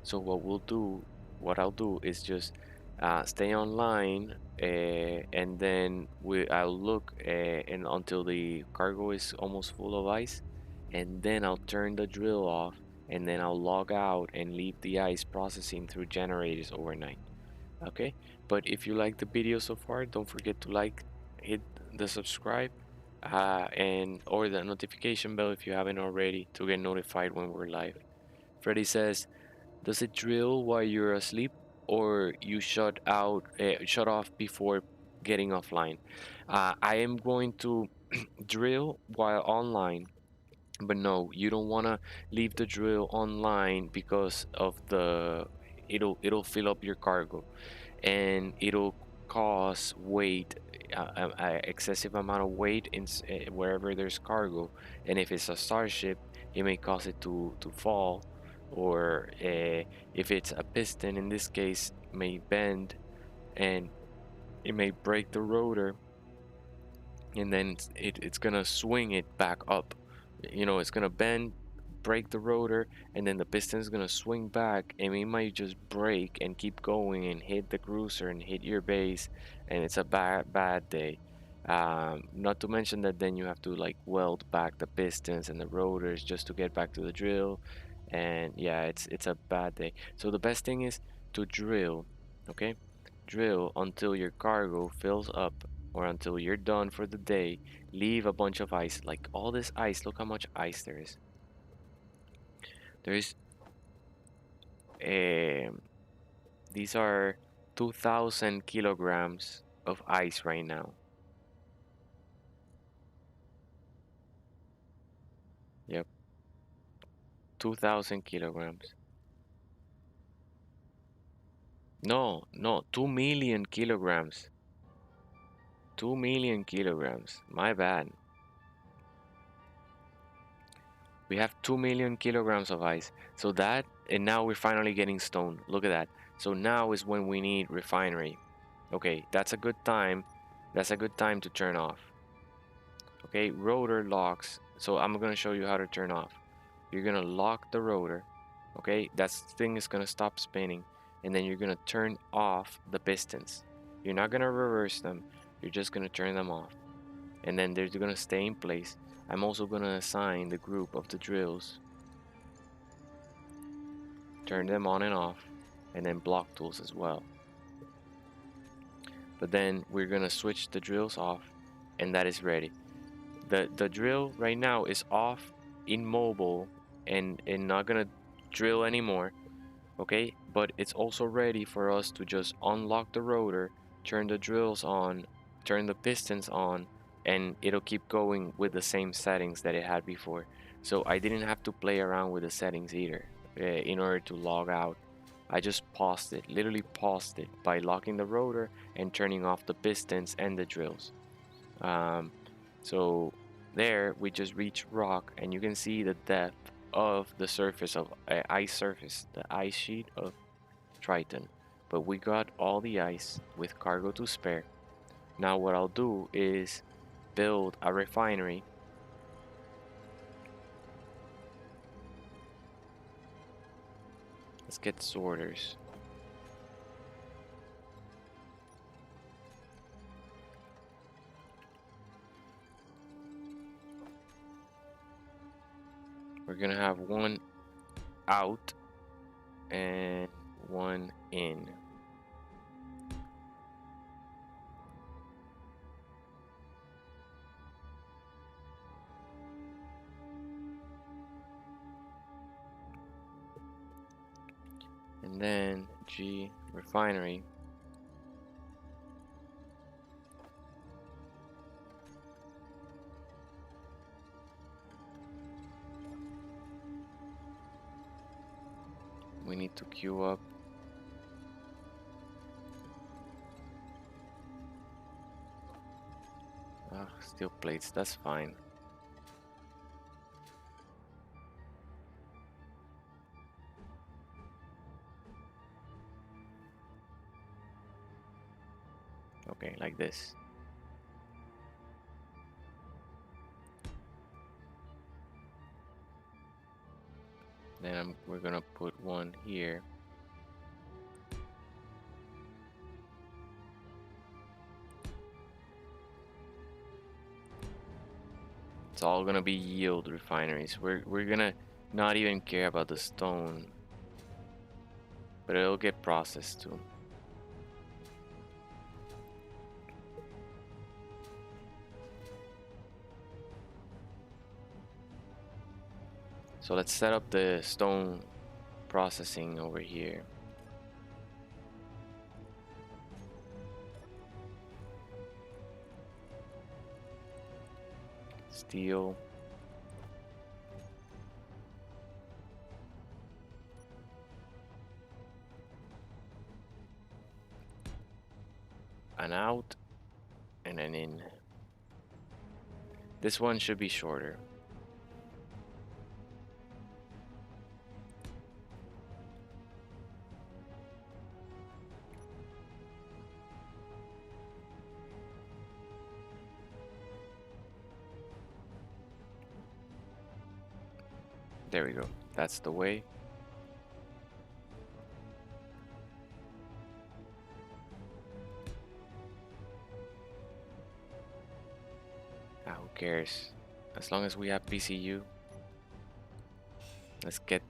So what I'll do is just stay online, and then I'll look and until the cargo is almost full of ice, and then I'll turn the drill off, and then I'll log out and leave the ice processing through generators overnight. Okay, but if you like the video so far, don't forget to like, hit the subscribe, and or the notification bell if you haven't already, to get notified when we're live. Freddy says, does it drill while you're asleep, or you shut off before getting offline? I am going to drill while online, but no, you don't want to leave the drill online because of the it'll fill up your cargo, and it'll cause weight, excessive amount of weight in wherever there's cargo, and if it's a starship, it may cause it to fall, or if it's a piston, in this case, may bend and it may break the rotor, and then it's gonna swing it back up. You know, it's gonna bend, break the rotor, and then the piston is gonna swing back, and it might just break and keep going and hit the cruiser and hit your base, and it's a bad day. Not to mention that then you have to like weld back the pistons and the rotors just to get back to the drill, and yeah, it's a bad day. So the best thing is to drill, okay? Drill until your cargo fills up or until you're done for the day. Leave a bunch of ice, like all this ice. Look how much ice there is. There's um these are 2,000 kilograms of ice right now. Yep, 2,000 kilograms. No, 2 million kilograms. 2 million kilograms. My bad. We have 2 million kilograms of ice. So that, and now we're finally getting stone. Look at that. So now is when we need refinery. Okay, that's a good time. That's a good time to turn off. Okay, rotor locks. So I'm gonna show you how to turn off. You're gonna lock the rotor. Okay, that thing is gonna stop spinning, and then you're gonna turn off the pistons. You're not gonna reverse them. You're just gonna turn them off, and then they're gonna stay in place. I'm also gonna assign the group of the drills, turn them on and off, and then block tools as well. But then we're gonna switch the drills off, and that is ready. The drill right now is off, immobile, and not gonna drill anymore. Okay, but it's also ready for us to just unlock the rotor, turn the drills on, turn the pistons on, and it'll keep going with the same settings that it had before. So I didn't have to play around with the settings either in order to log out. I just paused it, literally paused it by locking the rotor and turning off the pistons and the drills. Um, so there we just reach rock, and you can see the depth of the surface of ice surface, the ice sheet of Triton. But we got all the ice with cargo to spare. Now what I'll do is build a refinery. Let's get sorters. We're gonna have one out and one in. And then G refinery. We need to queue up. Ah, steel plates, that's fine. Okay, like this. Then we're gonna put one here. It's all gonna be yield refineries. We're gonna not even care about the stone, but it'll get processed too. So let's set up the stone processing over here. Steel. An out and an in. This one should be shorter. There we go. That's the way. Ah, who cares? As long as we have PCU, let's get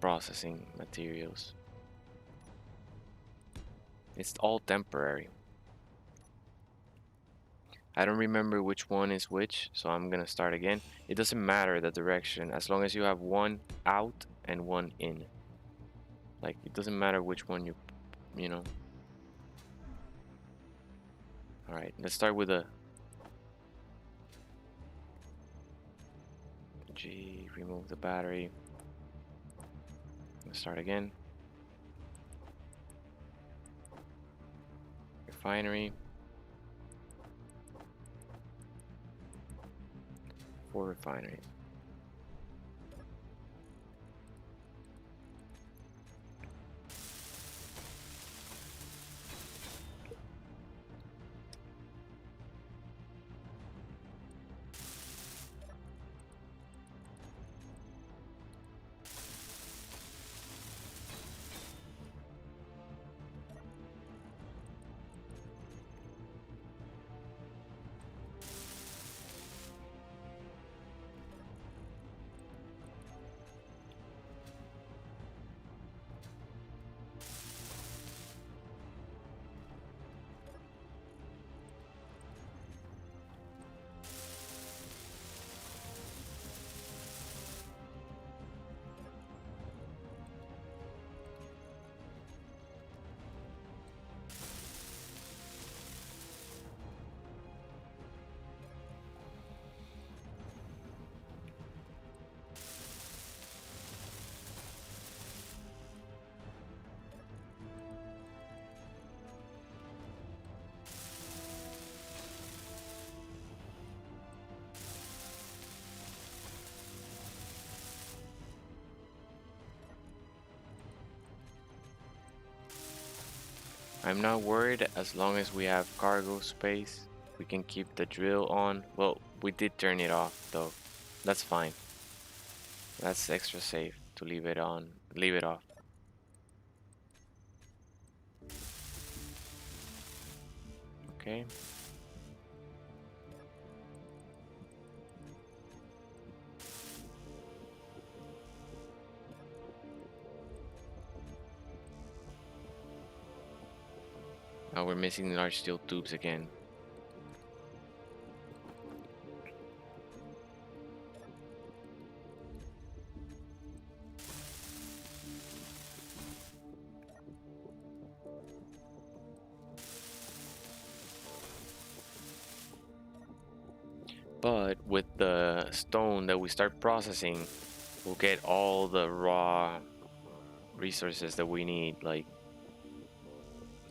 processing materials. It's all temporary. I don't remember which one is which, so I'm gonna start again. It doesn't matter the direction, as long as you have one out and one in. Like, it doesn't matter which one you know. Alright, let's start with a G, remove the battery. Let's start again. Refinery. For refineries. I'm not worried as long as we have cargo space. We can keep the drill on. Well, we did turn it off though. That's fine. That's extra safe to leave it on, leave it off. Okay. Now we're missing large steel tubes again. But with the stone that we start processing, we'll get all the raw resources that we need, like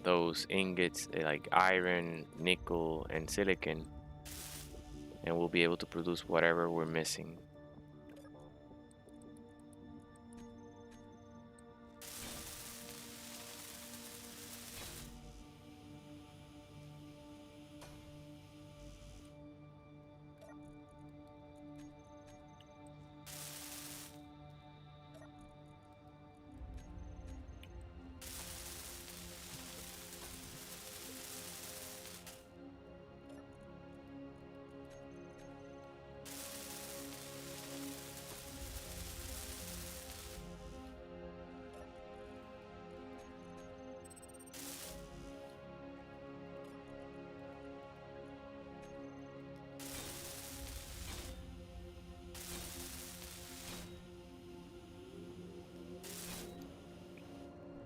those ingots, like iron, nickel, and silicon, and we'll be able to produce whatever we're missing.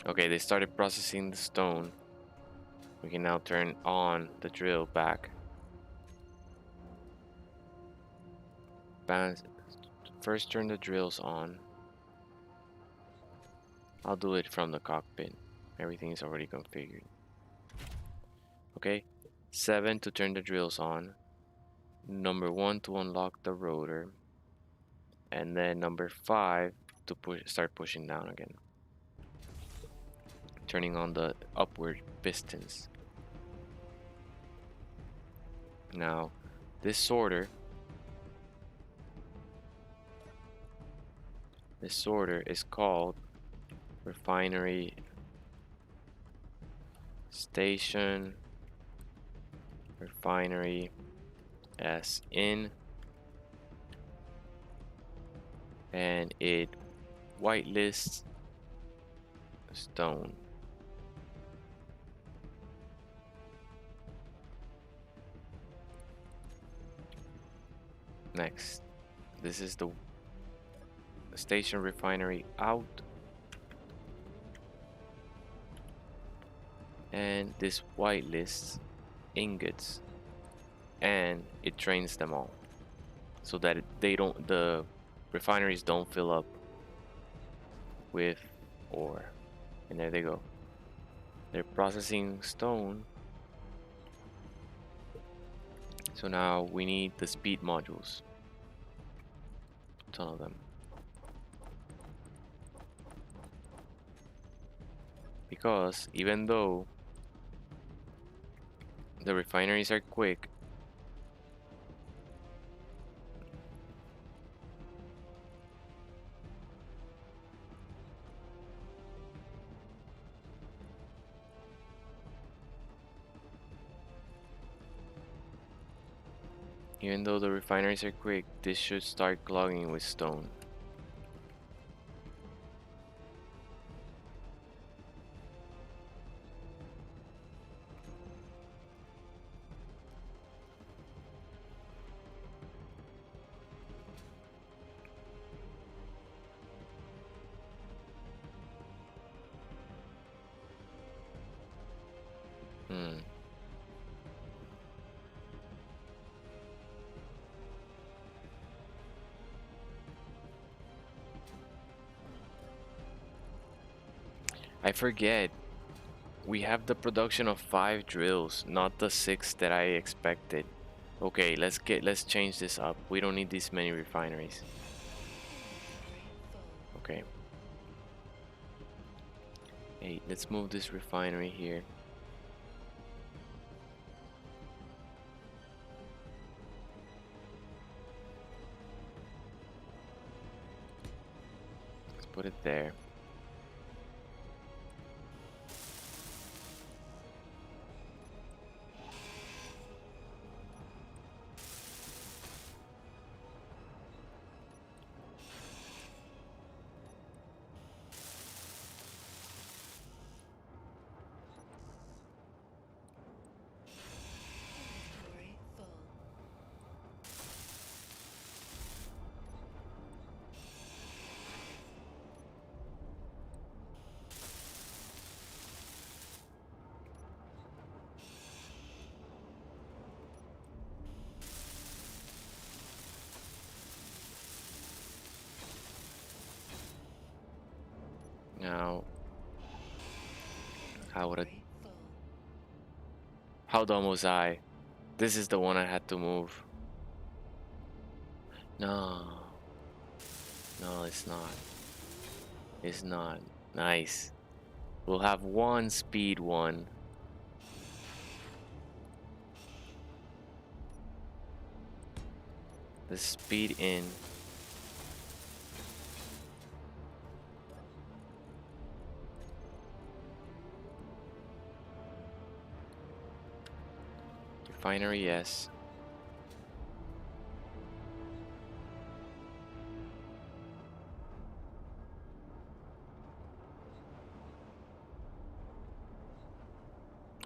Okay, they started processing the stone. We can now turn on the drill back. First turn the drills on. I'll do it from the cockpit. Everything is already configured. Okay, 7 to turn the drills on. Number 1 to unlock the rotor. And then number 5 to start pushing down again. Turning on the upward pistons. Now, this sorter The sorter is called Refinery Station Refinery as in, and it whitelists stone. Next, this is the station refinery out, and this whitelists ingots, and it drains them all so that the refineries don't fill up with ore. And there they go. They're processing stone. So now we need the speed modules. A ton of them. Because even though the refineries are quick, this should start clogging with stone. Hmm. I forget. We have the production of 5 drills, not the 6 that I expected. Okay, let's change this up. We don't need this many refineries. Okay. Hey, let's move this refinery here. Let's put it there. Inventory full. Now, how Inventory full. how dumb was I? This is the one I had to move. No, no, it's not. It's not. Nice. We'll have one speed one. The speed in. Refinery, yes.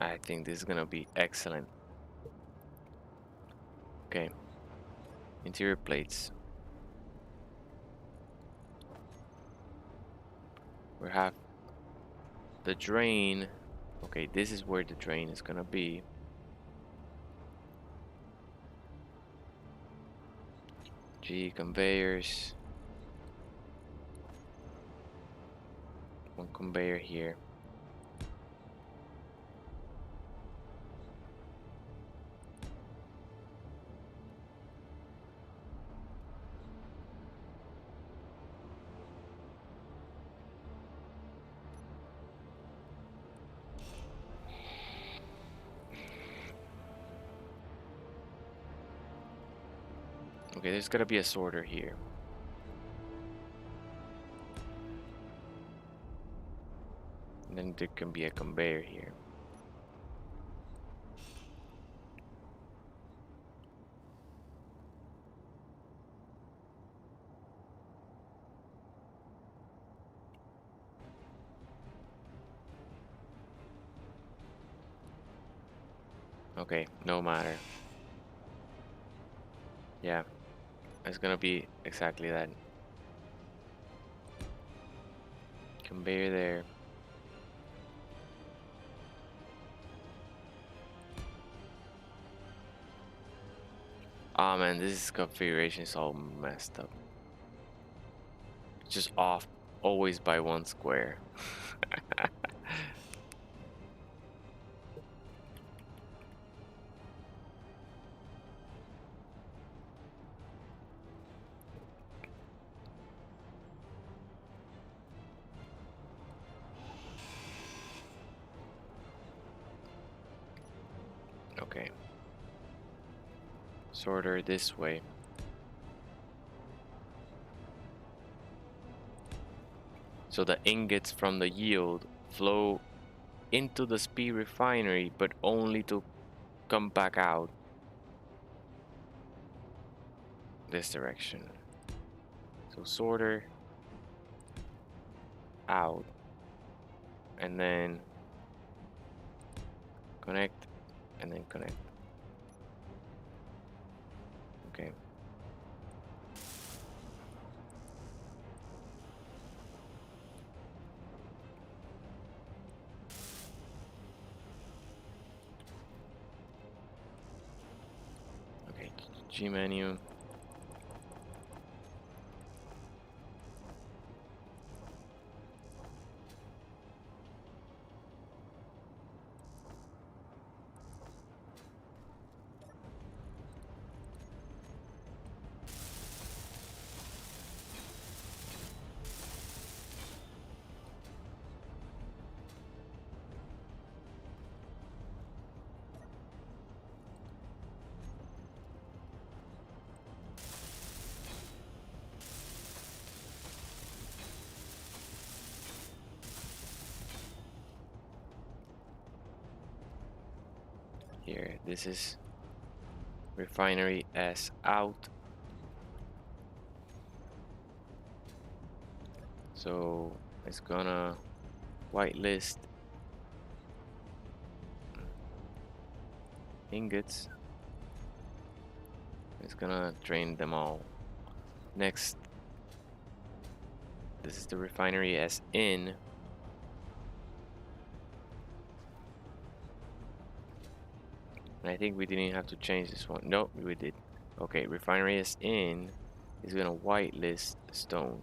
I think this is gonna be excellent. Okay. Interior plates. We have the drain. Okay, this is where the drain is gonna be. G conveyors. One conveyor here. Okay, there's gotta be a sorter here. then there can be a conveyor here. Okay, no matter. Yeah, it's gonna be exactly that. Conveyor there. Oh man, this configuration is all messed up. Just off always by 1 square. Okay. Sorter this way. So the ingots from the yield flow into the speed refinery, but only to come back out this direction. So sorter out, and then connect, and then connect. Okay. Okay, G menu. Here, this is refinery as out. So it's gonna whitelist ingots. It's gonna drain them all. Next, this is the refinery as in. And I think we didn't have to change this one. Nope, we did. Okay, refinery as in is gonna whitelist stone.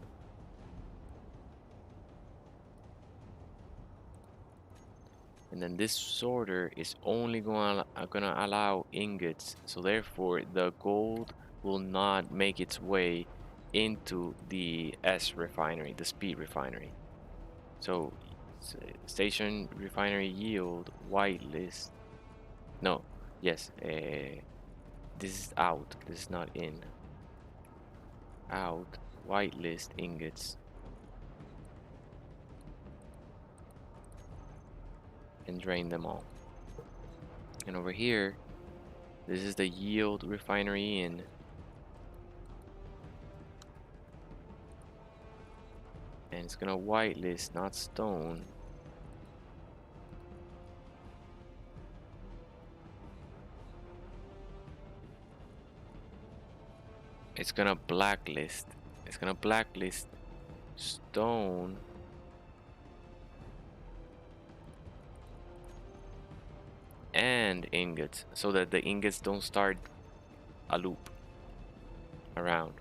And then this sorter is only gonna allow ingots, so therefore the gold will not make its way into the S refinery, the speed refinery. So station refinery yield whitelist. No, yes, this is out. This is not in. Out whitelist ingots. And drain them all. And over here, this is the yield refinery in. And it's gonna whitelist, not stone. It's gonna blacklist. It's gonna blacklist stone. And ingots, so that the ingots don't start a loop around.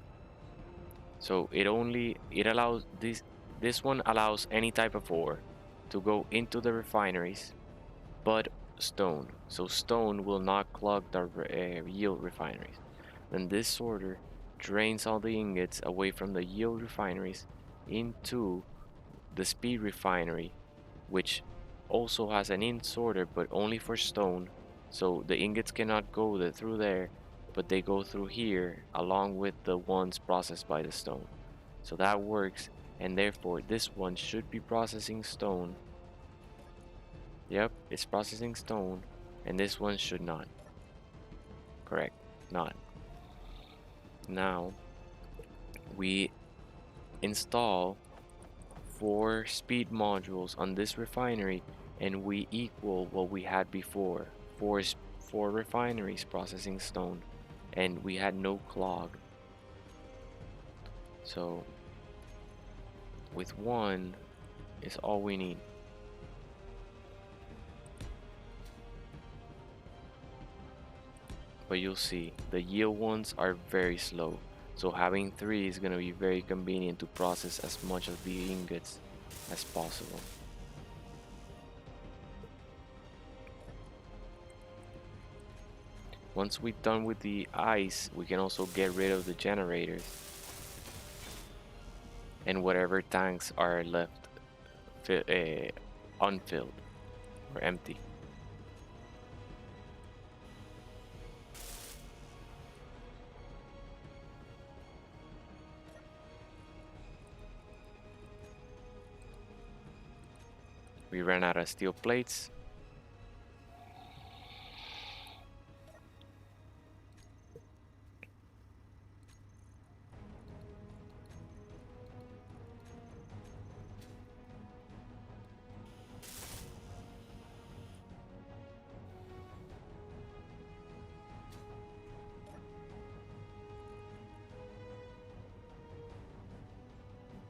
So it allows this one allows any type of ore to go into the refineries, but stone. So stone will not clog the yield refineries. Then this sorter drains all the ingots away from the yield refineries into the speed refinery, which also has an in sorter, but only for stone. So the ingots cannot go through there, but they go through here along with the ones processed by the stone. So that works, and therefore this one should be processing stone Yep, it's processing stone, and this one should not. Correct, not. Now we install 4 speed modules on this refinery, and we equal what we had before. 4 refineries processing stone, and we had no clog. So with 1 is all we need. But you'll see the yield ones are very slow, so having 3 is going to be very convenient to process as much of the ingots as possible. Once we're done with the ice, we can also get rid of the generators and whatever tanks are left unfilled or empty. We ran out of steel plates.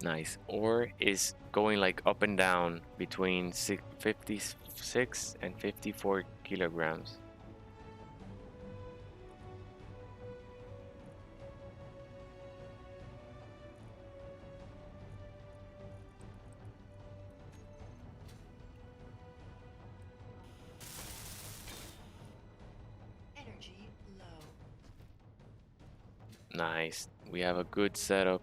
Nice. Ore is going like up and down between 56 and 54 kilograms. Energy low. Nice. We have a good setup.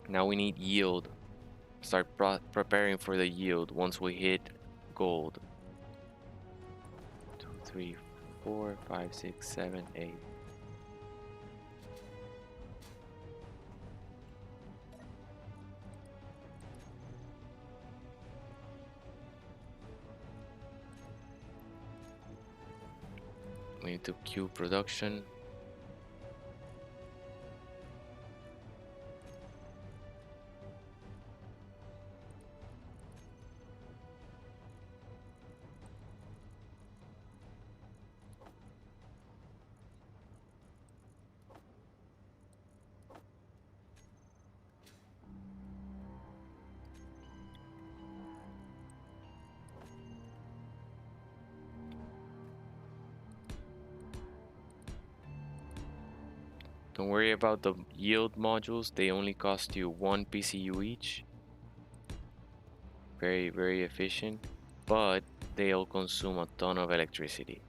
Now we need yield. Start preparing for the yield once we hit gold. 2, 3, 4, 5, 6, 7, 8. We need to queue production. Don't worry about the yield modules, they only cost you 1 PCU each. Very, very efficient, but they'll consume a ton of electricity.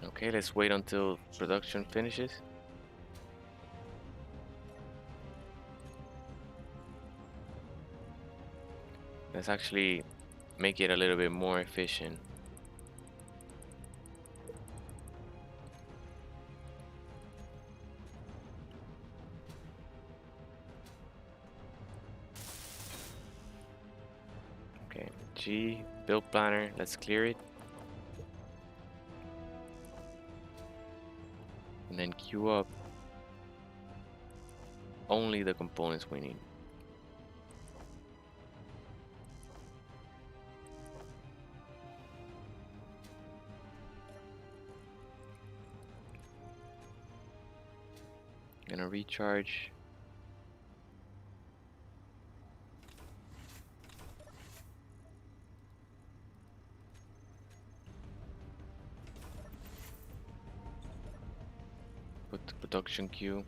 Okay, let's wait until production finishes. Let's actually make it a little bit more efficient. Okay, G, build planner, let's clear it. And then queue up only the components we need. Gonna recharge. Put the production queue.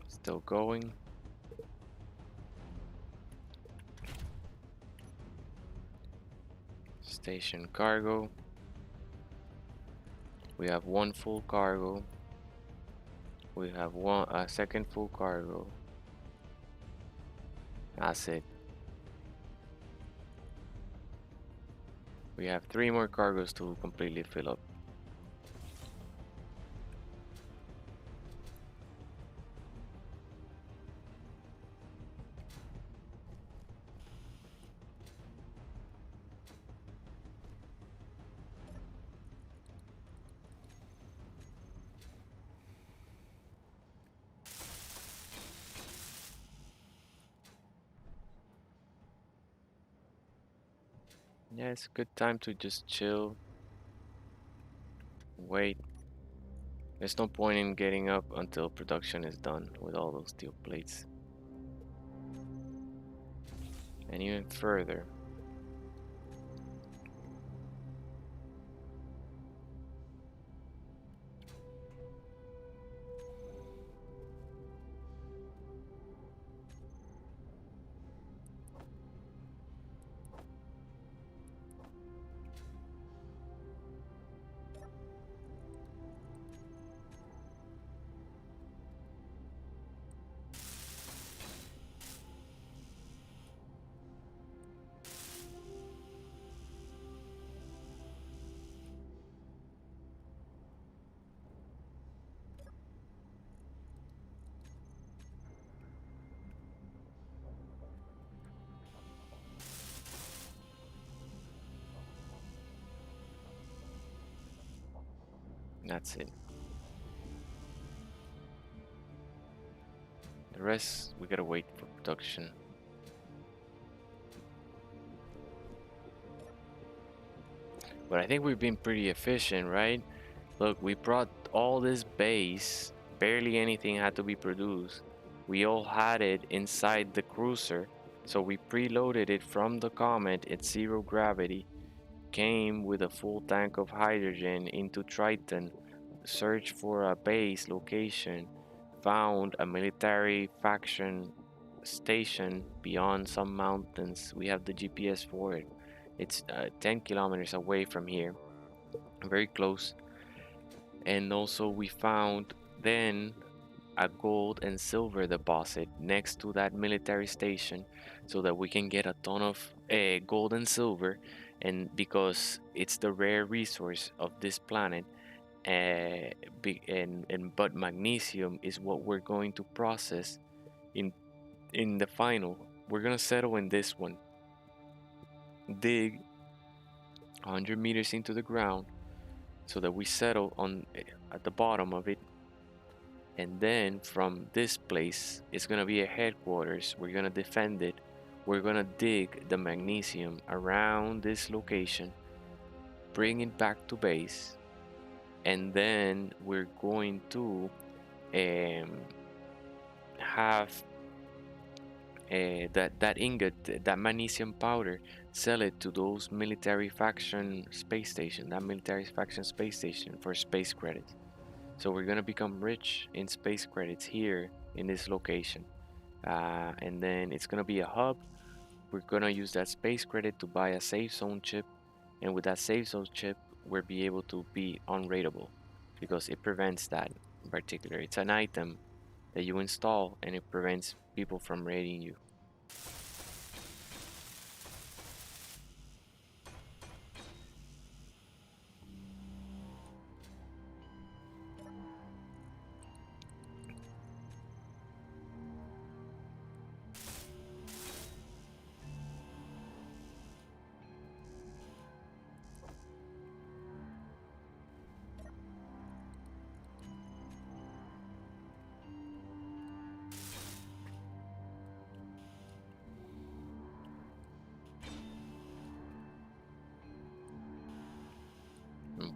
Still going. Station cargo. We have one full cargo. We have a second full cargo. That's it. We have 3 more cargoes to completely fill up. Yeah, it's a good time to just chill, wait. There's no point in getting up until production is done with all those steel plates. And even further. That's it. The rest, we gotta wait for production. But I think we've been pretty efficient, right? Look, we brought all this base, barely anything had to be produced. We all had it inside the cruiser, so we preloaded it from the Comet at 0 gravity, came with a full tank of hydrogen into Triton, searched for a base location, found a military faction station beyond some mountains. We have the GPS for it. It's 10 kilometers away from here, very close. And also we found then a gold and silver deposit next to that military station so that we can get a ton of gold and silver, and because it's the rare resource of this planet, but magnesium is what we're going to process in the final. We're gonna settle in this one, dig 100 meters into the ground so that we settle on at the bottom of it, and then from this place it's gonna be a headquarters. We're gonna defend it. We're gonna dig the magnesium around this location, bring it back to base, and then we're going to um, have that ingot, that magnesium powder, sell it to those military faction space station, that military faction space station for space credits. So we're gonna become rich in space credits here in this location, and then it's gonna be a hub. We're gonna use that space credit to buy a safe zone chip, and with that safe zone chip, we'll be able to be unraidable because it prevents that in particular. It's an item that you install and it prevents people from raiding you.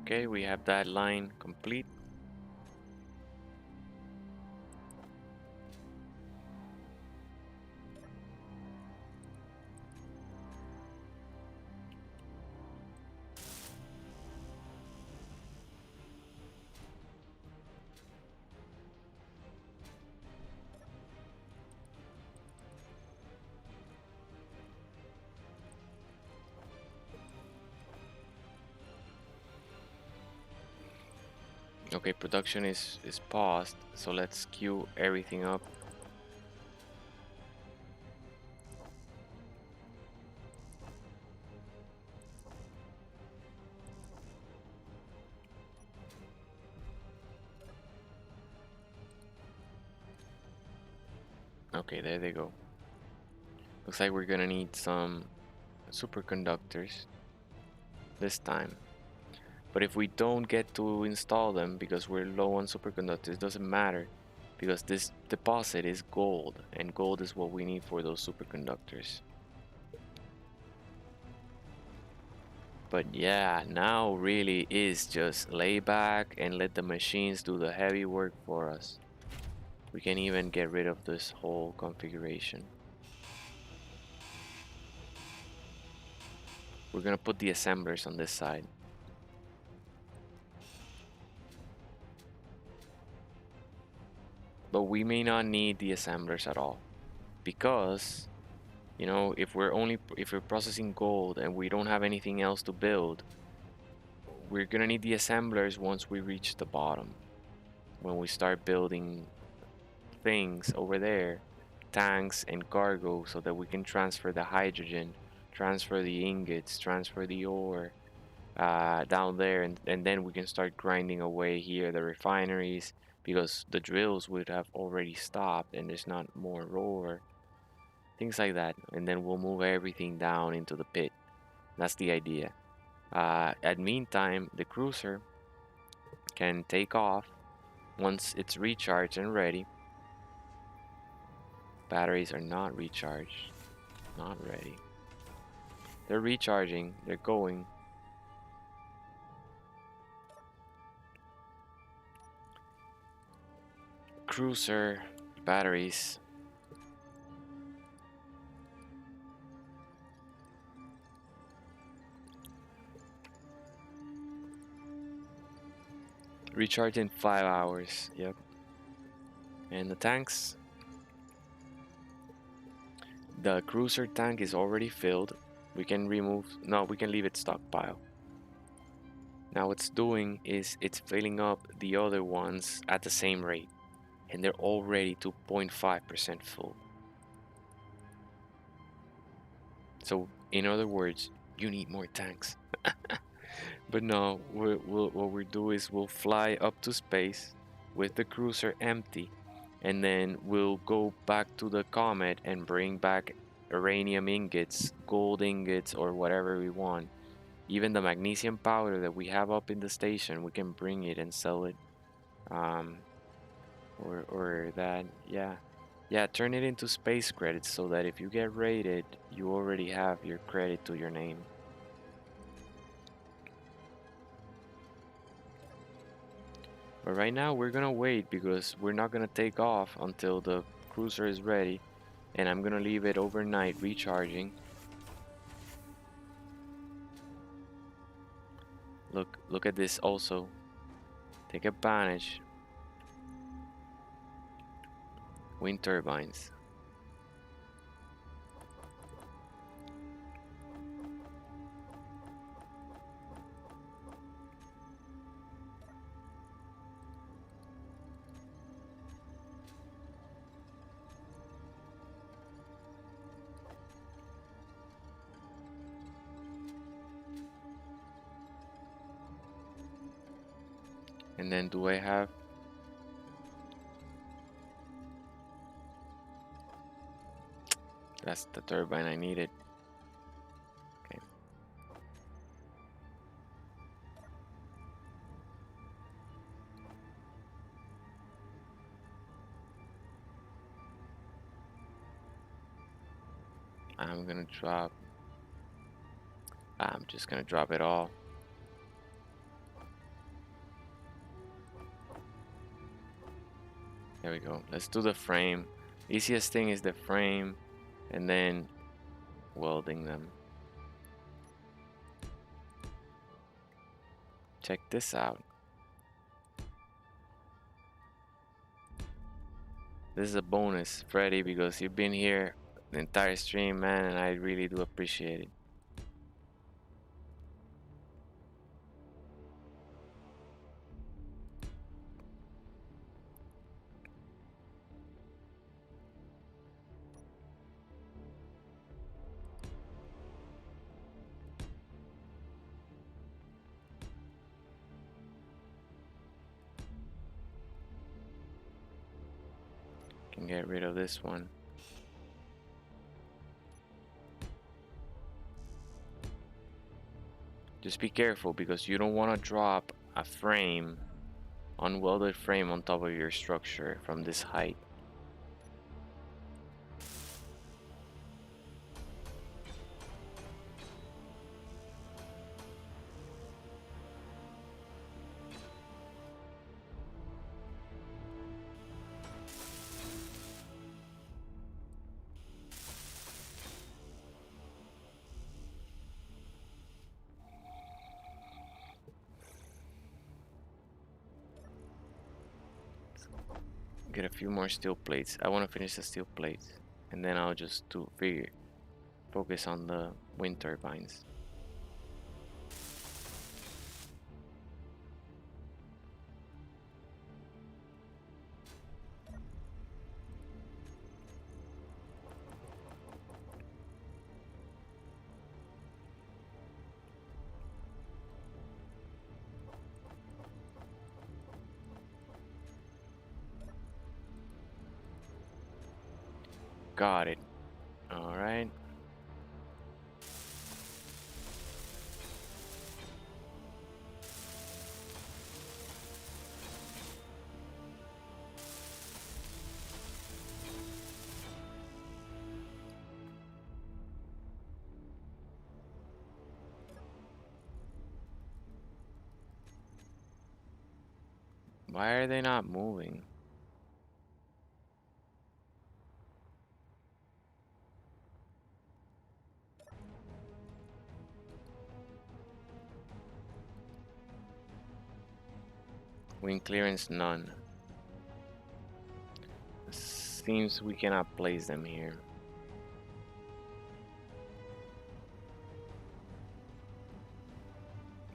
Okay, we have that line complete. Okay, production is paused, so let's queue everything up. Okay, there they go. Looks like we're gonna need some superconductors this time. But if we don't get to install them because we're low on superconductors, it doesn't matter because this deposit is gold, and gold is what we need for those superconductors. But yeah, now really is just lay back and let the machines do the heavy work for us. We can even get rid of this whole configuration. We're gonna put the assemblers on this side. But we may not need the assemblers at all because, you know, if we're processing gold and we don't have anything else to build, we're gonna need the assemblers once we reach the bottom. When we start building things over there, tanks and cargo, so that we can transfer the hydrogen, transfer the ingots, transfer the ore down there, and then we can start grinding away here the refineries because the drills would have already stopped and there's not more ore, things like that, and then we'll move everything down into the pit. That's the idea. At meantime, the cruiser can take off once it's recharged and ready. Batteries are not recharged, not ready. They're recharging, they're going. Cruiser, batteries. Recharge in 5 hours, yep. And the tanks, the cruiser tank is already filled. We can no, we can leave it stockpile. Now what's doing is it's filling up the other ones at the same rate, and they're already 2.5% full. So in other words, you need more tanks. But no, what we'll do is we'll fly up to space with the cruiser empty, and then we'll go back to the comet and bring back uranium ingots, gold ingots, or whatever we want. Even the magnesium powder that we have up in the station, we can bring it and sell it. Um, or that, yeah. Yeah, turn it into space credits so that if you get rated, you already have your credit to your name. But right now we're gonna wait because we're not gonna take off until the cruiser is ready, and I'm gonna leave it overnight recharging. Look at this also. Take advantage. Wind turbines. And then do I have... That's the turbine I needed. Okay. I'm just gonna drop it all. There we go. Let's do the frame. Easiest thing is the frame and then welding them. Check this out. This is a bonus, Freddy, because you've been here the entire stream, man, and I really do appreciate it. Can get rid of this one. Just be careful because you don't want to drop a frame, unwelded frame on top of your structure from this height. Get a few more steel plates. I want to finish the steel plates and then I'll just focus on the wind turbines. Got it. All right. Why are they not moving? Wind clearance none. Seems we cannot place them here.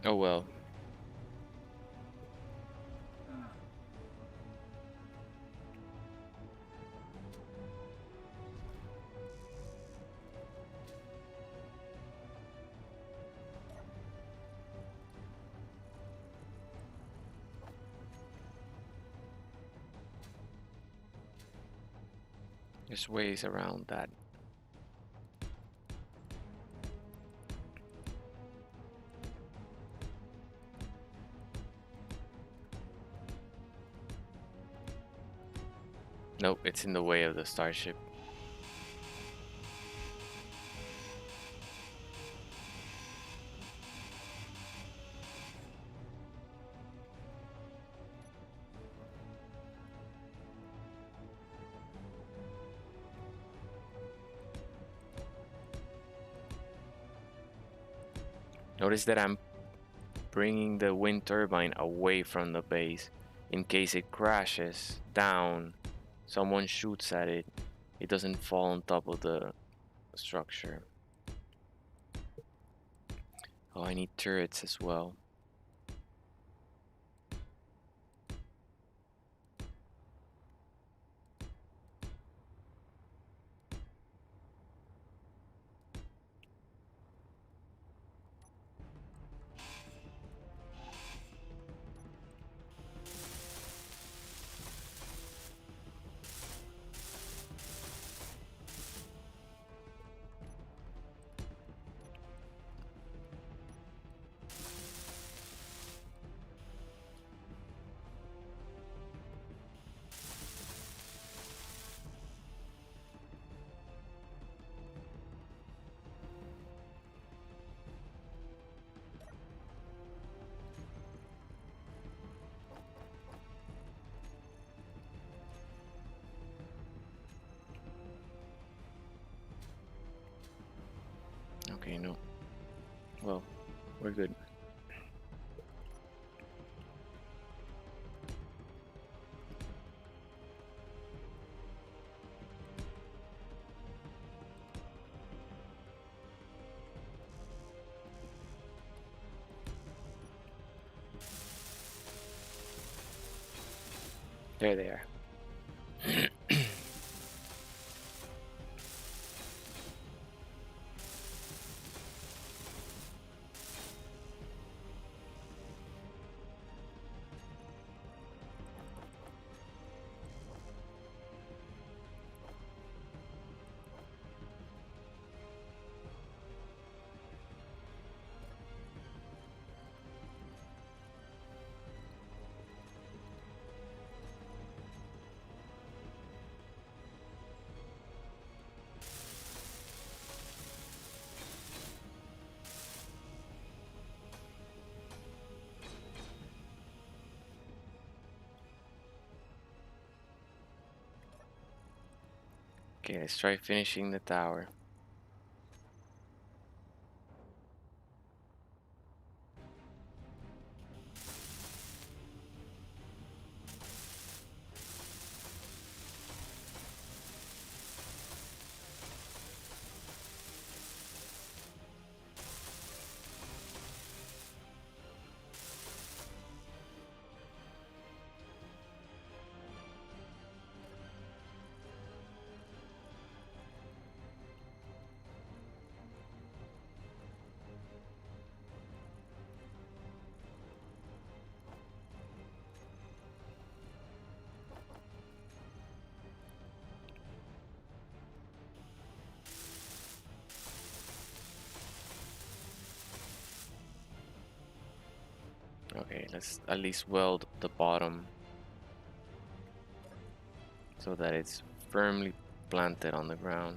Oh well. There's ways around that. Nope, it's in the way of the starship. Notice that I'm bringing the wind turbine away from the base in case it crashes down, someone shoots at it, it doesn't fall on top of the structure. Oh, I need turrets as well. Okay, no. Well, we're good. There they are. Okay, let's try finishing the tower. Okay, let's at least weld the bottom so that it's firmly planted on the ground.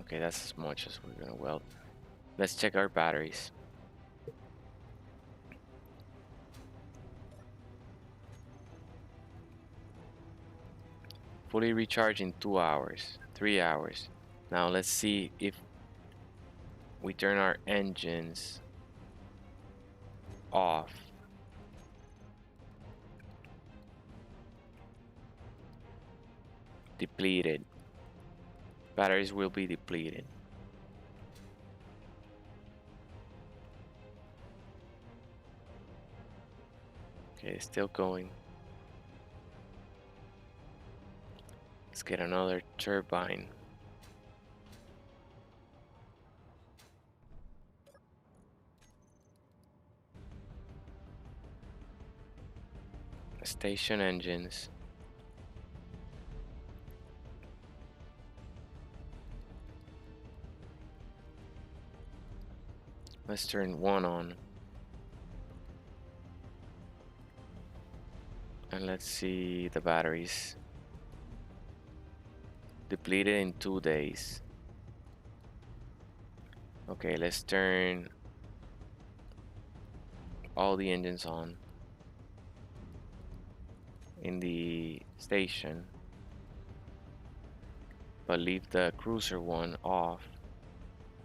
Okay, that's as much as we're gonna weld. Let's check our batteries. Fully recharge in 2 hours, 3 hours. Now let's see if we turn our engines off. Depleted. Batteries will be depleted. Okay, still going. Let's get another turbine. Station engines. Let's turn one on. And let's see the batteries. Depleted in 2 days. Okay, let's turn all the engines on in the station, but leave the cruiser one off.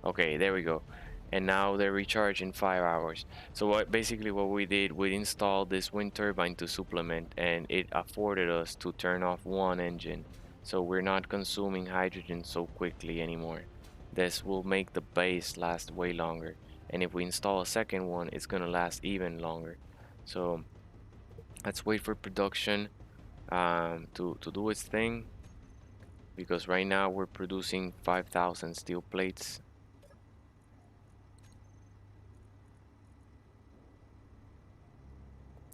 Okay, there we go. And now they recharge in 5 hours. So what we did, we installed this wind turbine to supplement, and it afforded us to turn off one engine, so we're not consuming hydrogen so quickly anymore. This will make the base last way longer, and if we install a second one, it's gonna last even longer. So let's wait for production to do its thing, because right now we're producing 5,000 steel plates.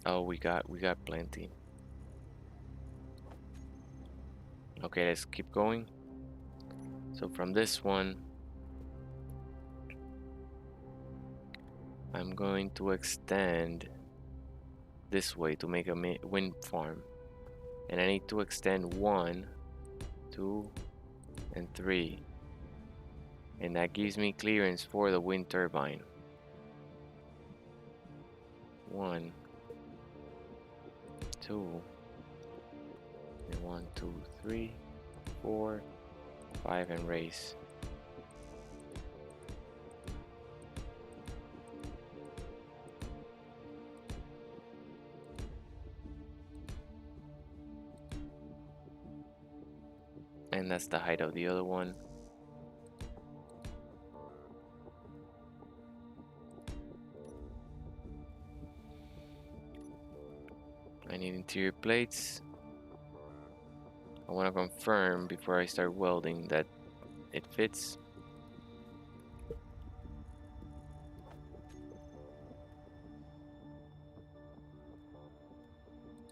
Oh, we got plenty. Okay, let's keep going. So from this one, I'm going to extend this way to make a wind farm, and I need to extend 1, 2, and 3, and that gives me clearance for the wind turbine. 1, 2, and 1, 2, 3, 4, 5, and raise. And that's the height of the other one. I need interior plates. I want to confirm before I start welding that it fits.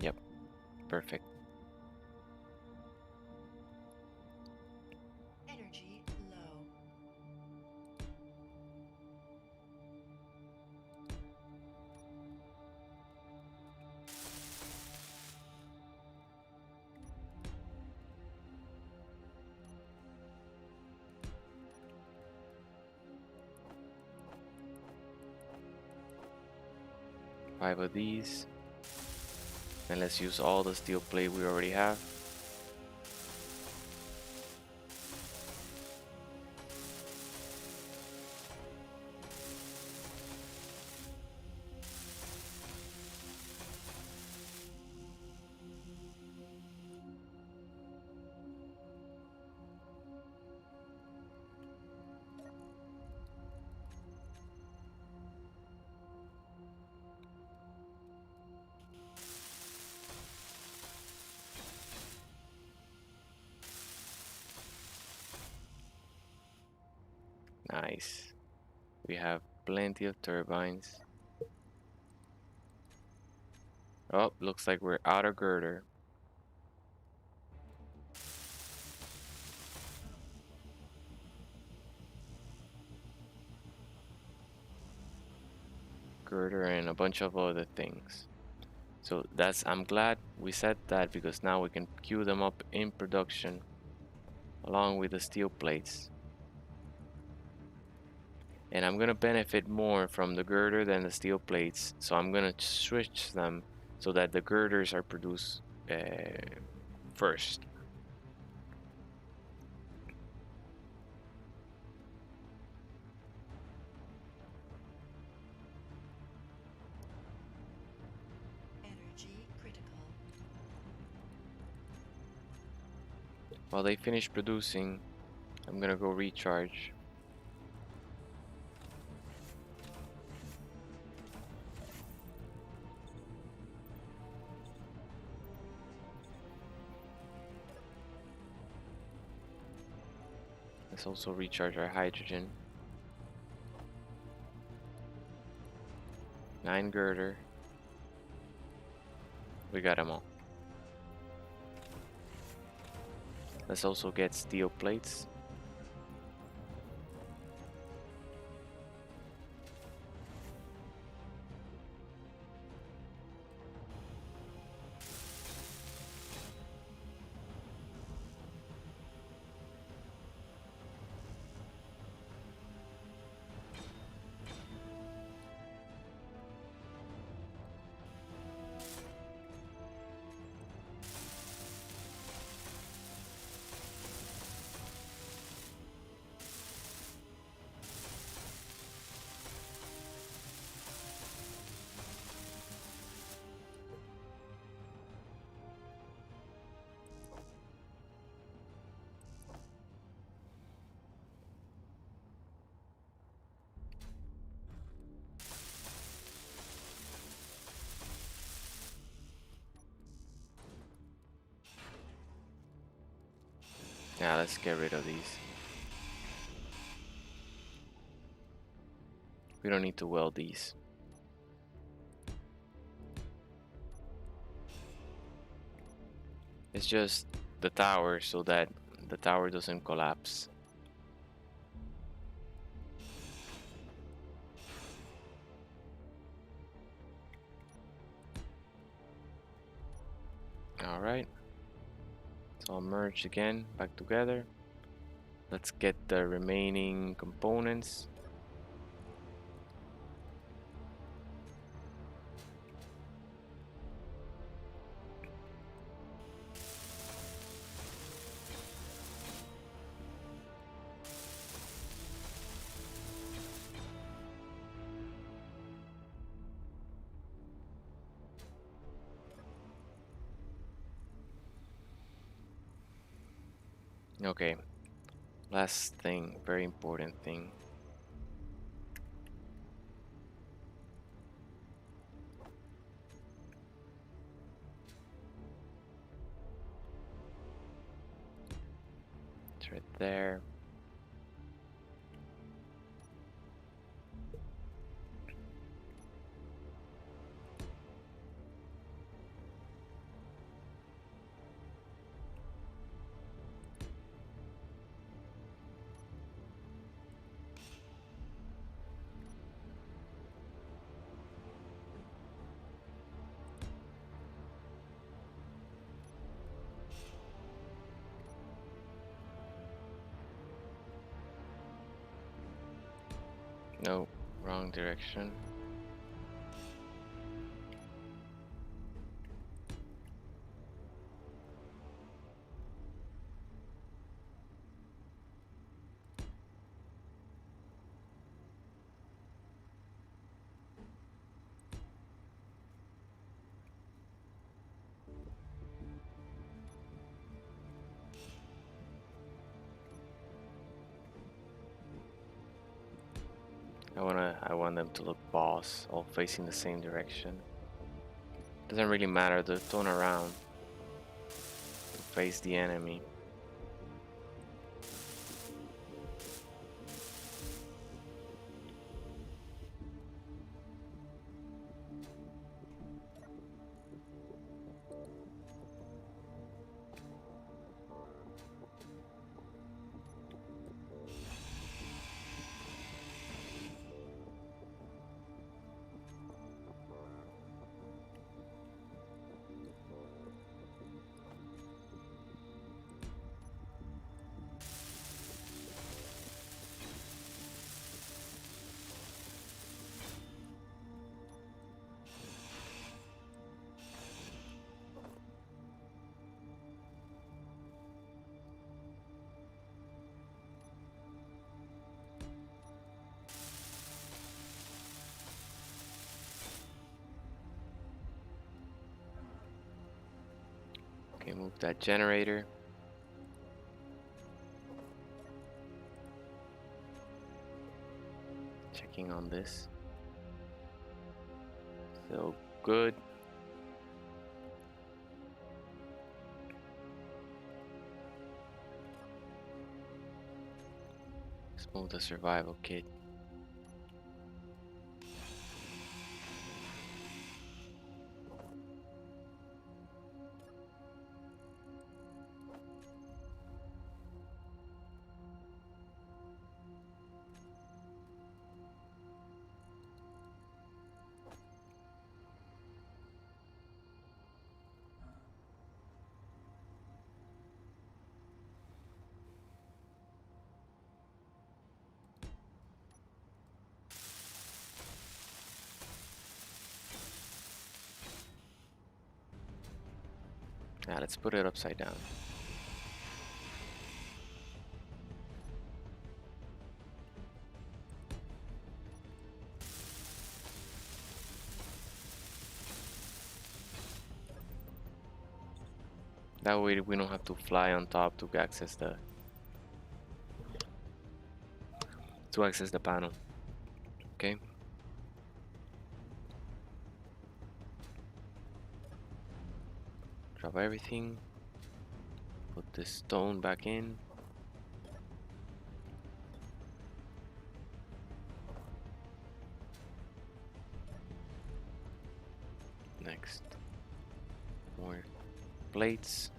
Yep, perfect. Energy low. Five of these. And let's use all the steel plate we already have. Nice. We have plenty of turbines. Oh, looks like we're out of girder. Girder and a bunch of other things. So I'm glad we said that, because now we can queue them up in production along with the steel plates. And I'm gonna benefit more from the girder than the steel plates, so I'm gonna switch them so that the girders are produced first. Energy critical. While they finish producing, I'm gonna go recharge. Let's also recharge our hydrogen. 9 girder. We got them all. Let's also get steel plates. Now let's get rid of these. We don't need to weld these. It's just the tower so that the tower doesn't collapse. Alright. It's all merged again, back together. Let's get the remaining components. Okay, last thing, very important thing. It's right there. No, wrong direction. I want them to look boss, all facing the same direction. Doesn't really matter to turn around to face the enemy. Okay, move that generator. Checking on this. So good. Let's move the survival kit. Now let's put it upside down. That way we don't have to fly on top to access the panel. Okay. Drop everything. Put this stone back in. Next, more plates.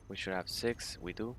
We should have 6. We do.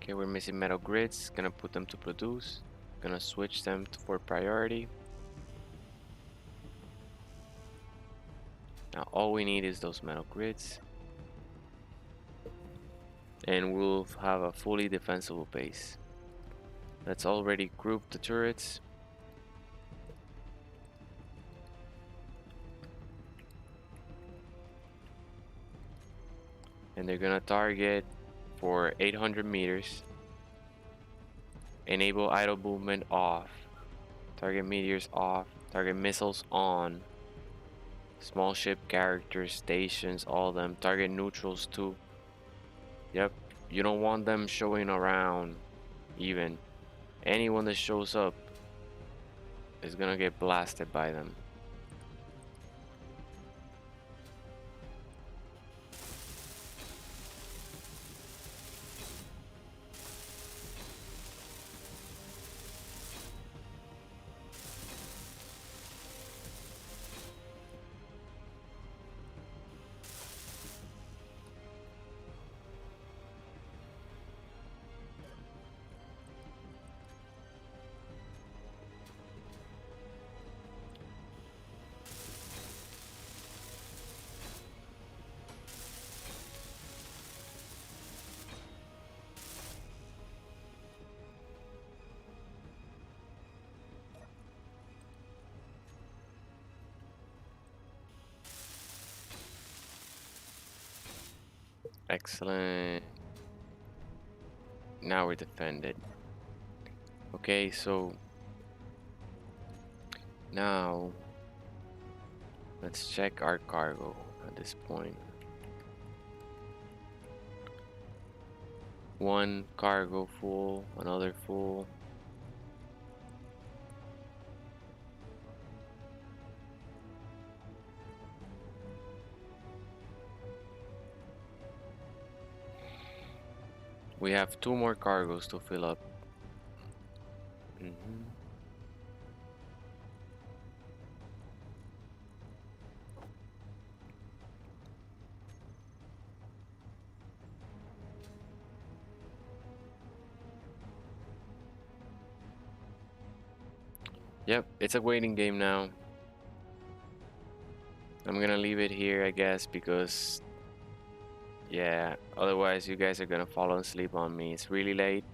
Okay, we're missing metal grids. Gonna put them to produce. Gonna switch them for priority. Now all we need is those metal grids. And we'll have a fully defensible base. Let's already group the turrets. And they're gonna target for 800 meters. Enable idle movement off. Target meteors off. Target missiles on. Small ship characters, stations, all of them. Target neutrals too. Yep, you don't want them showing around even. Anyone that shows up is gonna get blasted by them. Excellent. Now we're defended. Okay, so now let's check our cargo at this point. One cargo full, another full. We have 2 more cargos to fill up. Yep, it's a waiting game now. I'm gonna leave it here, I guess, because yeah, otherwise you guys are gonna fall asleep on me. It's really late,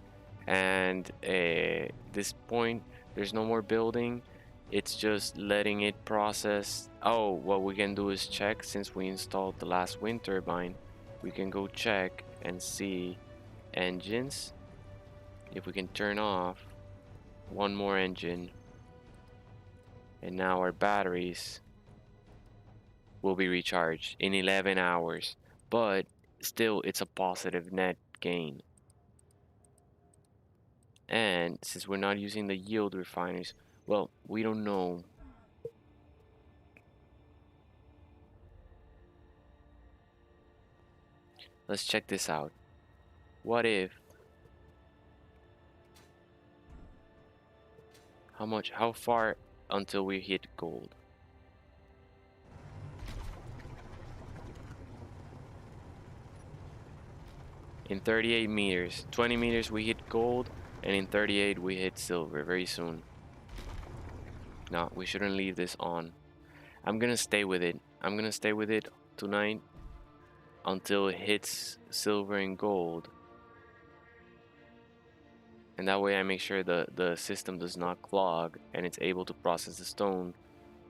and this point there's no more building. It's just letting it process. Oh, what we can do is check, since we installed the last wind turbine, we can go check and see engines. If we can turn off one more engine, and now our batteries will be recharged in 11 hours, but still it's a positive net gain. And since we're not using the yield refineries, well, we don't know. Let's check this out. What if, how far until we hit gold? In 38 meters, 20 meters we hit gold, and in 38 we hit silver very soon. No, we shouldn't leave this on. I'm gonna stay with it. I'm gonna stay with it tonight until it hits silver and gold. And that way I make sure the system does not clog and it's able to process the stone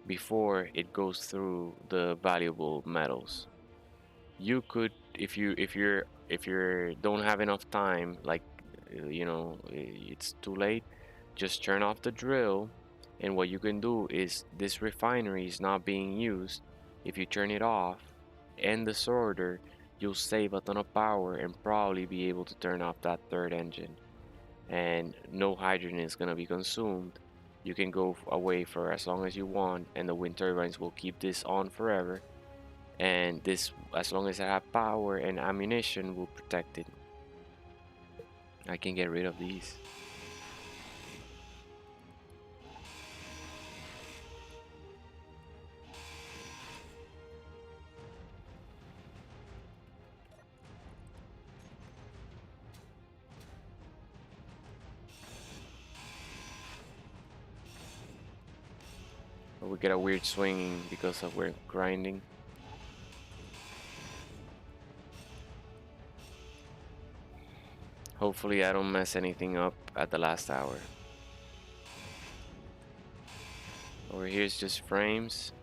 before it goes through the valuable metals. You could, if you don't have enough time, like it's too late, just turn off the drill, and what you can do is, this refinery is not being used. If you turn it off and the sorter, you'll save a ton of power and probably be able to turn off that third engine, and no hydrogen is going to be consumed. You can go away for as long as you want, and the wind turbines will keep this on forever, and this, as long as I have power and ammunition, will protect it. I can get rid of these. we get a weird swinging because of we're grinding. Hopefully I don't mess anything up at the last hour. Over here is just frames.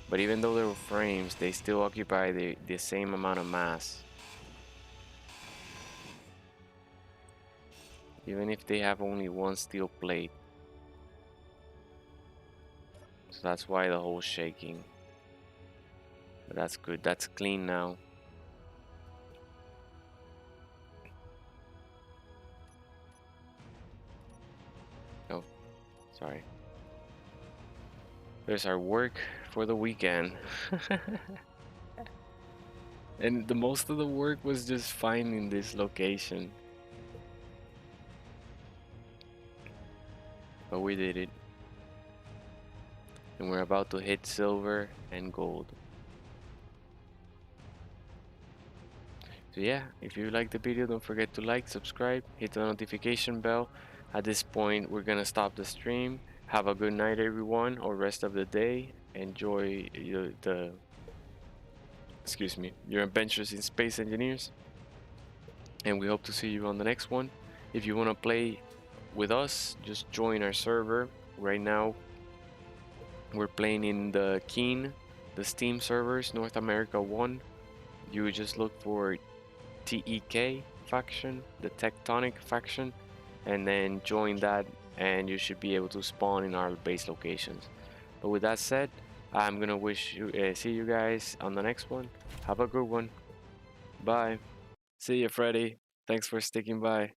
But even though they're frames, they still occupy the same amount of mass. Even if they have only one steel plate. So that's why the whole shaking. But that's good. That's clean now. Oh, sorry. There's our work for the weekend. And the most of the work was just finding this location. But we did it. And we're about to hit silver and gold. So yeah, if you liked the video, don't forget to like, subscribe, hit the notification bell. At this point, we're gonna stop the stream. Have a good night, everyone, or rest of the day. Enjoy excuse me, your adventures in Space Engineers. And we hope to see you on the next one. If you wanna play with us, just join our server. Right now, we're playing in the KEEN, the Steam servers, North America 1. You just look for TEK faction, the TechTonic faction, and then join that, and you should be able to spawn in our base locations. But with that said, I'm gonna wish you see you guys on the next one. Have a good one. Bye. See you, Freddy. Thanks for sticking by.